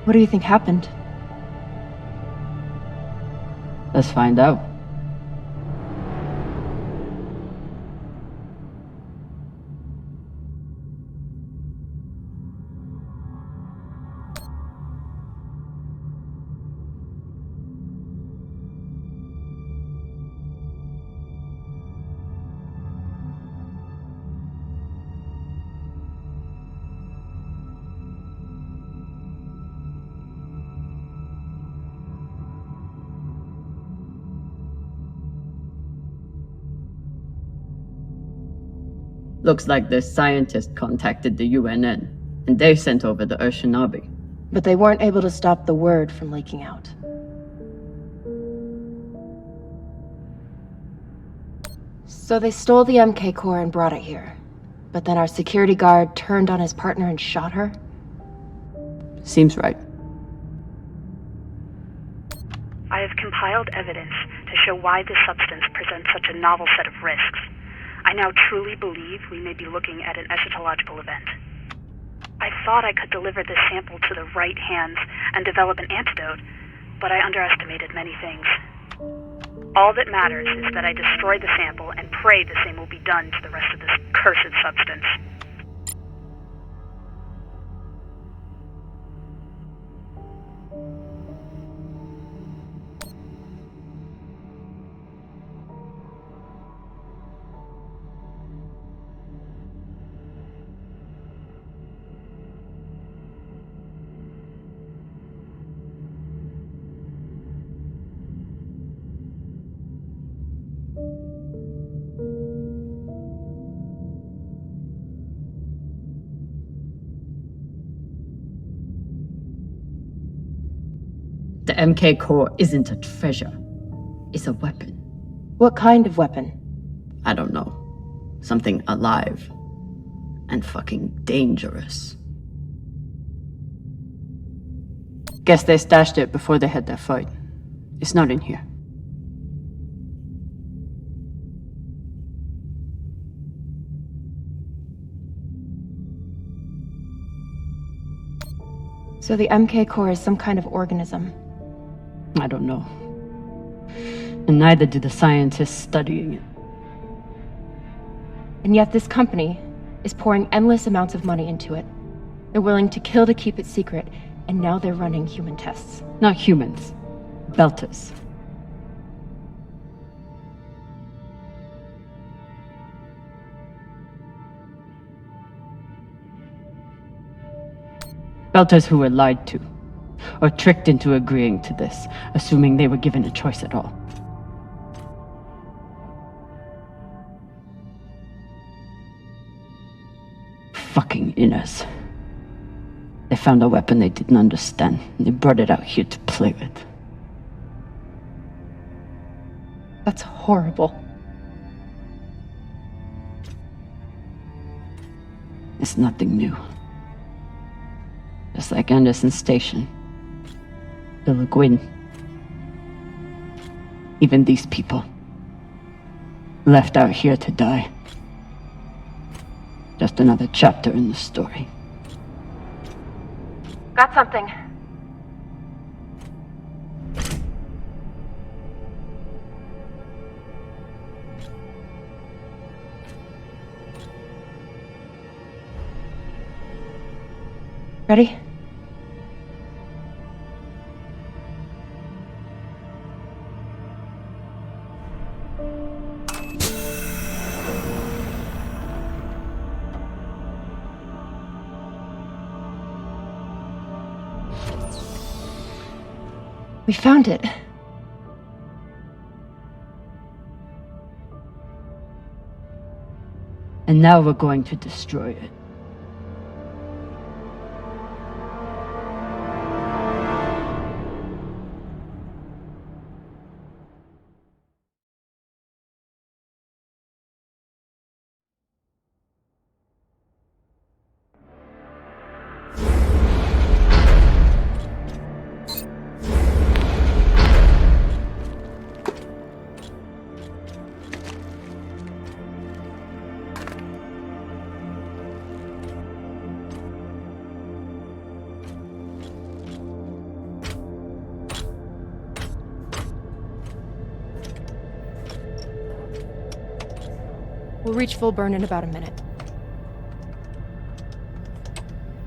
What do you think happened? Let's find out. Looks like this scientist contacted the UNN, and they sent over the Shinabi. But they weren't able to stop the word from leaking out. So they stole the MK core and brought it here. But then our security guard turned on his partner and shot her? Seems right. I have compiled evidence to show why this substance presents such a novel set of risks. I now truly believe we may be looking at an eschatological event. I thought I could deliver this sample to the right hands and develop an antidote, but I underestimated many things. All that matters is that I destroy the sample and pray the same will be done to the rest of this cursed substance. The MK core isn't a treasure. It's a weapon. What kind of weapon? I don't know. Something alive. And fucking dangerous. Guess they stashed it before they had their fight. It's not in here. So the MK core is some kind of organism. I don't know. And neither do the scientists studying it. And yet this company is pouring endless amounts of money into it. They're willing to kill to keep it secret, and now they're running human tests. Not humans. Belters. Belters who were lied to, or tricked into agreeing to this, assuming they were given a choice at all. Fucking inners. They found a weapon they didn't understand, and they brought it out here to play with. That's horrible. It's nothing new. Just like Anderson Station. The Lagoon. Even these people. Left out here to die. Just another chapter in the story. Got something. Ready? We found it. And now we're going to destroy it. We'll reach full burn in about a minute.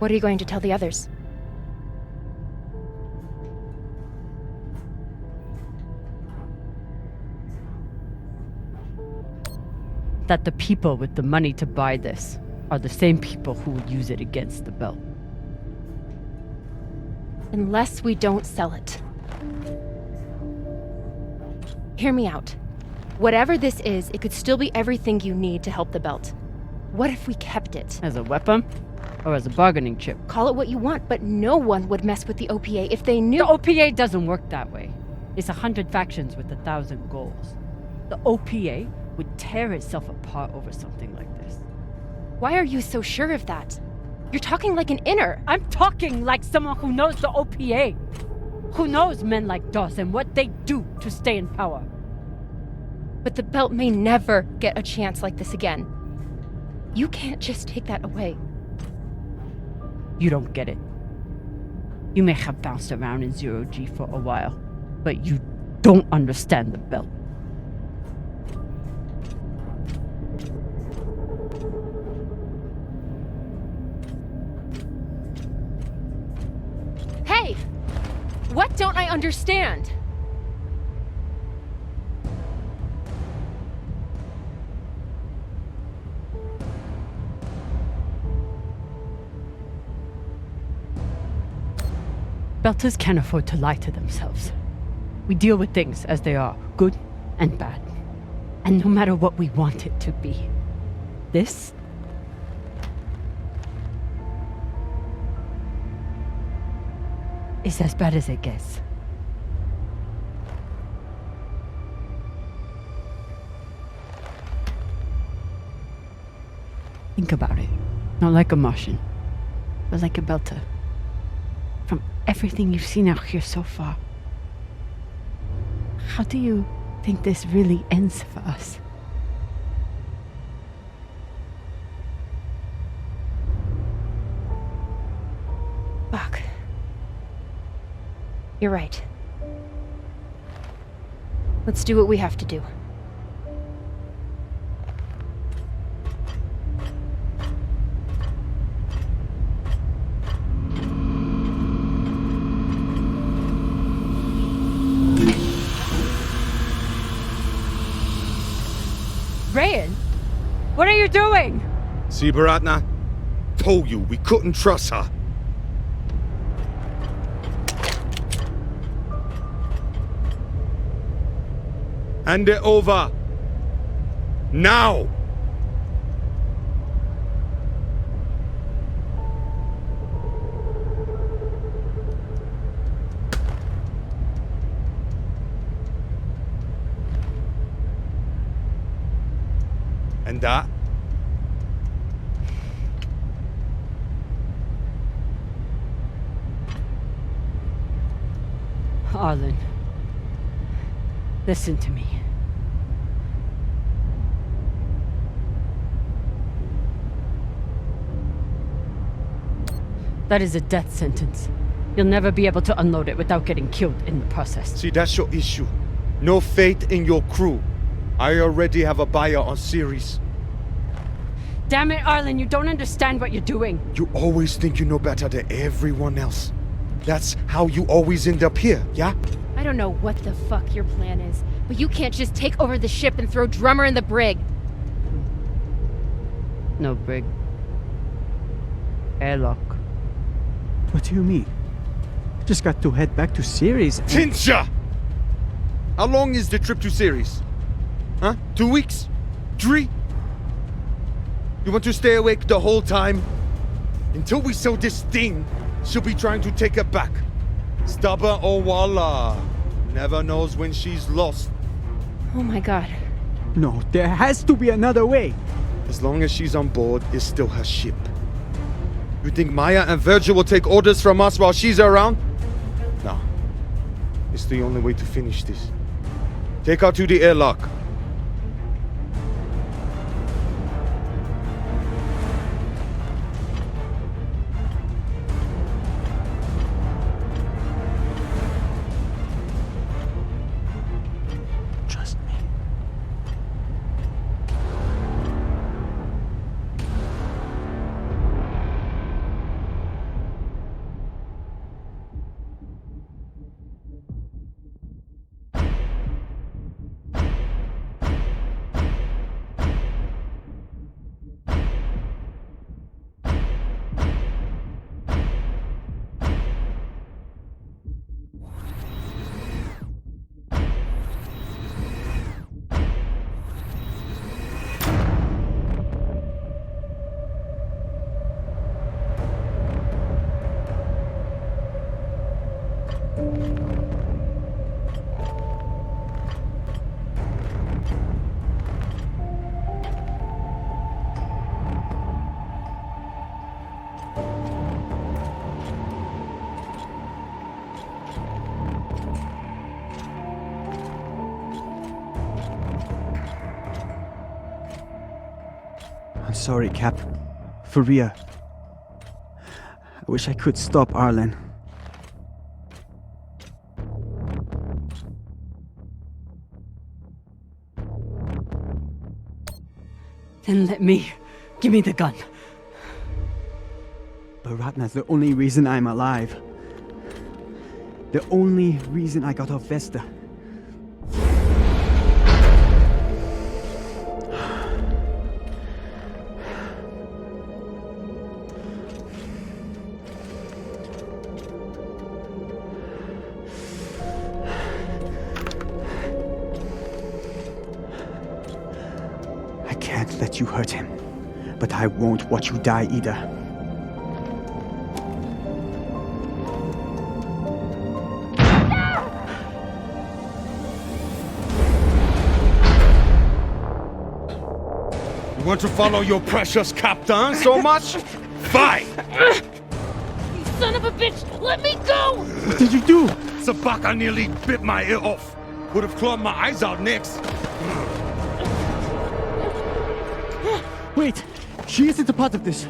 What are you going to tell the others? That the people with the money to buy this are the same people who will use it against the belt. Unless we don't sell it. Hear me out. Whatever this is, it could still be everything you need to help the belt. What if we kept it? As a weapon? Or as a bargaining chip? Call it what you want, but no one would mess with the OPA if they knew— The OPA doesn't work that way. It's 100 factions with 1,000 goals. The OPA would tear itself apart over something like this. Why are you so sure of that? You're talking like an inner. I'm talking like someone who knows the OPA. Who knows men like Doss and what they do to stay in power. But the belt may never get a chance like this again. You can't just take that away. You don't get it. You may have bounced around in zero G for a while, but you don't understand the belt. Hey! What don't I understand? Belters can't afford to lie to themselves. We deal with things as they are, good and bad. And no matter what we want it to be, this is as bad as it gets. Think about it. Not like a Martian, but like a Belter. From everything you've seen out here so far, how do you think this really ends for us? Fuck. You're right. Let's do what we have to do. Rayan, what are you doing? See, Baratna? Told you we couldn't trust her. Hand it over. Now! And that? Arlen, listen to me. That is a death sentence. You'll never be able to unload it without getting killed in the process. See, that's your issue. No faith in your crew. I already have a buyer on Ceres. Damn it, Arlen, you don't understand what you're doing. You always think you know better than everyone else. That's how you always end up here, yeah? I don't know what the fuck your plan is, but you can't just take over the ship and throw Drummer in the brig. No brig. Airlock. What do you mean? Just got to head back to Ceres and... Tinsha! How long is the trip to Ceres? Huh? 2 weeks? 3? You want to stay awake the whole time? Until we sell this thing, she'll be trying to take it back. Stubborn or voila. Never knows when she's lost. Oh my god. No, there has to be another way. As long as she's on board, it's still her ship. You think Maya and Virgil will take orders from us while she's around? No. It's the only way to finish this. Take her to the airlock. Trust me. I'm sorry, Cap. For real. I wish I could stop Arlen. Then let me. Give me the gun. But Ratna's the only reason I'm alive. The only reason I got off Vesta. I can't let you hurt him, but I won't watch you die either. You want to follow your precious captain so much? Fine! You son of a bitch! Let me go! What did you do? Sabaka nearly bit my ear off. Would have clawed my eyes out next. Wait! She isn't a part of this.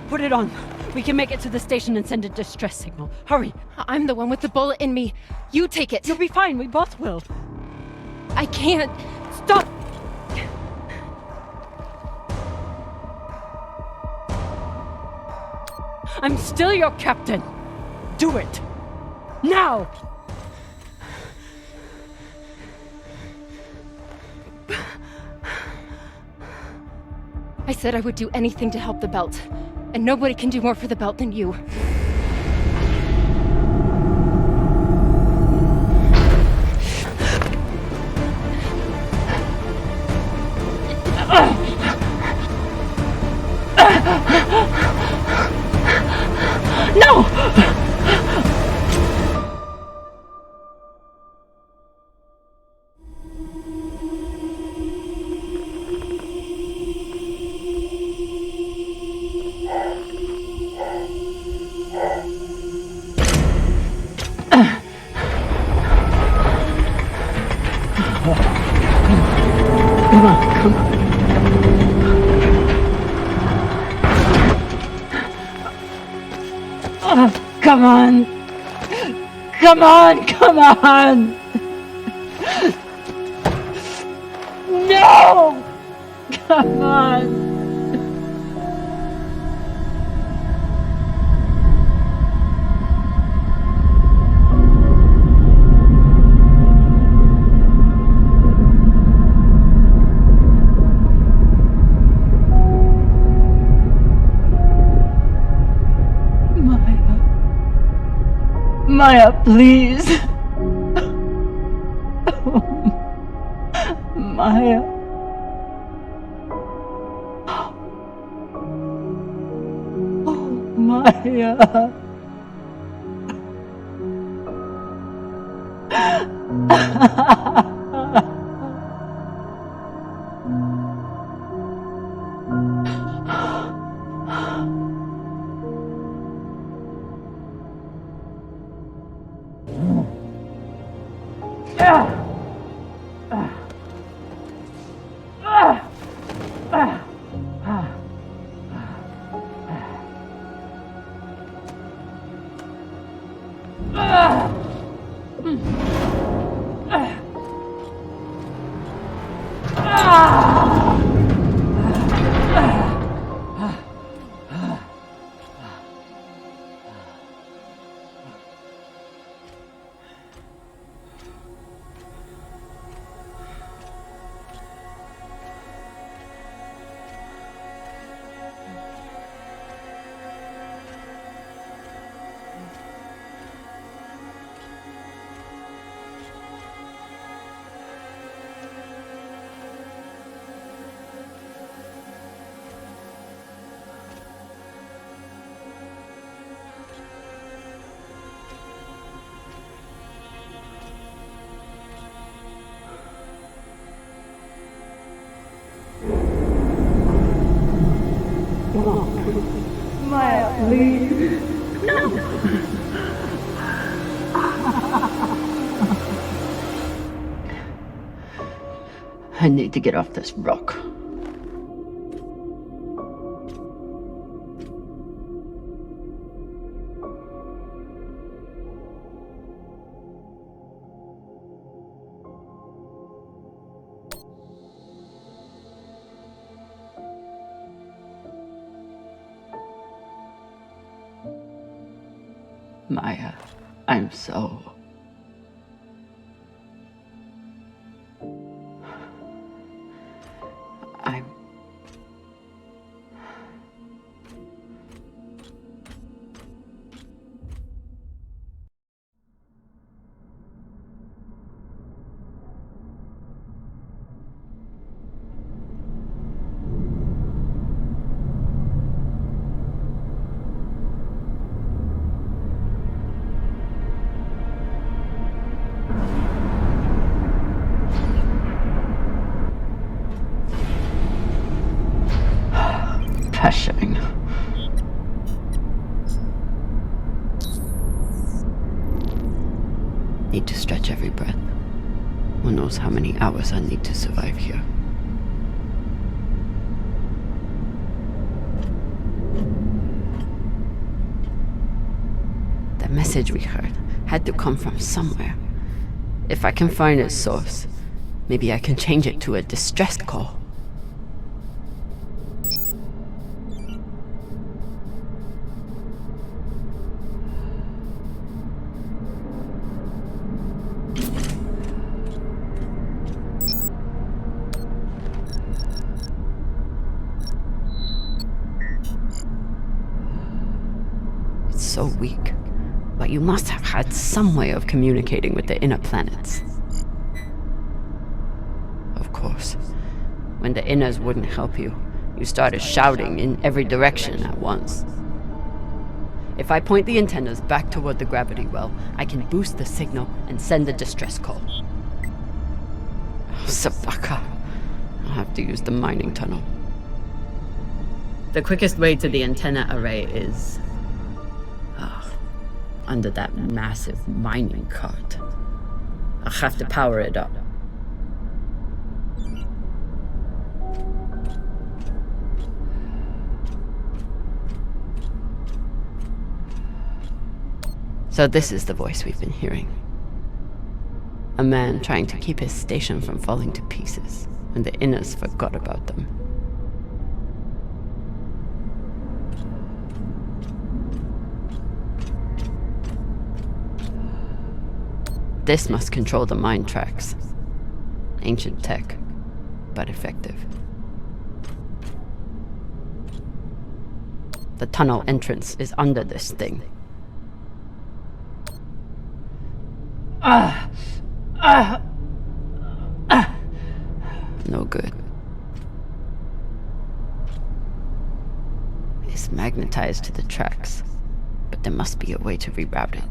Put it on. We can make it to the station and send a distress signal. Hurry. I'm the one with the bullet in me. You take it. You'll be fine. We both will. I can't. Stop! I'm still your captain. Do it. Now! I said I would do anything to help the belt. And nobody can do more for the belt than you. No! Come on! Come on! Come on! No! Come on! Maya, please. Maya. Oh, Maya. Maya, please. No! I need to get off this rock. Maya, I'm so... I'm... Pressuring. Need to stretch every breath. Who knows how many hours I need to survive here. The message we heard had to come from somewhere. If I can find its source, maybe I can change it to a distress call. So weak, but you must have had some way of communicating with the inner planets. Of course, when the inners wouldn't help you, you started shouting in every direction at once. If I point the antennas back toward the gravity well, I can boost the signal and send a distress call. Oh, Sabaka. I'll have to use the mining tunnel. The quickest way to the antenna array is... under that massive mining cart. I'll have to power it up. So this is the voice we've been hearing. A man trying to keep his station from falling to pieces when the inners forgot about them. This must control the mine tracks. Ancient tech, but effective. The tunnel entrance is under this thing. No good. It's magnetized to the tracks, but there must be a way to reroute it.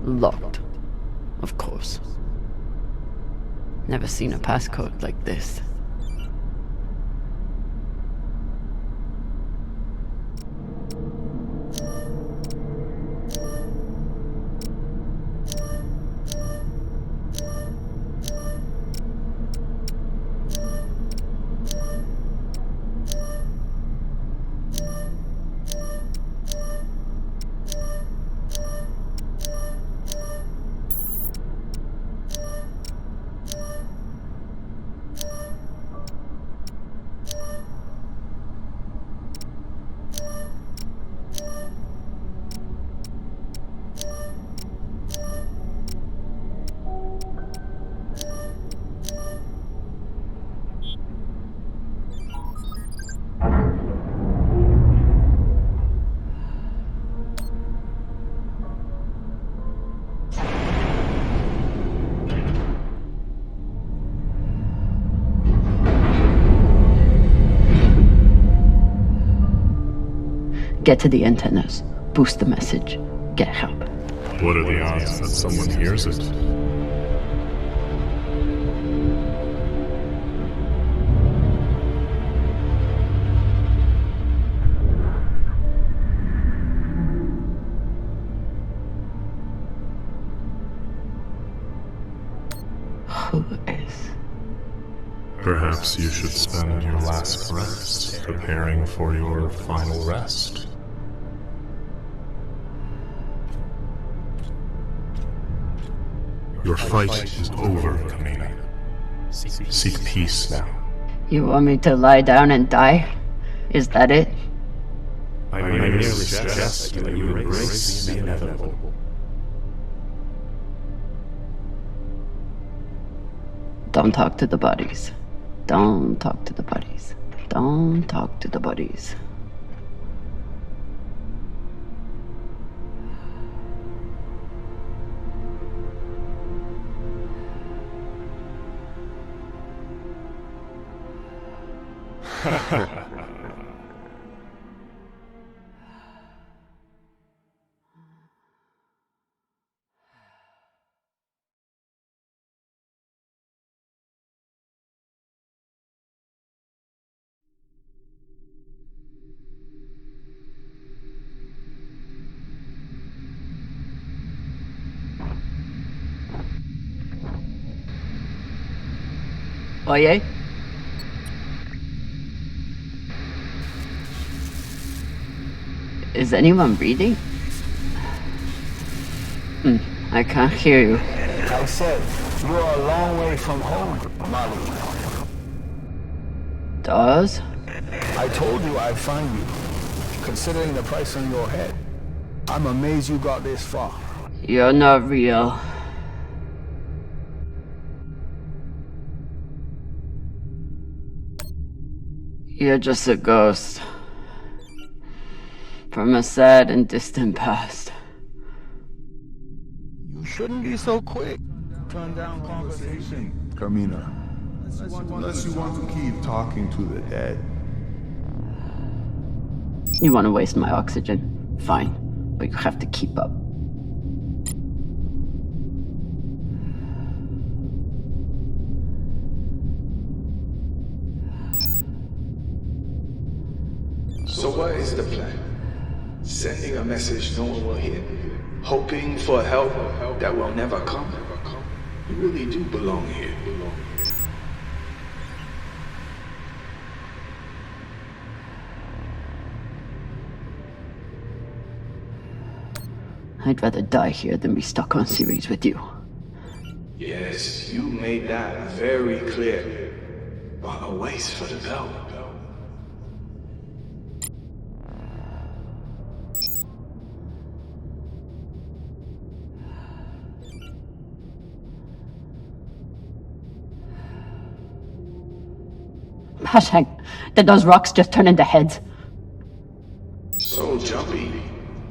Locked. Of course. Never seen a passcode like this. Get to the antennas, boost the message, get help. What are the odds that someone hears it? Who is? Perhaps you should spend your last breaths preparing for your final rest. Your fight is over, Camina. Seek peace now. You want me to lie down and die? Is that it? I merely suggest that you embrace the inevitable. Don't talk to the bodies. Don't talk to the bodies. Don't talk to the bodies. Oye? Is anyone reading? I can't hear you. I said, you're a long way from home, Molly. Dawes? I told you I'd find you, considering the price on your head. I'm amazed you got this far. You're not real. You're just a ghost. From a sad and distant past. You shouldn't be so quick. Turn down conversation, Camina. Unless you want to keep talking to the dead. You want to waste my oxygen? Fine, but you have to keep up. So what is the plan? Sending a message no one will hear? Hoping for help that will never come? You really do belong here. I'd rather die here than be stuck on series with you. Yes, you made that very clear. But a waste for the belt. Hashtag, did those rocks just turn into heads? So jumpy.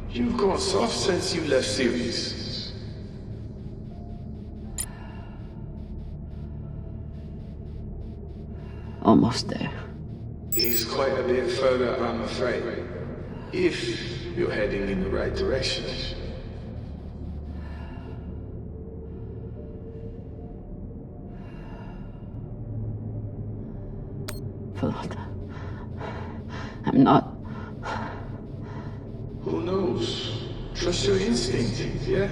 You've gone soft since you left series. Almost there. He's quite a bit further, I'm afraid. If you're heading in the right direction. I'm not. Who knows? Trust your instinct, yeah?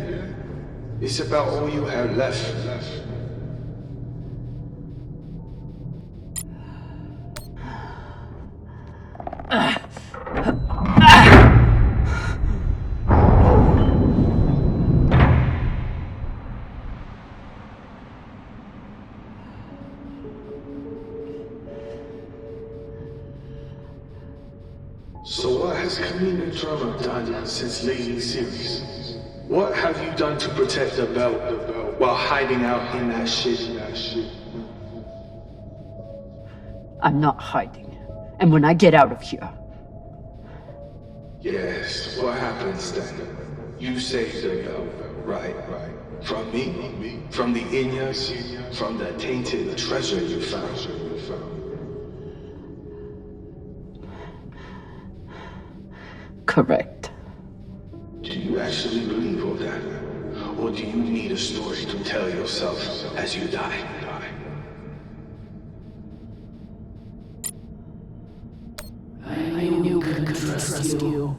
It's about all you have left. So what has Camina Drummer done since leaving series? What have you done to protect the belt while hiding out in that shit? I'm not hiding. And when I get out of here... Yes, what happens then? You saved the belt, right? From me? From the Inyas? From the tainted treasure you found? Correct. Do you actually believe all that? Or do you need a story to tell yourself as you die? I knew I could trust you.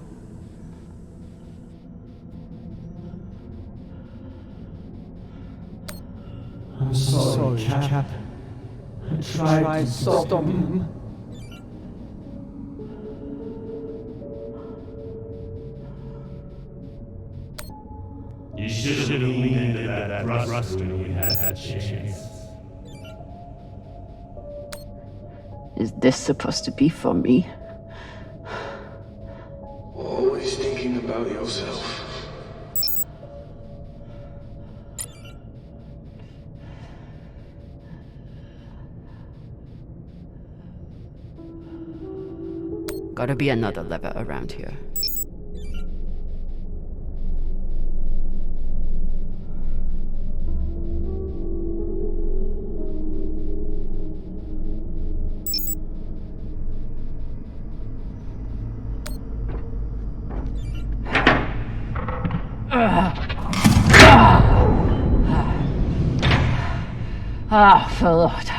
I'm sorry, Cap. I tried to stop him. You should have leaned into that rust when we had that chance. Is this supposed to be for me? Always thinking about yourself. Gotta be another lever around here. Lord.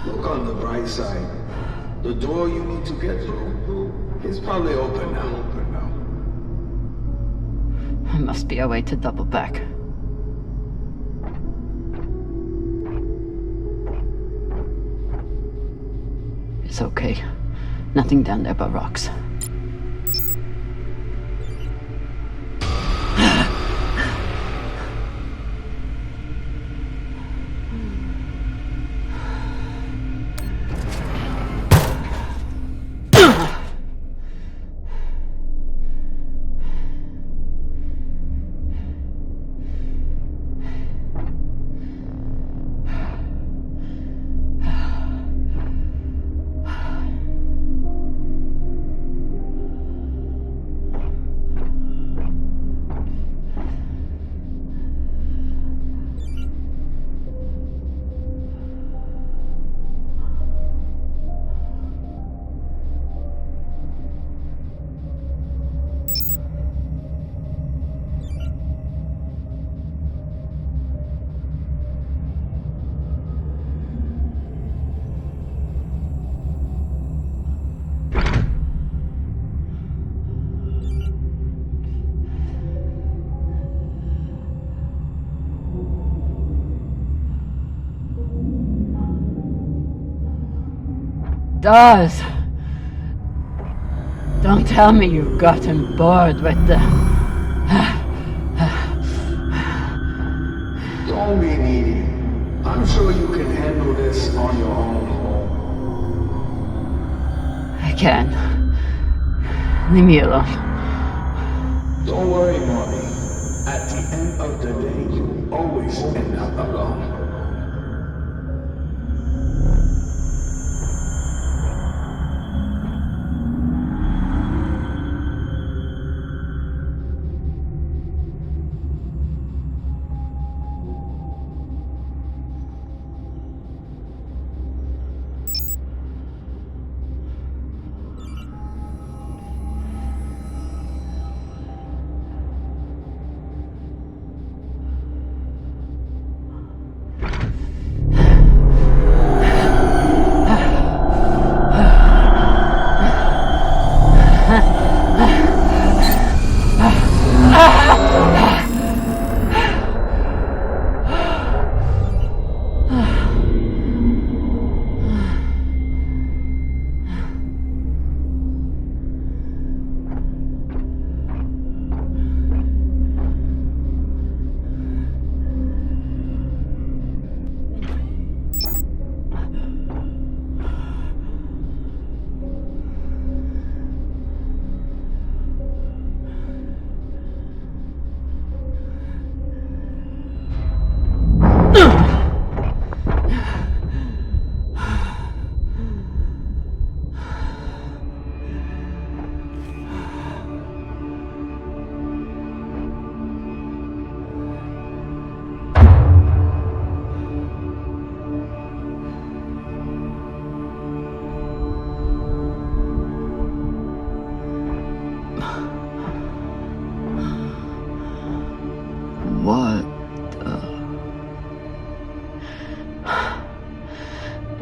Look on the bright side. The door you need to get through is probably open now. There must be a way to double back. It's okay. Nothing down there but rocks. Does. Don't tell me you've gotten bored with the... Don't be needy. I'm sure you can handle this on your own. I can. Leave me alone. Don't worry, Mommy. At the end of the day, you always end up alone.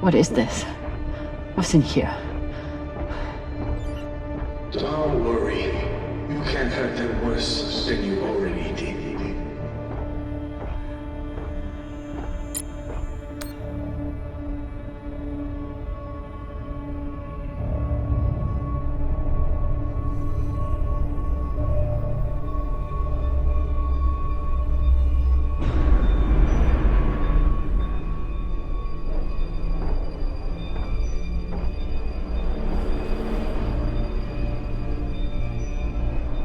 What is this? What's in here? Don't worry. You can't hurt them worse than you already did.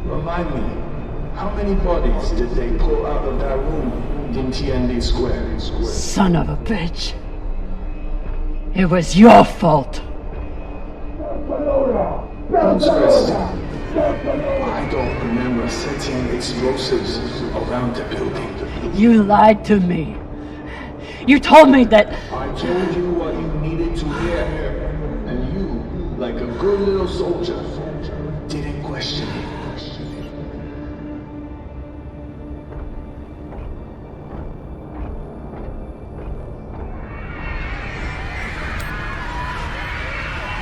Remind me, how many bodies did they pull out of that room in TND Square? Son of a bitch. It was your fault. Interesting. I don't remember setting explosives around the building. You lied to me. You told me that... I told you what you needed to hear. And you, like a good little soldier, didn't question it.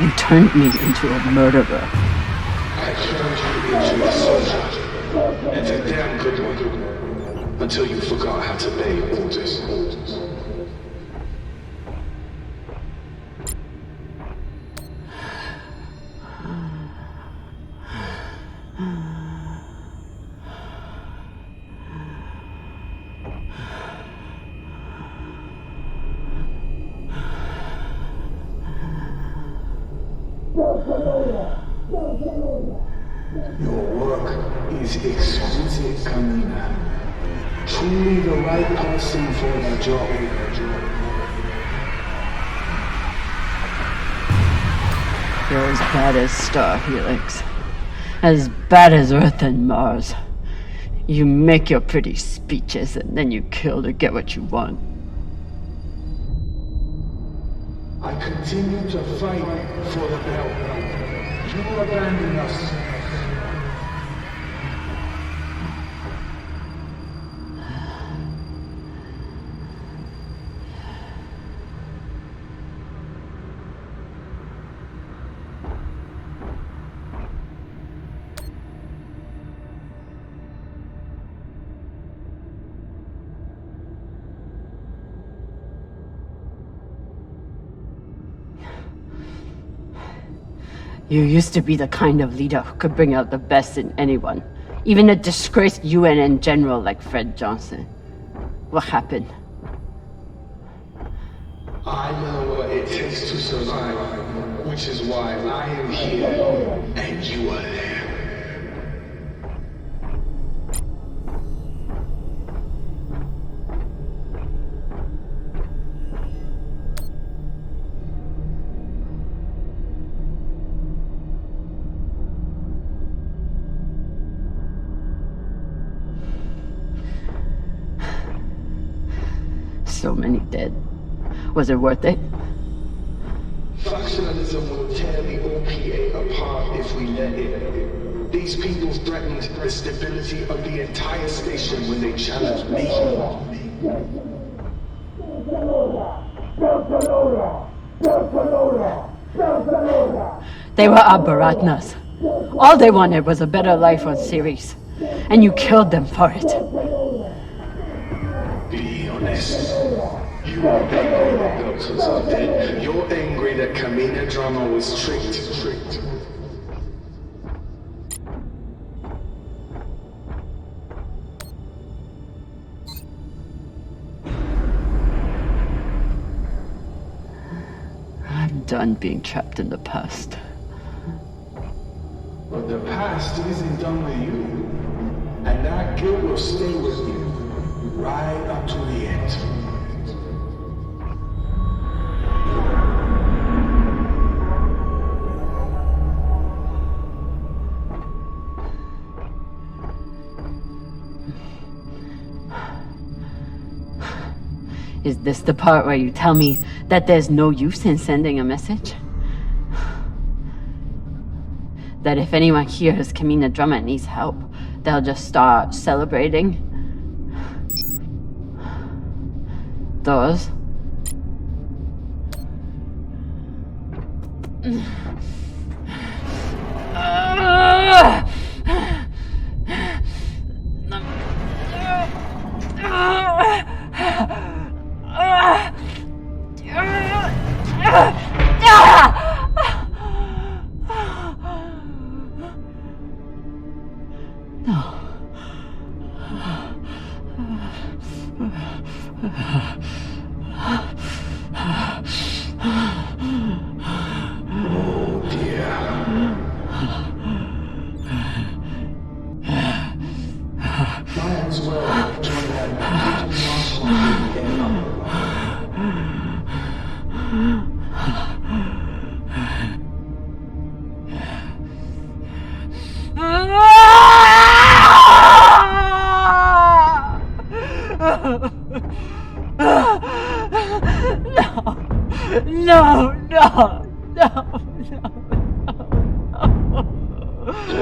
You turned me into a murderer. I turned you into a soldier. And a damn good one. Until you forgot how to obey orders. Your work is exquisite, Camina. Truly the right person for the job. You're as bad as Star Helix. As bad as Earth and Mars. You make your pretty speeches and then you kill to get what you want. I continue to fight for the belt. You abandoned us. You used to be the kind of leader who could bring out the best in anyone. Even a disgraced UNN general like Fred Johnson. What happened? I know what it takes to survive, which is why I am here, and you are there. So many dead. Was it worth it? Factionalism will tear the OPA apart if we let it. These people threatened the stability of the entire station when they challenged me. They were our Baratnas. All they wanted was a better life on Ceres. And you killed them for it. Be honest. You are angry that Belters are dead. You're angry that Camina Drummer was tricked. I'm done being trapped in the past. But the past isn't done with you. And that guilt will stay with you. Right up to the end. Is this the part where you tell me that there's no use in sending a message? That if anyone hears Camina Drummer needs help, they'll just start celebrating? Those?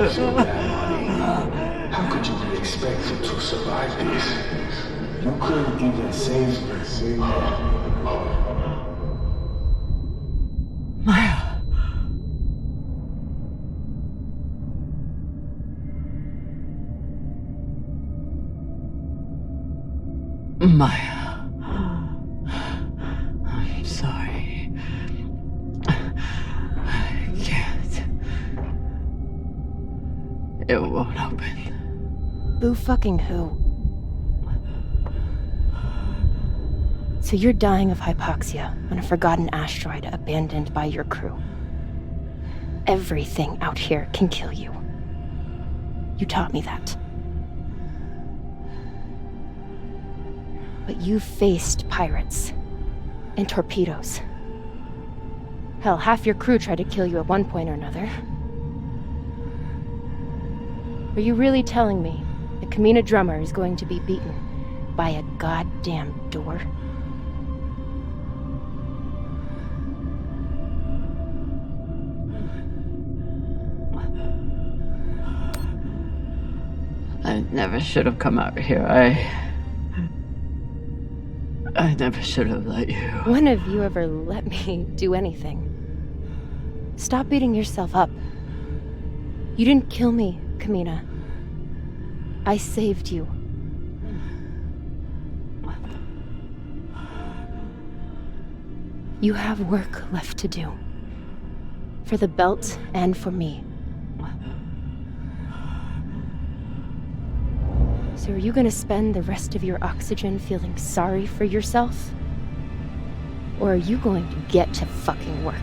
So bad, Marty. How could you be expected to survive this? You couldn't even save me. Maya. Maya. I'm sorry. I can't. It won't open. Boo fucking who? So you're dying of hypoxia on a forgotten asteroid abandoned by your crew. Everything out here can kill you. You taught me that. But you faced pirates and torpedoes. Hell, half your crew tried to kill you at one point or another. Are you really telling me that Camina Drummer is going to be beaten by a goddamn door? I never should have come out here. I never should have let you. When have you ever let me do anything? Stop beating yourself up. You didn't kill me, Camina. I saved you. You have work left to do. For the belt and for me. So are you gonna spend the rest of your oxygen feeling sorry for yourself? Or are you going to get to fucking work?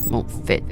Won't fit.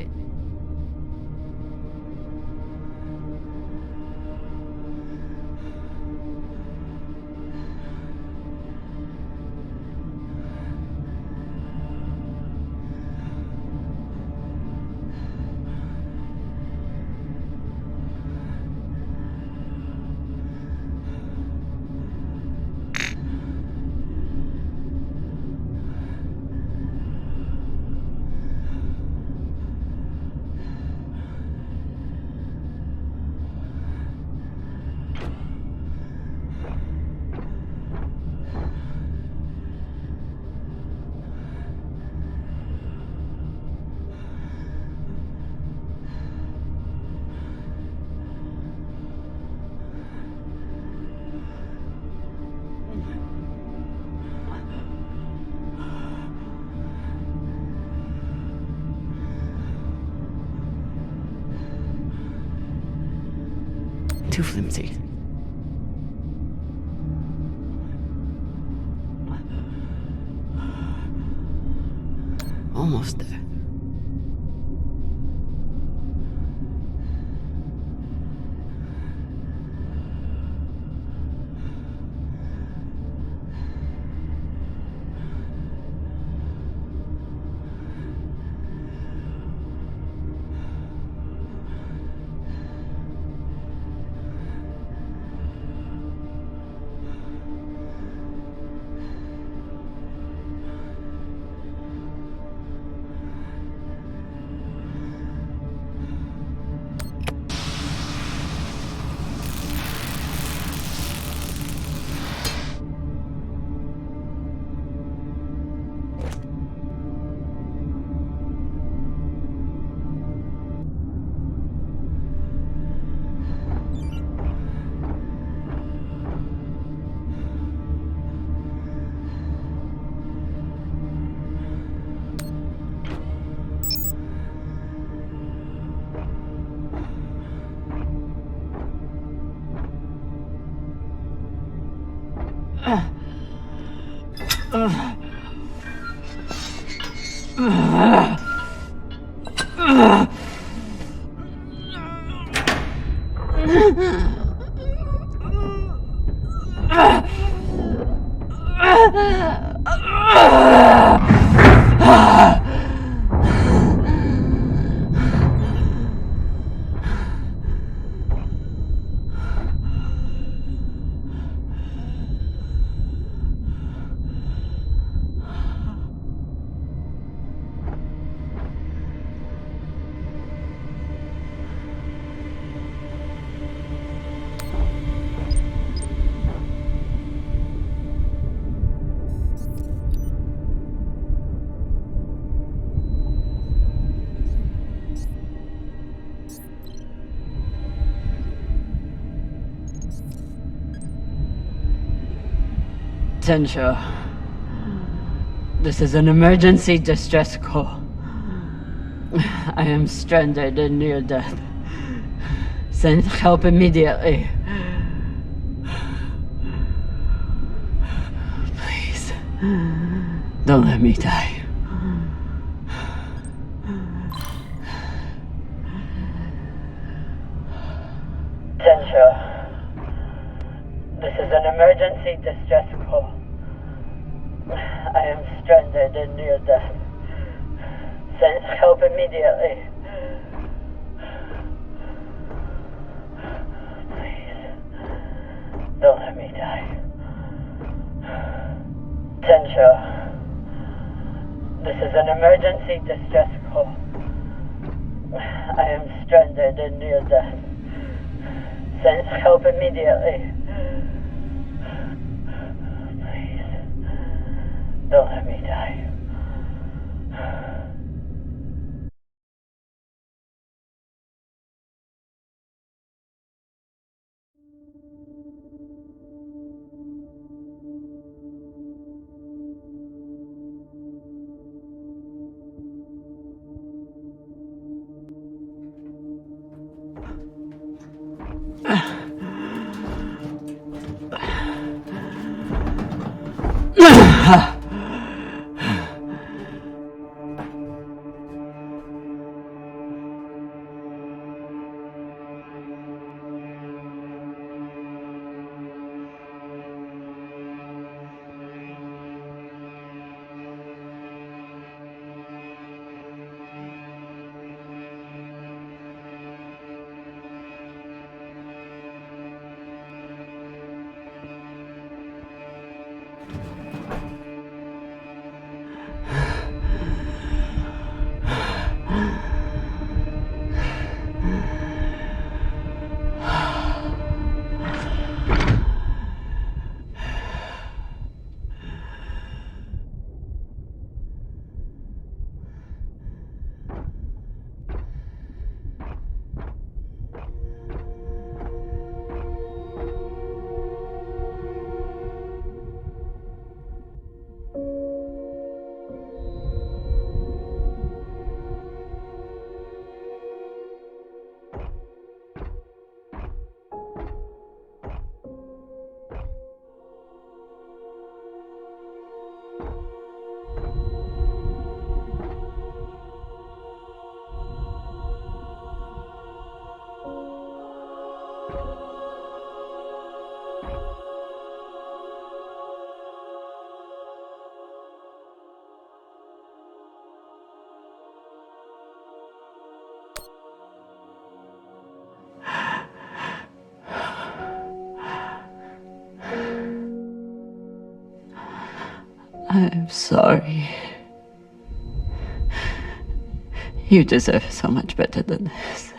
Too flimsy. Almost there. Tensha, this is an emergency distress call. I am stranded and near death. Send help immediately. Please, don't let me die. Tensha, this is an emergency distress call. I am stranded and near death. Send help immediately. Please, don't let me die. Tensha, this is an emergency distress call. I am stranded and near death. Send help immediately. Don't let me die. I'm sorry. You deserve so much better than this.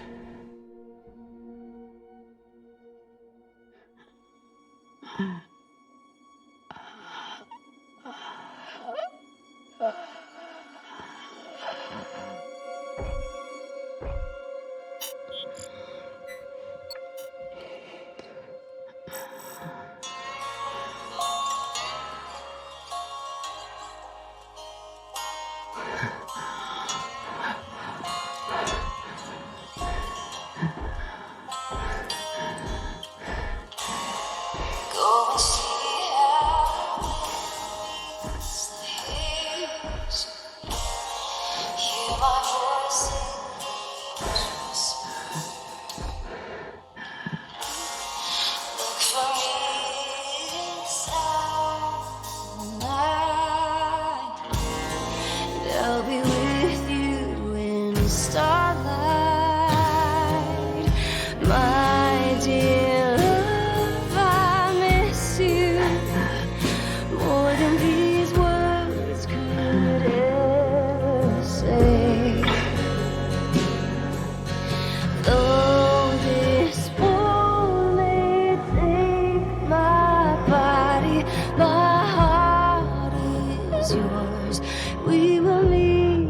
yours. We will leave,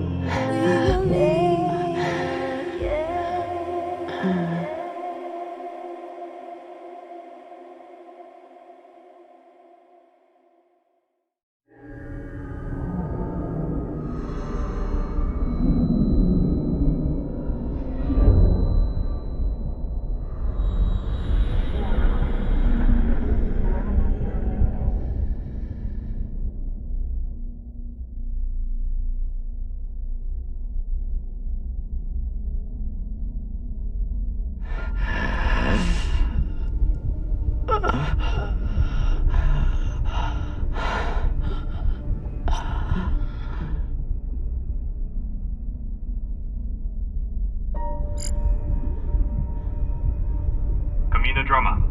Camina Drummer.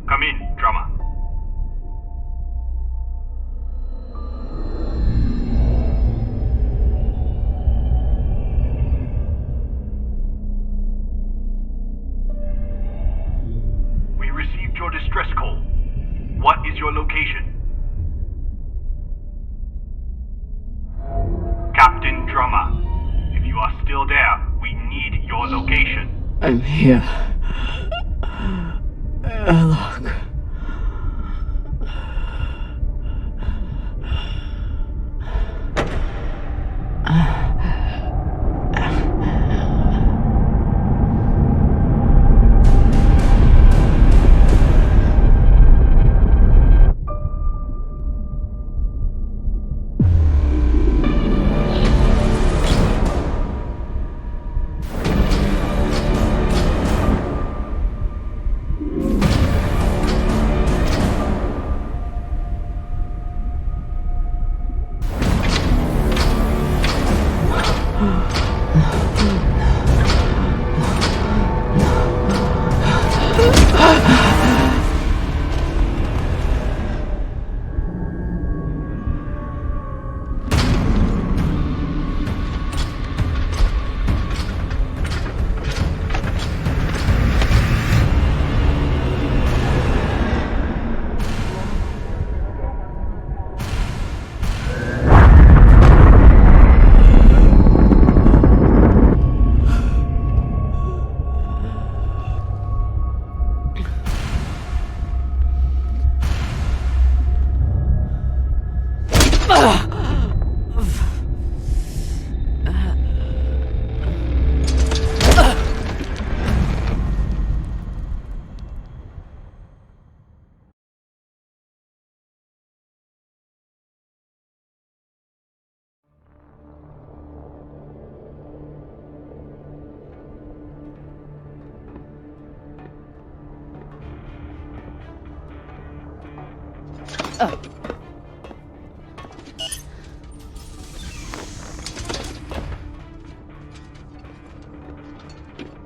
Come in, Drummer. We received your distress call. What is your location? Captain Drummer, if you are still there, we need your location. I'm here. Look.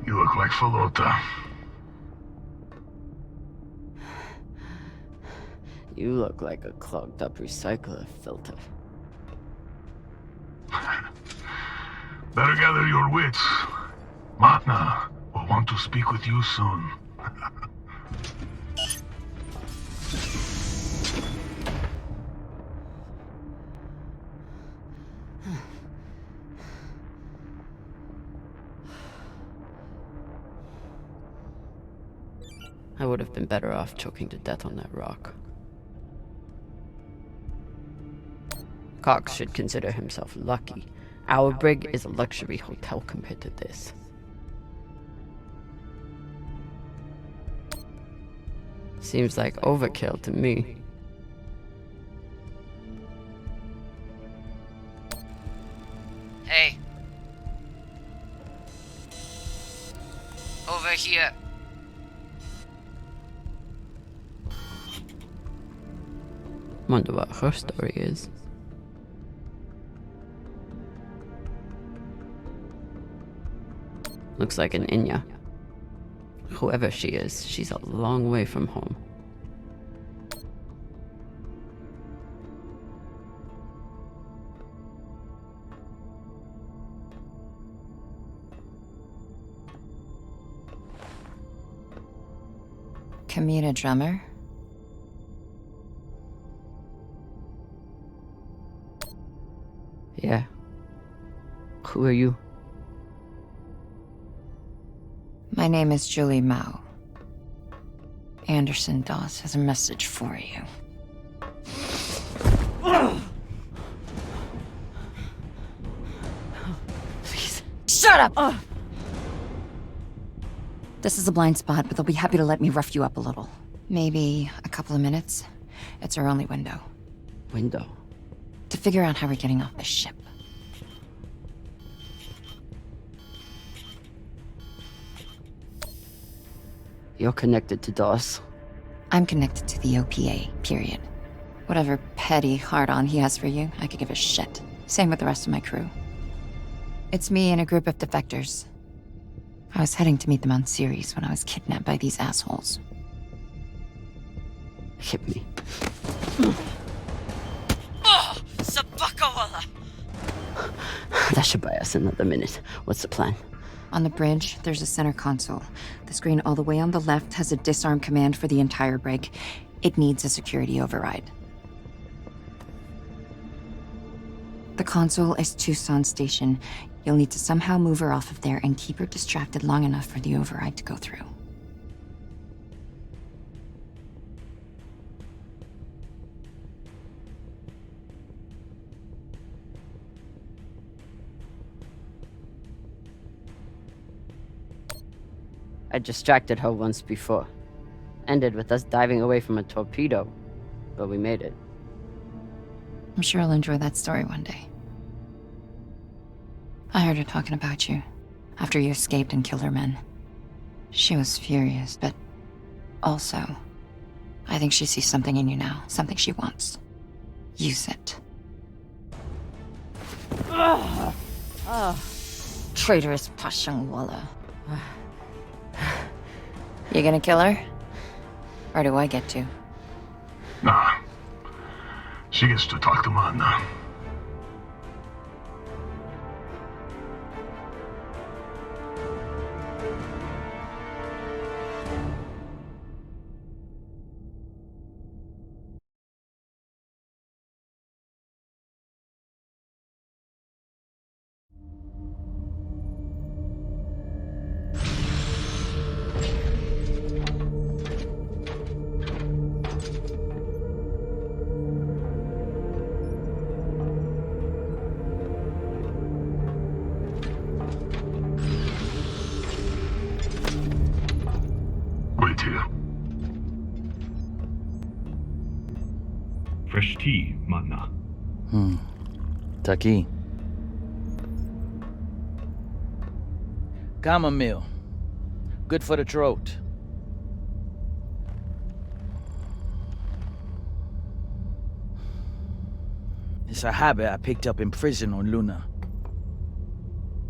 You look like Falota. You look like a clogged up recycler filter. Better gather your wits. Matna will want to speak with you soon. I would have been better off choking to death on that rock. Cox should consider himself lucky. Our brig is a luxury hotel compared to this. Seems like overkill to me. Hey. Over here. Wonder what her story is. Looks like an Inya. Whoever she is, she's a long way from home. Camina Drummer? Yeah. Who are you? My name is Julie Mao. Anderson Dawes has a message for you. Please. Shut up! This is a blind spot, but they'll be happy to let me rough you up a little. Maybe a couple of minutes. It's our only window. Window? To figure out how we're getting off this ship. You're connected to Dawes. I'm connected to the OPA, period. Whatever petty hard-on he has for you, I could give a shit. Same with the rest of my crew. It's me and a group of defectors. I was heading to meet them on Ceres when I was kidnapped by these assholes. Hit me. Oh! Sabakawala! That should buy us another minute. What's the plan? On the bridge, there's a center console. The screen all the way on the left has a disarm command for the entire brig. It needs a security override. The console is Tucson Station. You'll need to somehow move her off of there and keep her distracted long enough for the override to go through. I distracted her once before. Ended with us diving away from a torpedo, but we made it. I'm sure I'll enjoy that story one day. I heard her talking about you after you escaped and killed her men. She was furious, but also, I think she sees something in you now, something she wants. Use it. Traitorous Pashangwala. You gonna kill her? Or do I get to? Nah. She gets to talk to Mana. Wait here. Fresh tea, Mana. Taki. Chamomile. Good for the throat. It's a habit I picked up in prison on Luna.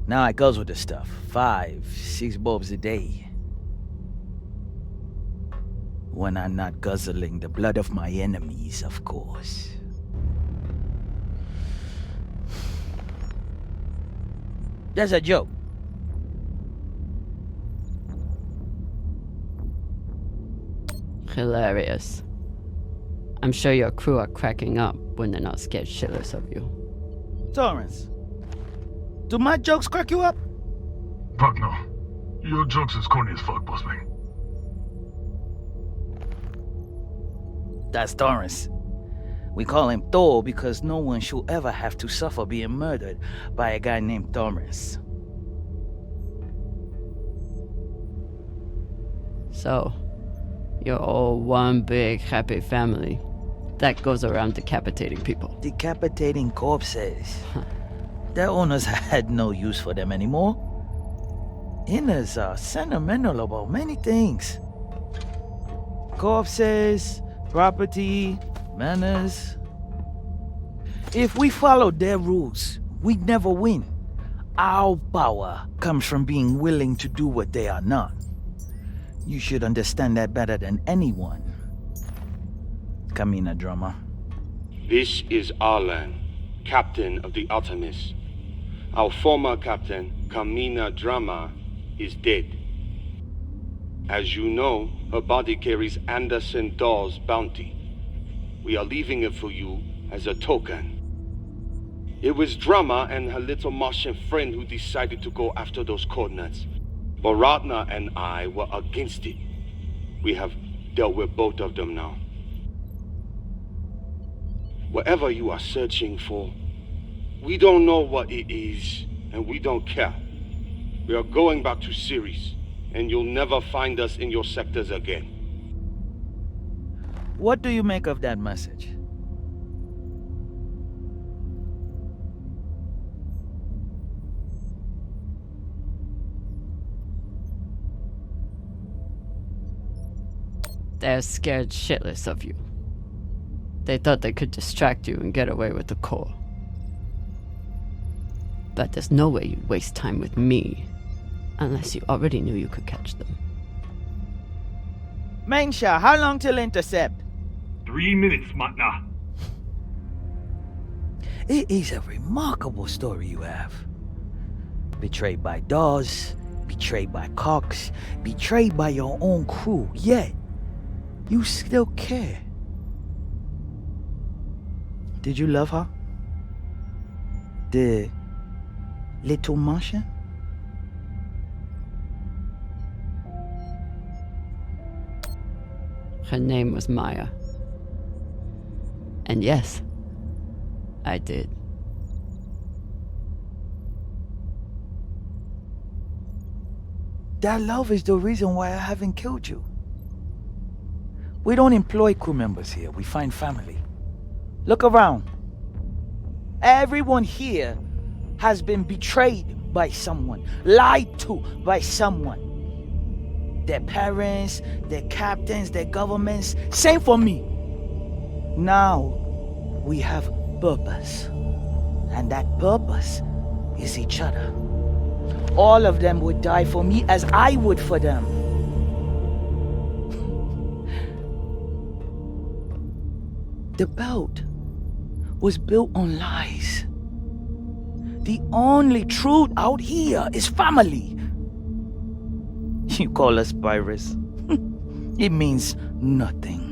Now I goes with the stuff. 5, 6 bulbs a day. When I'm not guzzling the blood of my enemies, of course. That's a joke. Hilarious. I'm sure your crew are cracking up when they're not scared shitless of you. Torrance, do my jokes crack you up? Fuck no. Your jokes is corny as fuck, boss man. That's Torrance. We call him Thor because no one should ever have to suffer being murdered by a guy named Torrance. So, you're all one big happy family that goes around decapitating people. Decapitating corpses. Their owners had no use for them anymore. Inners are sentimental about many things. Corpses, property, manners. If we followed their rules, we'd never win. Our power comes from being willing to do what they are not. You should understand that better than anyone. Camina Drummer. This is Arlan, captain of the Artemis. Our former captain, Camina Drummer, is dead. As you know, her body carries Anderson Dawes' bounty. We are leaving it for you as a token. It was Drummer and her little Martian friend who decided to go after those coordinates. But Ratna and I were against it. We have dealt with both of them now. Whatever you are searching for, we don't know what it is, and we don't care. We are going back to Ceres, and you'll never find us in your sectors again. What do you make of that message? They're scared shitless of you. They thought they could distract you and get away with the core. But there's no way you'd waste time with me, unless you already knew you could catch them. Mensha, how long till intercept? 3 minutes, Matna. It is a remarkable story you have. Betrayed by Dawes, betrayed by Cox, betrayed by your own crew, yet you still care. Did you love her? The little Martian? Her name was Maya. And yes, I did. That love is the reason why I haven't killed you. We don't employ crew members here, we find family. Look around. Everyone here has been betrayed by someone, lied to by someone. Their parents, their captains, their governments, same for me. Now, we have purpose. And that purpose is each other. All of them would die for me as I would for them. The belt was built on lies. The only truth out here is family. You call us pirates. It means nothing.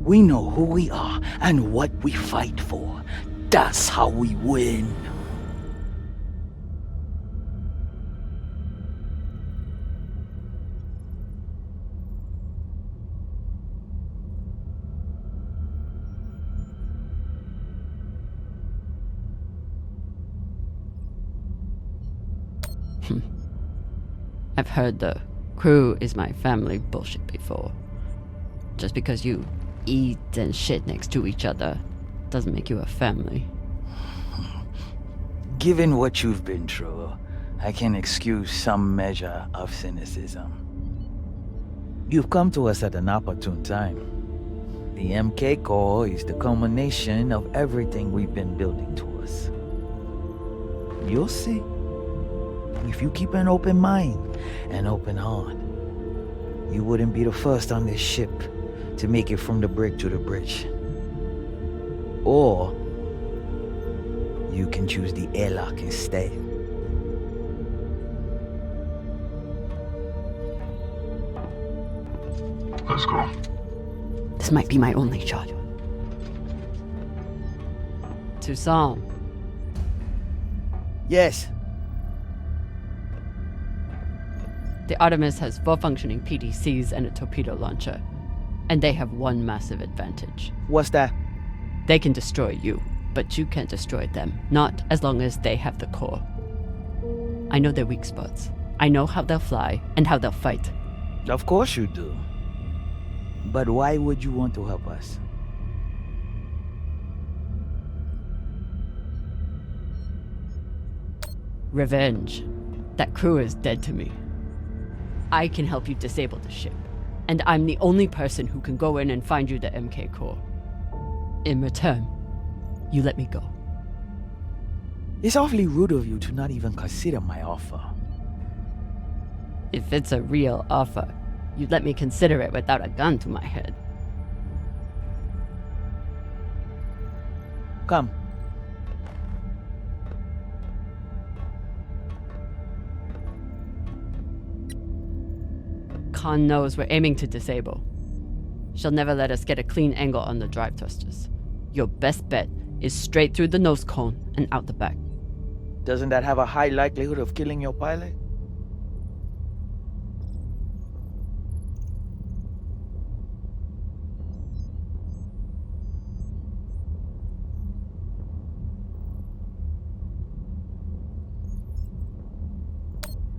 We know who we are and what we fight for. That's how we win. I've heard the crew is my family bullshit before. Just because you eat and shit next to each other doesn't make you a family. Given what you've been through, I can excuse some measure of cynicism. You've come to us at an opportune time. The MK Core is the culmination of everything we've been building towards. You'll see. If you keep an open mind and open heart, you wouldn't be the first on this ship to make it from the brig to the bridge. Or you can choose the airlock instead. Let's go. This might be my only shot. Toussaint. Yes. The Artemis has 4 functioning PDCs and a torpedo launcher. And they have one massive advantage. What's that? They can destroy you, but you can't destroy them. Not as long as they have the core. I know their weak spots. I know how they'll fly and how they'll fight. Of course you do. But why would you want to help us? Revenge. That crew is dead to me. I can help you disable the ship. And I'm the only person who can go in and find you the MK core. In return, you let me go. It's awfully rude of you to not even consider my offer. If it's a real offer, you'd let me consider it without a gun to my head. Come. Khan knows we're aiming to disable. She'll never let us get a clean angle on the drive thrusters. Your best bet is straight through the nose cone and out the back. Doesn't that have a high likelihood of killing your pilot?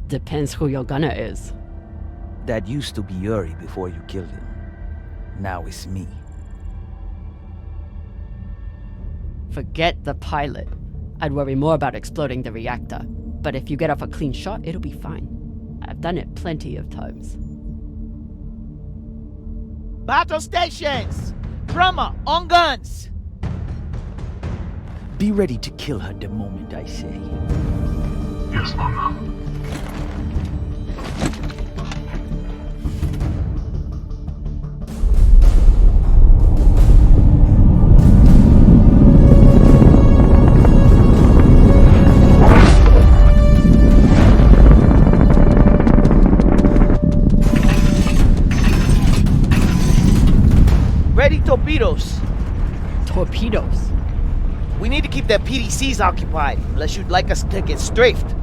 Depends who your gunner is. That used to be Yuri before you killed him. Now it's me. Forget the pilot. I'd worry more about exploding the reactor. But if you get off a clean shot, it'll be fine. I've done it plenty of times. Battle stations! Drummer, on guns! Be ready to kill her the moment I say. Yes, Mama. Ready torpedoes. Torpedoes? We need to keep their PDCs occupied, unless you'd like us to get strafed.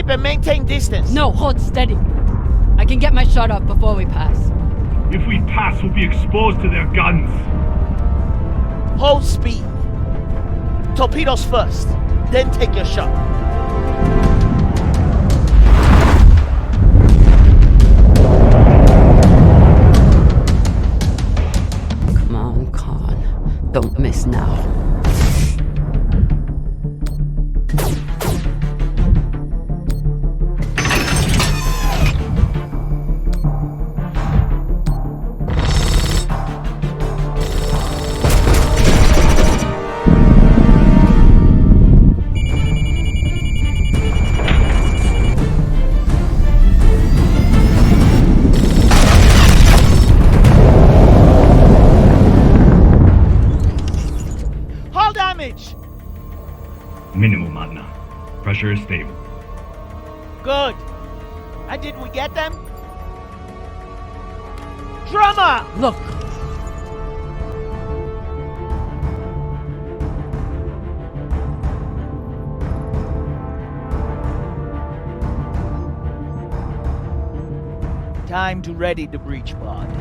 And maintain distance. No, hold steady. I can get my shot off before we pass. If we pass, we'll be exposed to their guns. Hold speed. Torpedoes first, then take your shot. Come on, Khan. Don't miss now. Minimal, Magna. Pressure is stable. Good. And did we get them? Drummer! Look. Time to ready the breach pod.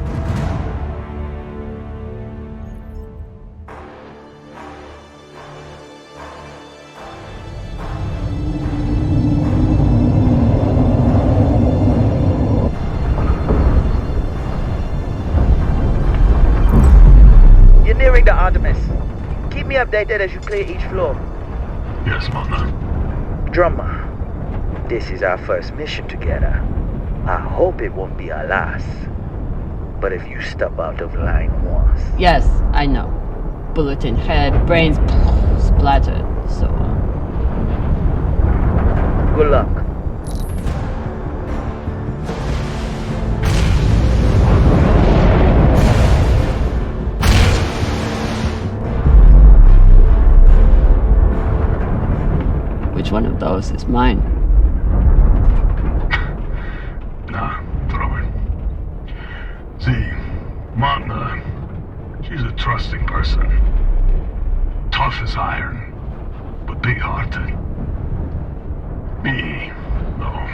Nearing the Artemis. Keep me updated as you clear each floor. Yes, Mama. Drummer, this is our first mission together. I hope it won't be our last. But if you step out of line once... Yes, I know. Bullet in head, brains splattered, so... Good luck. Which one of those is mine? Nah, throw it. See, Magna, she's a trusting person. Tough as iron, but big-hearted. Me, though.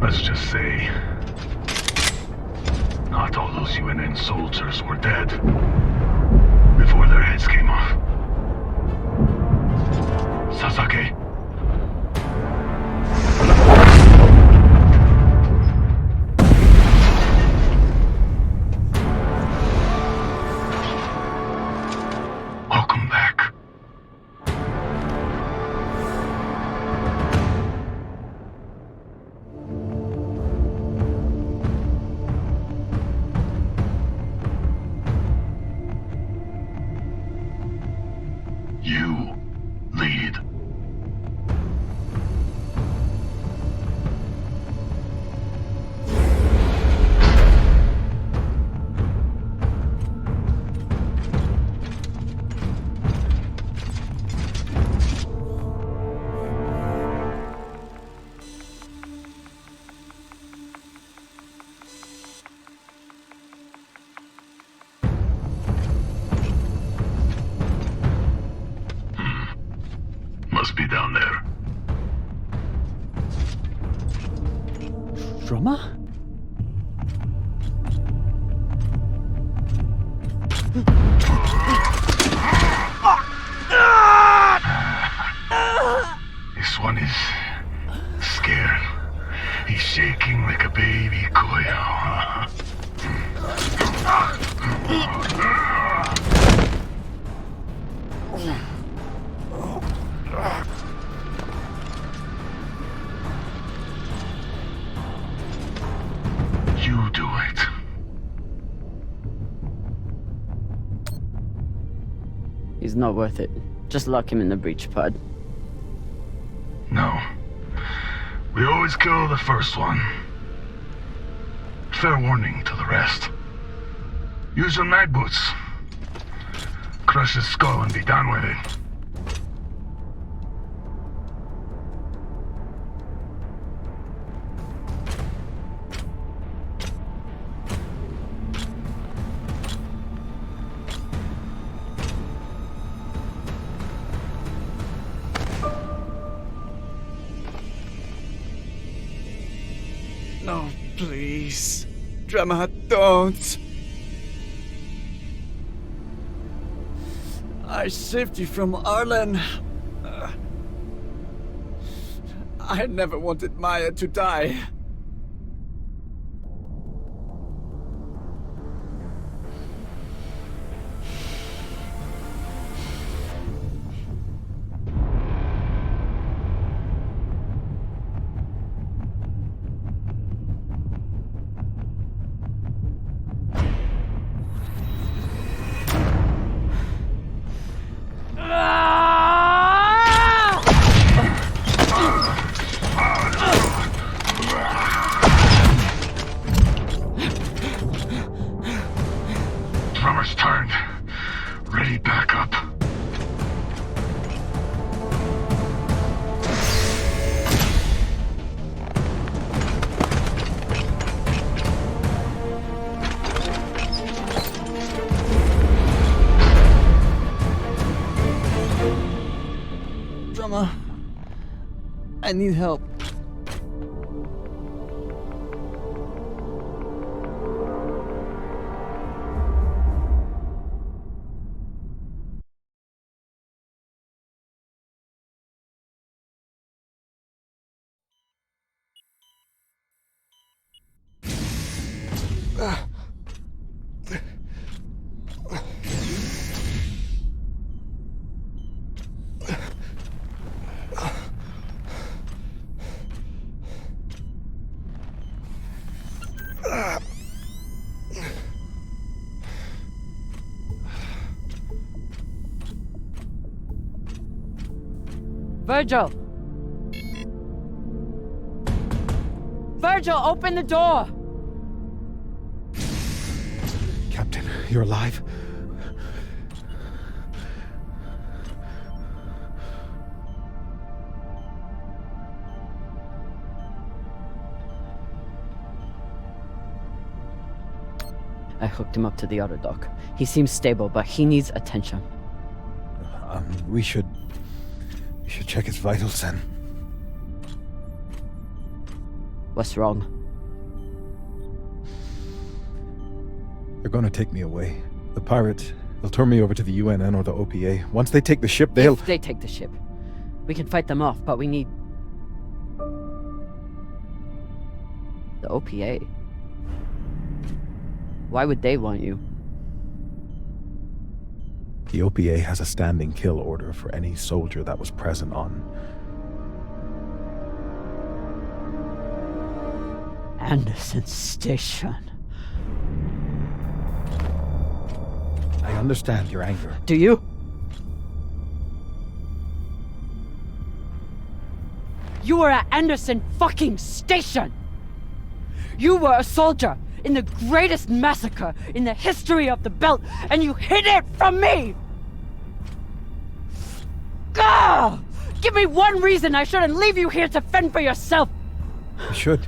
Let's just say, not all those UNN soldiers were dead before their heads came off. Sasaki. Welcome back. You lead. Must be down there. Drummer? This one is scared. He's shaking like a baby coyote. You do it. He's not worth it. Just lock him in the breach pod. No. We always kill the first one. Fair warning to the rest. Use your night boots. Crush his skull and be done with it. No, please. Drummer, don't. I saved you from Arlen. I never wanted Maya to die. Drummer's turned. Ready back up. Drummer, I need help. Virgil! Virgil, open the door! Captain, you're alive? I hooked him up to the auto dock. He seems stable, but he needs attention. We should check his vitals then. What's wrong? They're gonna take me away. The pirates, they'll turn me over to the UNN or the OPA. Once they take the ship, they'll... If they take the ship. We can fight them off, but we need... the OPA. Why would they want you? The OPA has a standing kill order for any soldier that was present on Anderson Station. I understand your anger. Do you? You were at Anderson fucking Station! You were a soldier in the greatest massacre in the history of the belt, and you hid it from me! Gah! Give me one reason I shouldn't leave you here to fend for yourself! You should.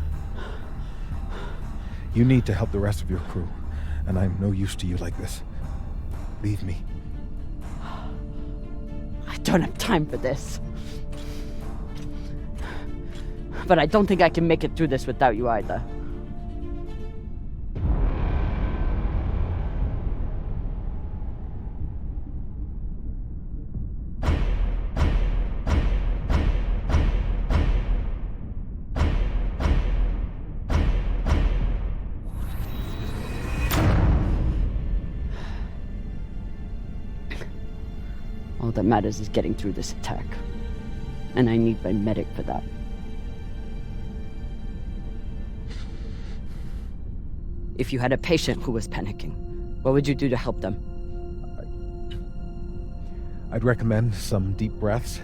You need to help the rest of your crew, and I'm no use to you like this. Leave me. I don't have time for this. But I don't think I can make it through this without you either. All that matters is getting through this attack. And I need my medic for that. If you had a patient who was panicking, what would you do to help them? I'd recommend some deep breaths.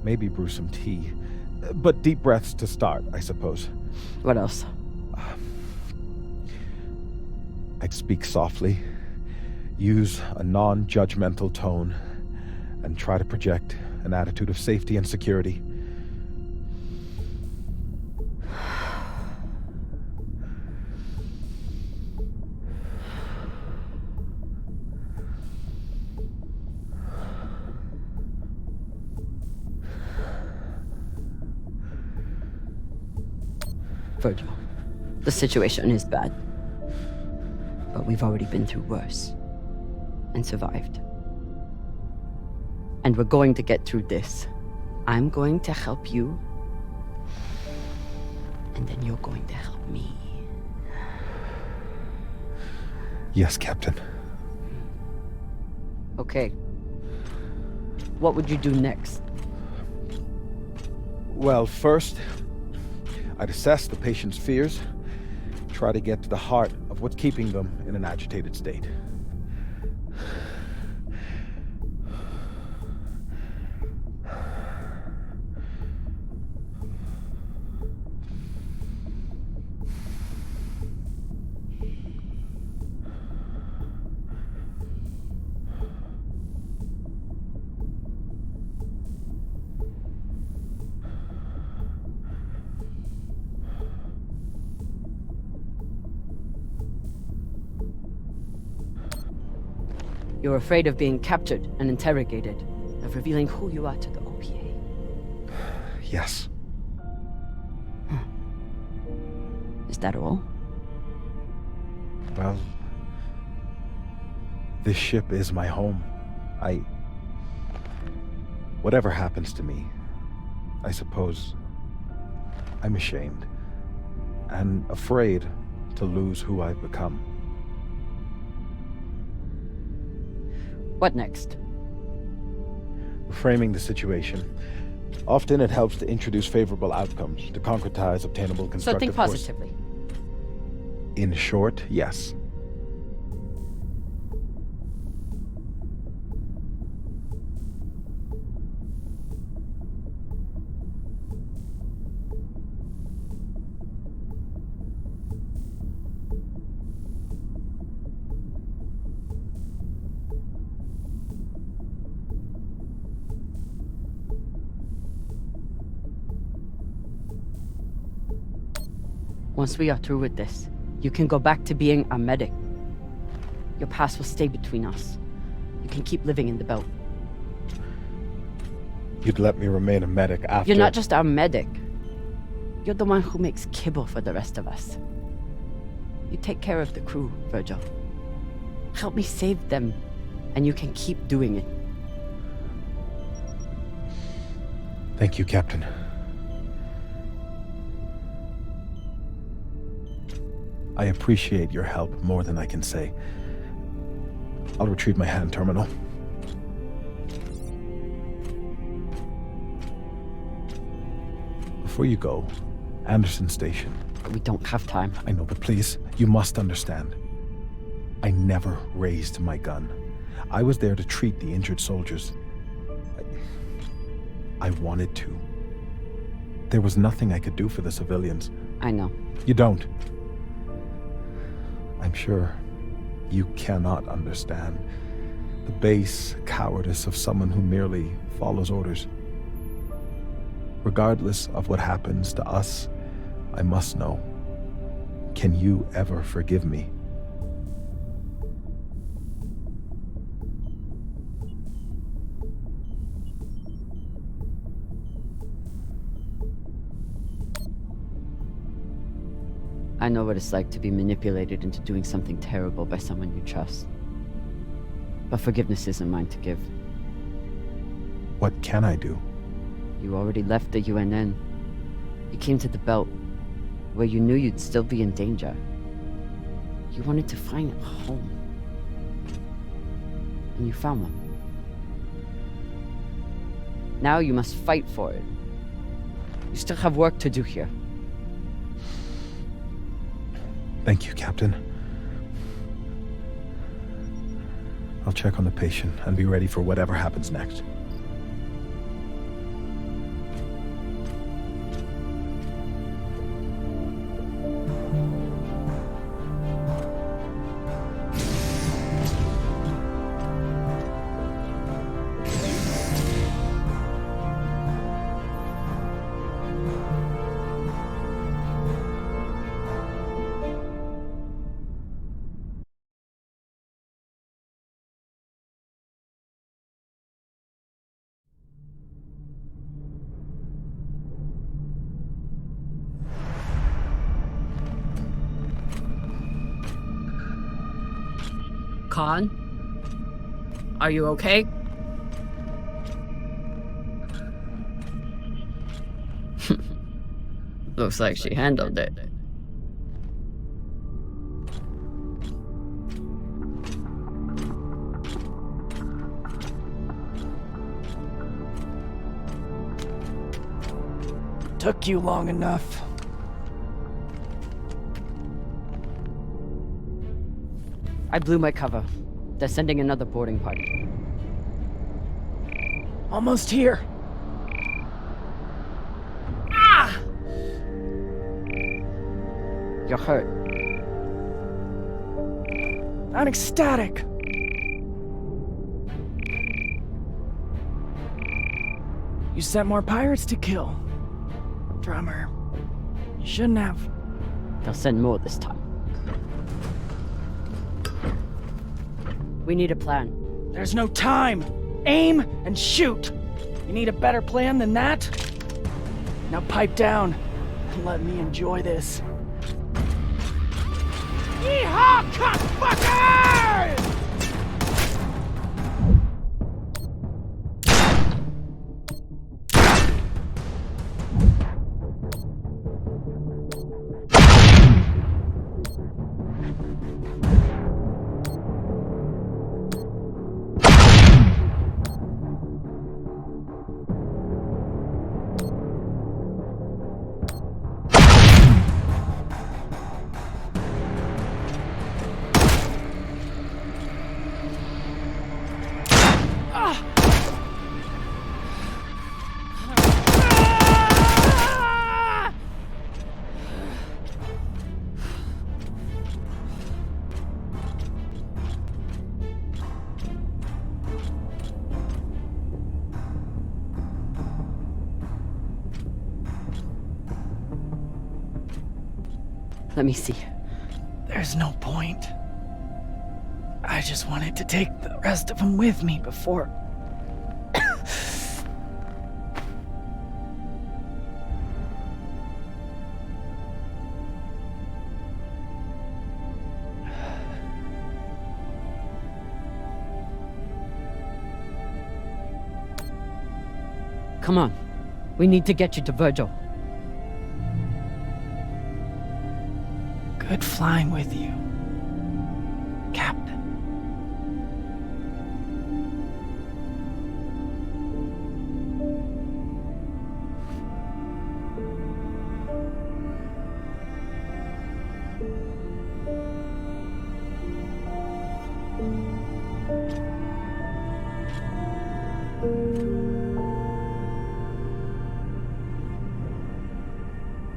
Maybe brew some tea. But deep breaths to start, I suppose. What else? I'd speak softly, use a non-judgmental tone, and try to project an attitude of safety and security. Virgil, the situation is bad. But we've already been through worse. And survived. And we're going to get through this. I'm going to help you. And then you're going to help me. Yes, Captain. Okay. What would you do next? Well, first, I'd assess the patient's fears, try to get to the heart of what's keeping them in an agitated state. You're afraid of being captured and interrogated, of revealing who you are to the OPA. Yes. Is that all? Well, this ship is my home. Whatever happens to me, I suppose I'm ashamed and afraid to lose who I've become. What next? Reframing the situation. Often it helps to introduce favorable outcomes, to concretize obtainable constructive So think positively. In short, yes. Once we are through with this, you can go back to being a medic. Your past will stay between us. You can keep living in the belt. You'd let me remain a medic after... You're not just our medic. You're the one who makes kibble for the rest of us. You take care of the crew, Virgil. Help me save them, and you can keep doing it. Thank you, Captain. I appreciate your help more than I can say. I'll retrieve my hand terminal. Before you go, Anderson Station. We don't have time. I know, but please, you must understand. I never raised my gun. I was there to treat the injured soldiers. I wanted to. There was nothing I could do for the civilians. I know. You don't. I'm sure you cannot understand the base cowardice of someone who merely follows orders. Regardless of what happens to us, I must know. Can you ever forgive me? I know what it's like to be manipulated into doing something terrible by someone you trust. But forgiveness isn't mine to give. What can I do? You already left the UNN. You came to the belt, where you knew you'd still be in danger. You wanted to find a home. And you found one. Now you must fight for it. You still have work to do here. Thank you, Captain. I'll check on the patient and be ready for whatever happens next. Khan? Are you okay? Looks like she handled it. Took you long enough. I blew my cover. They're sending another boarding party. Almost here. You're hurt. I'm ecstatic. You sent more pirates to kill. Drummer. You shouldn't have. They'll send more this time. We need a plan. There's no time. Aim and shoot. You need a better plan than that? Now pipe down and let me enjoy this. Yeehaw, cockfuckers! Let me see. There's no point. I just wanted to take the rest of them with me before... Come on. We need to get you to Virgil. Good flying with you, Captain.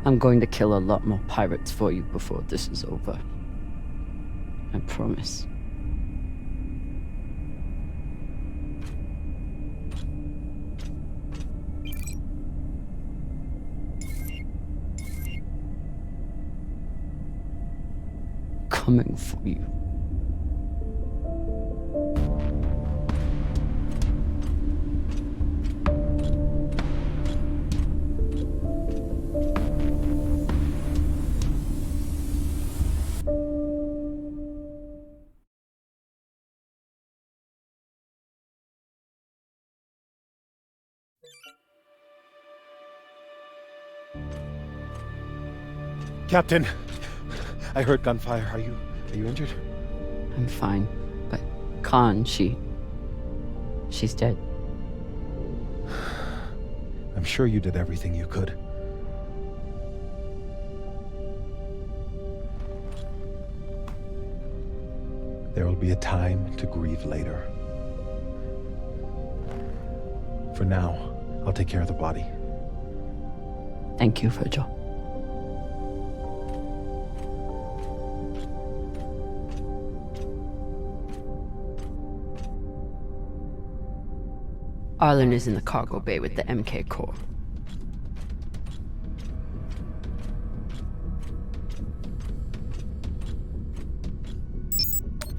I'm going to kill a lot more pirates for you before this is over. I promise. Coming for you. Captain, I heard gunfire. Are you injured? I'm fine, but she's dead. I'm sure you did everything you could. There will be a time to grieve later. For now, I'll take care of the body. Thank you, Virgil. Arlen is in the cargo bay with the MK Core.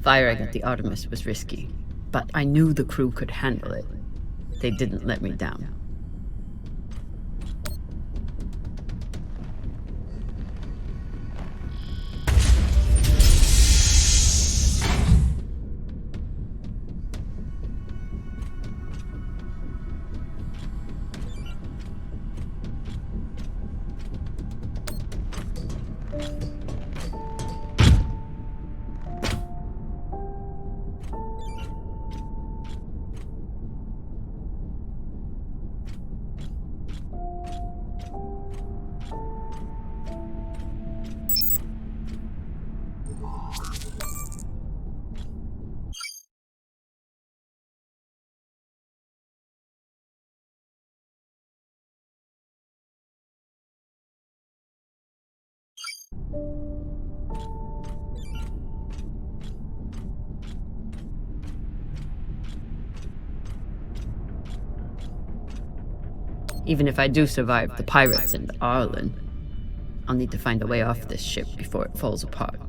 Firing at the Artemis was risky, but I knew the crew could handle it. They didn't let me down. Even if I do survive the pirates and Arlen, I'll need to find a way off this ship before it falls apart.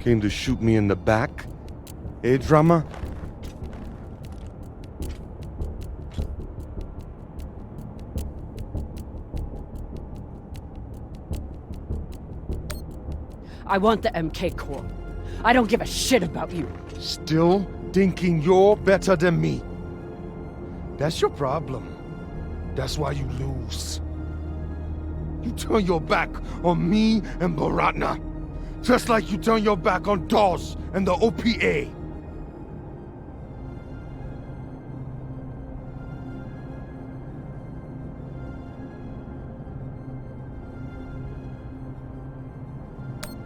Came to shoot me in the back? Eh, Drummer? I want the MK Core. I don't give a shit about you. Still thinking you're better than me? That's your problem. That's why you lose. You turn your back on me and Baratna, just like you turn your back on Dawes and the OPA.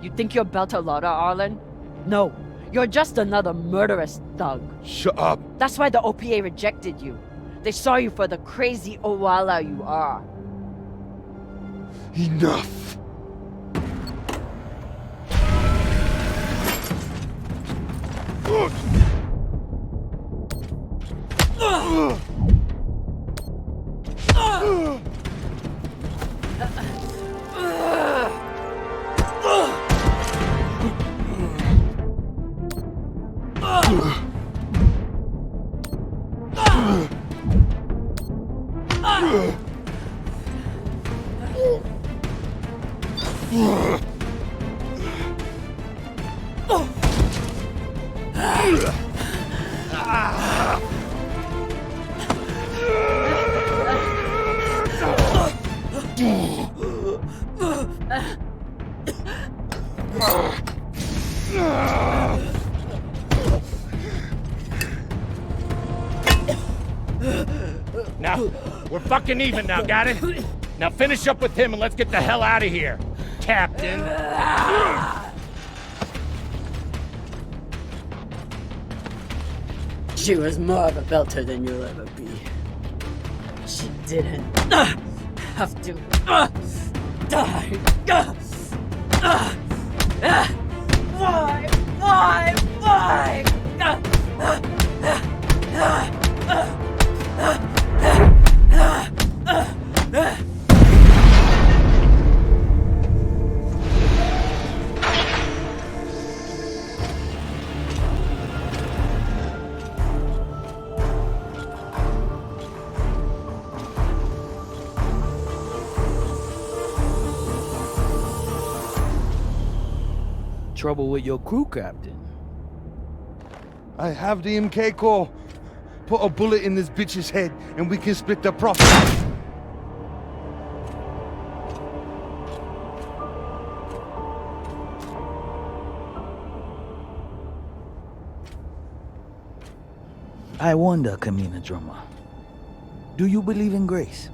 You think you're Beltalowda, Arlen? No, you're just another murderous thug. Shut up. That's why the OPA rejected you. They saw you for the crazy Owala you are. Enough. Now, we're fucking even now, got it? Now finish up with him and let's get the hell out of here, Captain. She was more of a belter than you'll ever be. She didn't have to die. Why? Trouble with your crew, Captain? I have the MK core. Put a bullet in this bitch's head and we can split the profit. I wonder, Camina Drummer, do you believe in grace?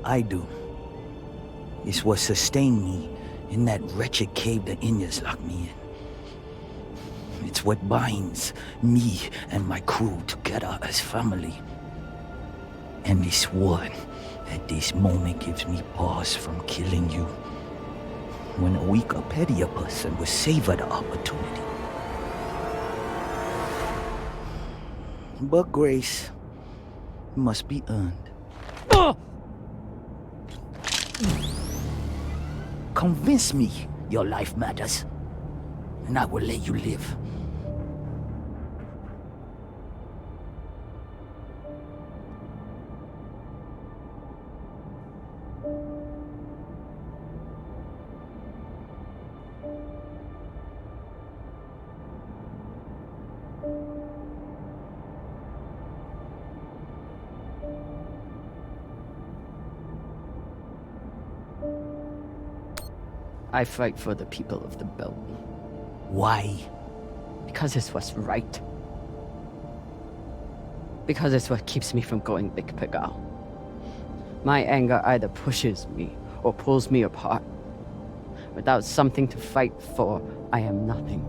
I do. It's what sustained me in that wretched cave the Inyas locked me in. It's what binds me and my crew together as family. And it's what, at this moment, gives me pause from killing you. When a weaker, pettier person will savor the opportunity. But grace must be earned. Convince me your life matters, and I will let you live. I fight for the people of the belt. Why? Because it's what's right. Because it's what keeps me from going Big Pigal. My anger either pushes me or pulls me apart. Without something to fight for, I am nothing.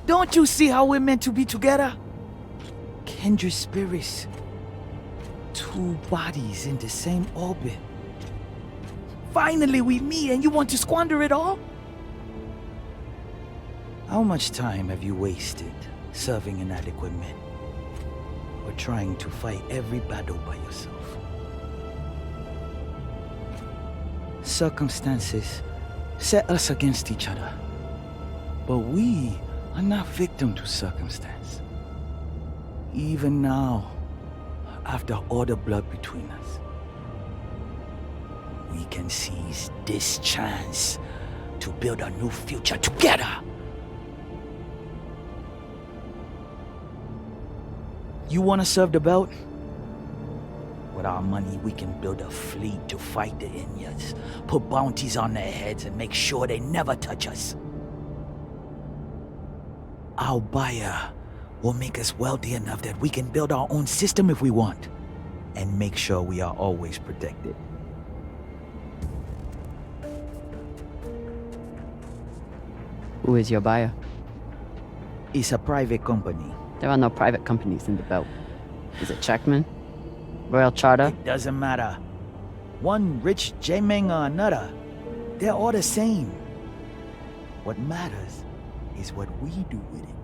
Don't you see how we're meant to be together? Kindred spirits. Two bodies in the same orbit. Finally we meet and you want to squander it all? How much time have you wasted serving inadequate men? Or trying to fight every battle by yourself? Circumstances set us against each other. But we are not victim to circumstance. Even now, after all the blood between us, we can seize this chance to build a new future together. You want to serve the belt? With our money, we can build a fleet to fight the Inyas, put bounties on their heads, and make sure they never touch us. Our buyer will make us wealthy enough that we can build our own system if we want, and make sure we are always protected. Who is your buyer? It's a private company. There are no private companies in the belt. Is it Checkman? Royal Charter? It doesn't matter. One rich J-Meng or another. They're all the same. What matters is what we do with it.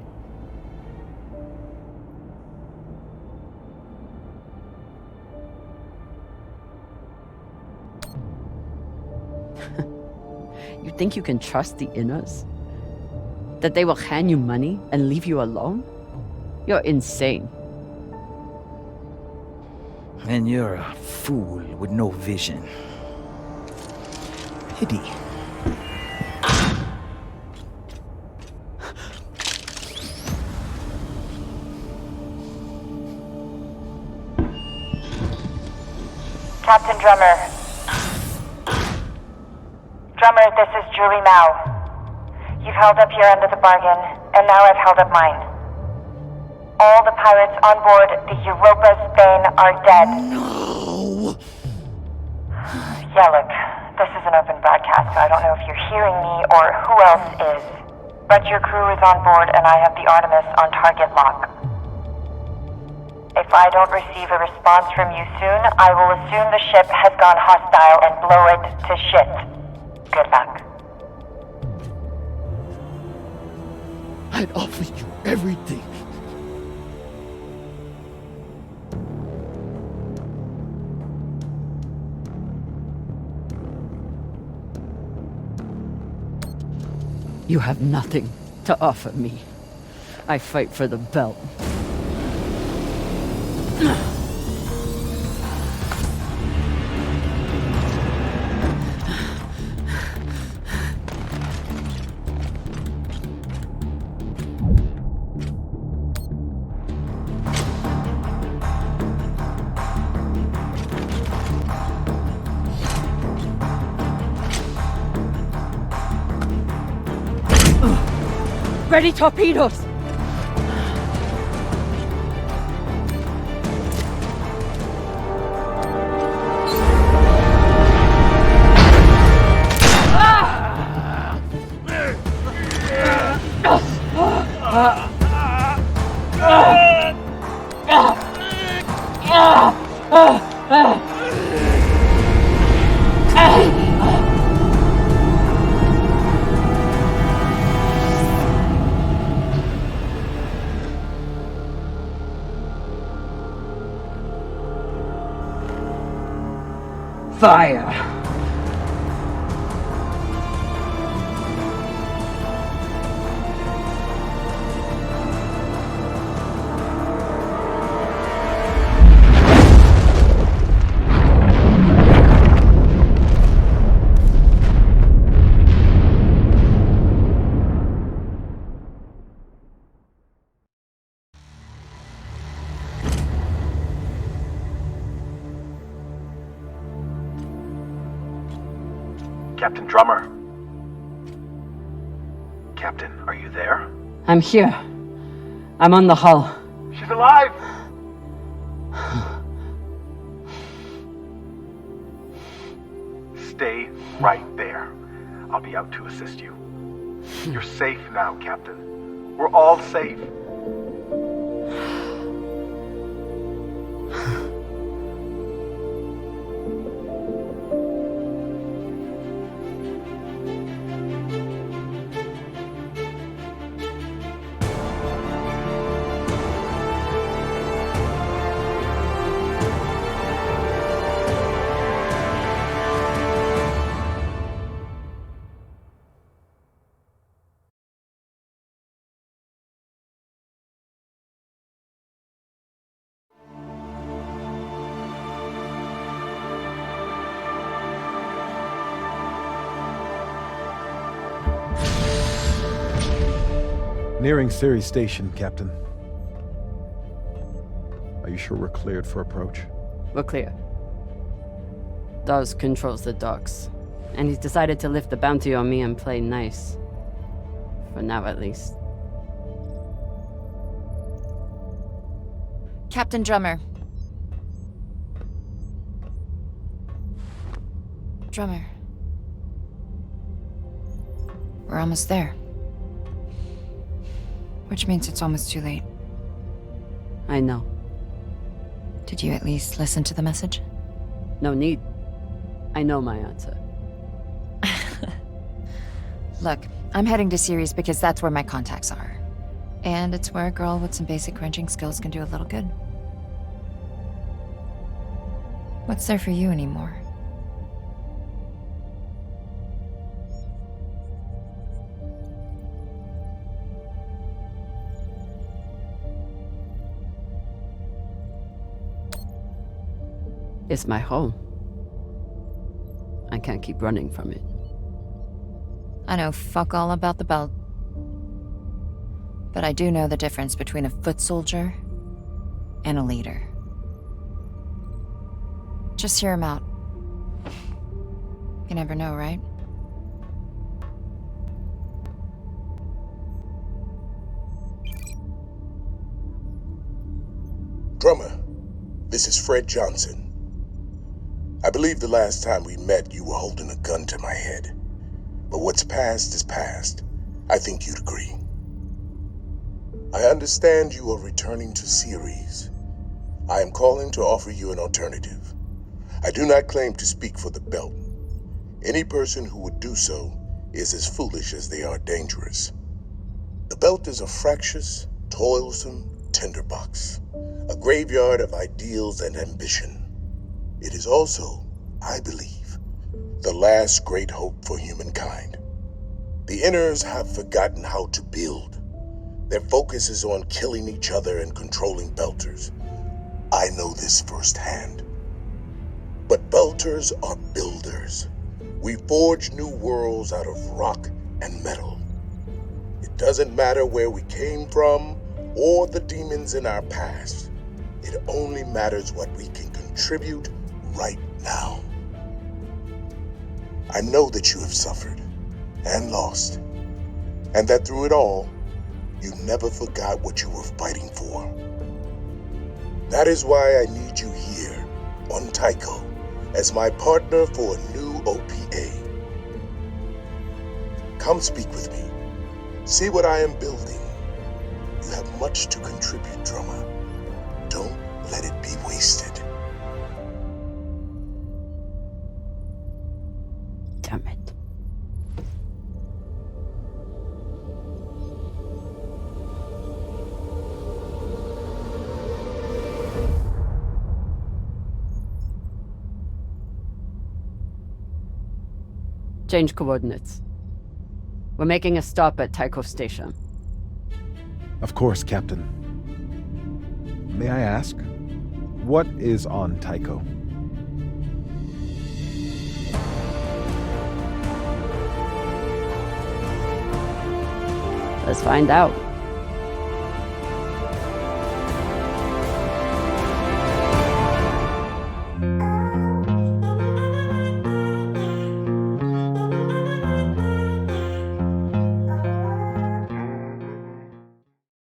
You think you can trust the Inners? That they will hand you money and leave you alone? You're insane. And you're a fool with no vision. Pity. Captain Drummer. Drummer, this is Julie Mao. You've held up your end of the bargain, and now I've held up mine. All the pirates on board the Europa's Bane are dead. No! Yeah, look, this is an open broadcast, so I don't know if you're hearing me or who else is. But your crew is on board, and I have the Artemis on target lock. If I don't receive a response from you soon, I will assume the ship has gone hostile and blow it to shit. Good luck. I'd offer you everything. You have nothing to offer me. I fight for the belt. Ready torpedoes! Fire! Captain Drummer. Captain, are you there? I'm here. I'm on the hull. She's alive! Stay right there. I'll be out to assist you. You're safe now, Captain. We're all safe. Nearing Ceres Station, Captain. Are you sure we're cleared for approach? We're clear. Dawes controls the docks, and he's decided to lift the bounty on me and play nice. For now, at least. Captain Drummer. Drummer. We're almost there. Which means it's almost too late. I know. Did you at least listen to the message? No need. I know my answer. Look, I'm heading to Ceres because that's where my contacts are. And it's where a girl with some basic crunching skills can do a little good. What's there for you anymore? It's my home. I can't keep running from it. I know fuck all about the belt. But I do know the difference between a foot soldier and a leader. Just hear him out. You never know, right? Drummer, this is Fred Johnson. I believe the last time we met, you were holding a gun to my head. But what's past is past. I think you'd agree. I understand you are returning to Ceres. I am calling to offer you an alternative. I do not claim to speak for the belt. Any person who would do so is as foolish as they are dangerous. The belt is a fractious, toilsome tinderbox, a graveyard of ideals and ambition. It is also, I believe, the last great hope for humankind. The Inners have forgotten how to build. Their focus is on killing each other and controlling Belters. I know this firsthand. But Belters are builders. We forge new worlds out of rock and metal. It doesn't matter where we came from or the demons in our past. It only matters what we can contribute right now. I know that you have suffered and lost, and that through it all, you never forgot what you were fighting for. That is why I need you here on Tycho as my partner for a new OPA. Come speak with me. See what I am building. You have much to contribute, Drummer. Don't let it be wasted. Damn it. Change coordinates. We're making a stop at Tycho Station. Of course, Captain. May I ask, what is on Tycho? Let's find out.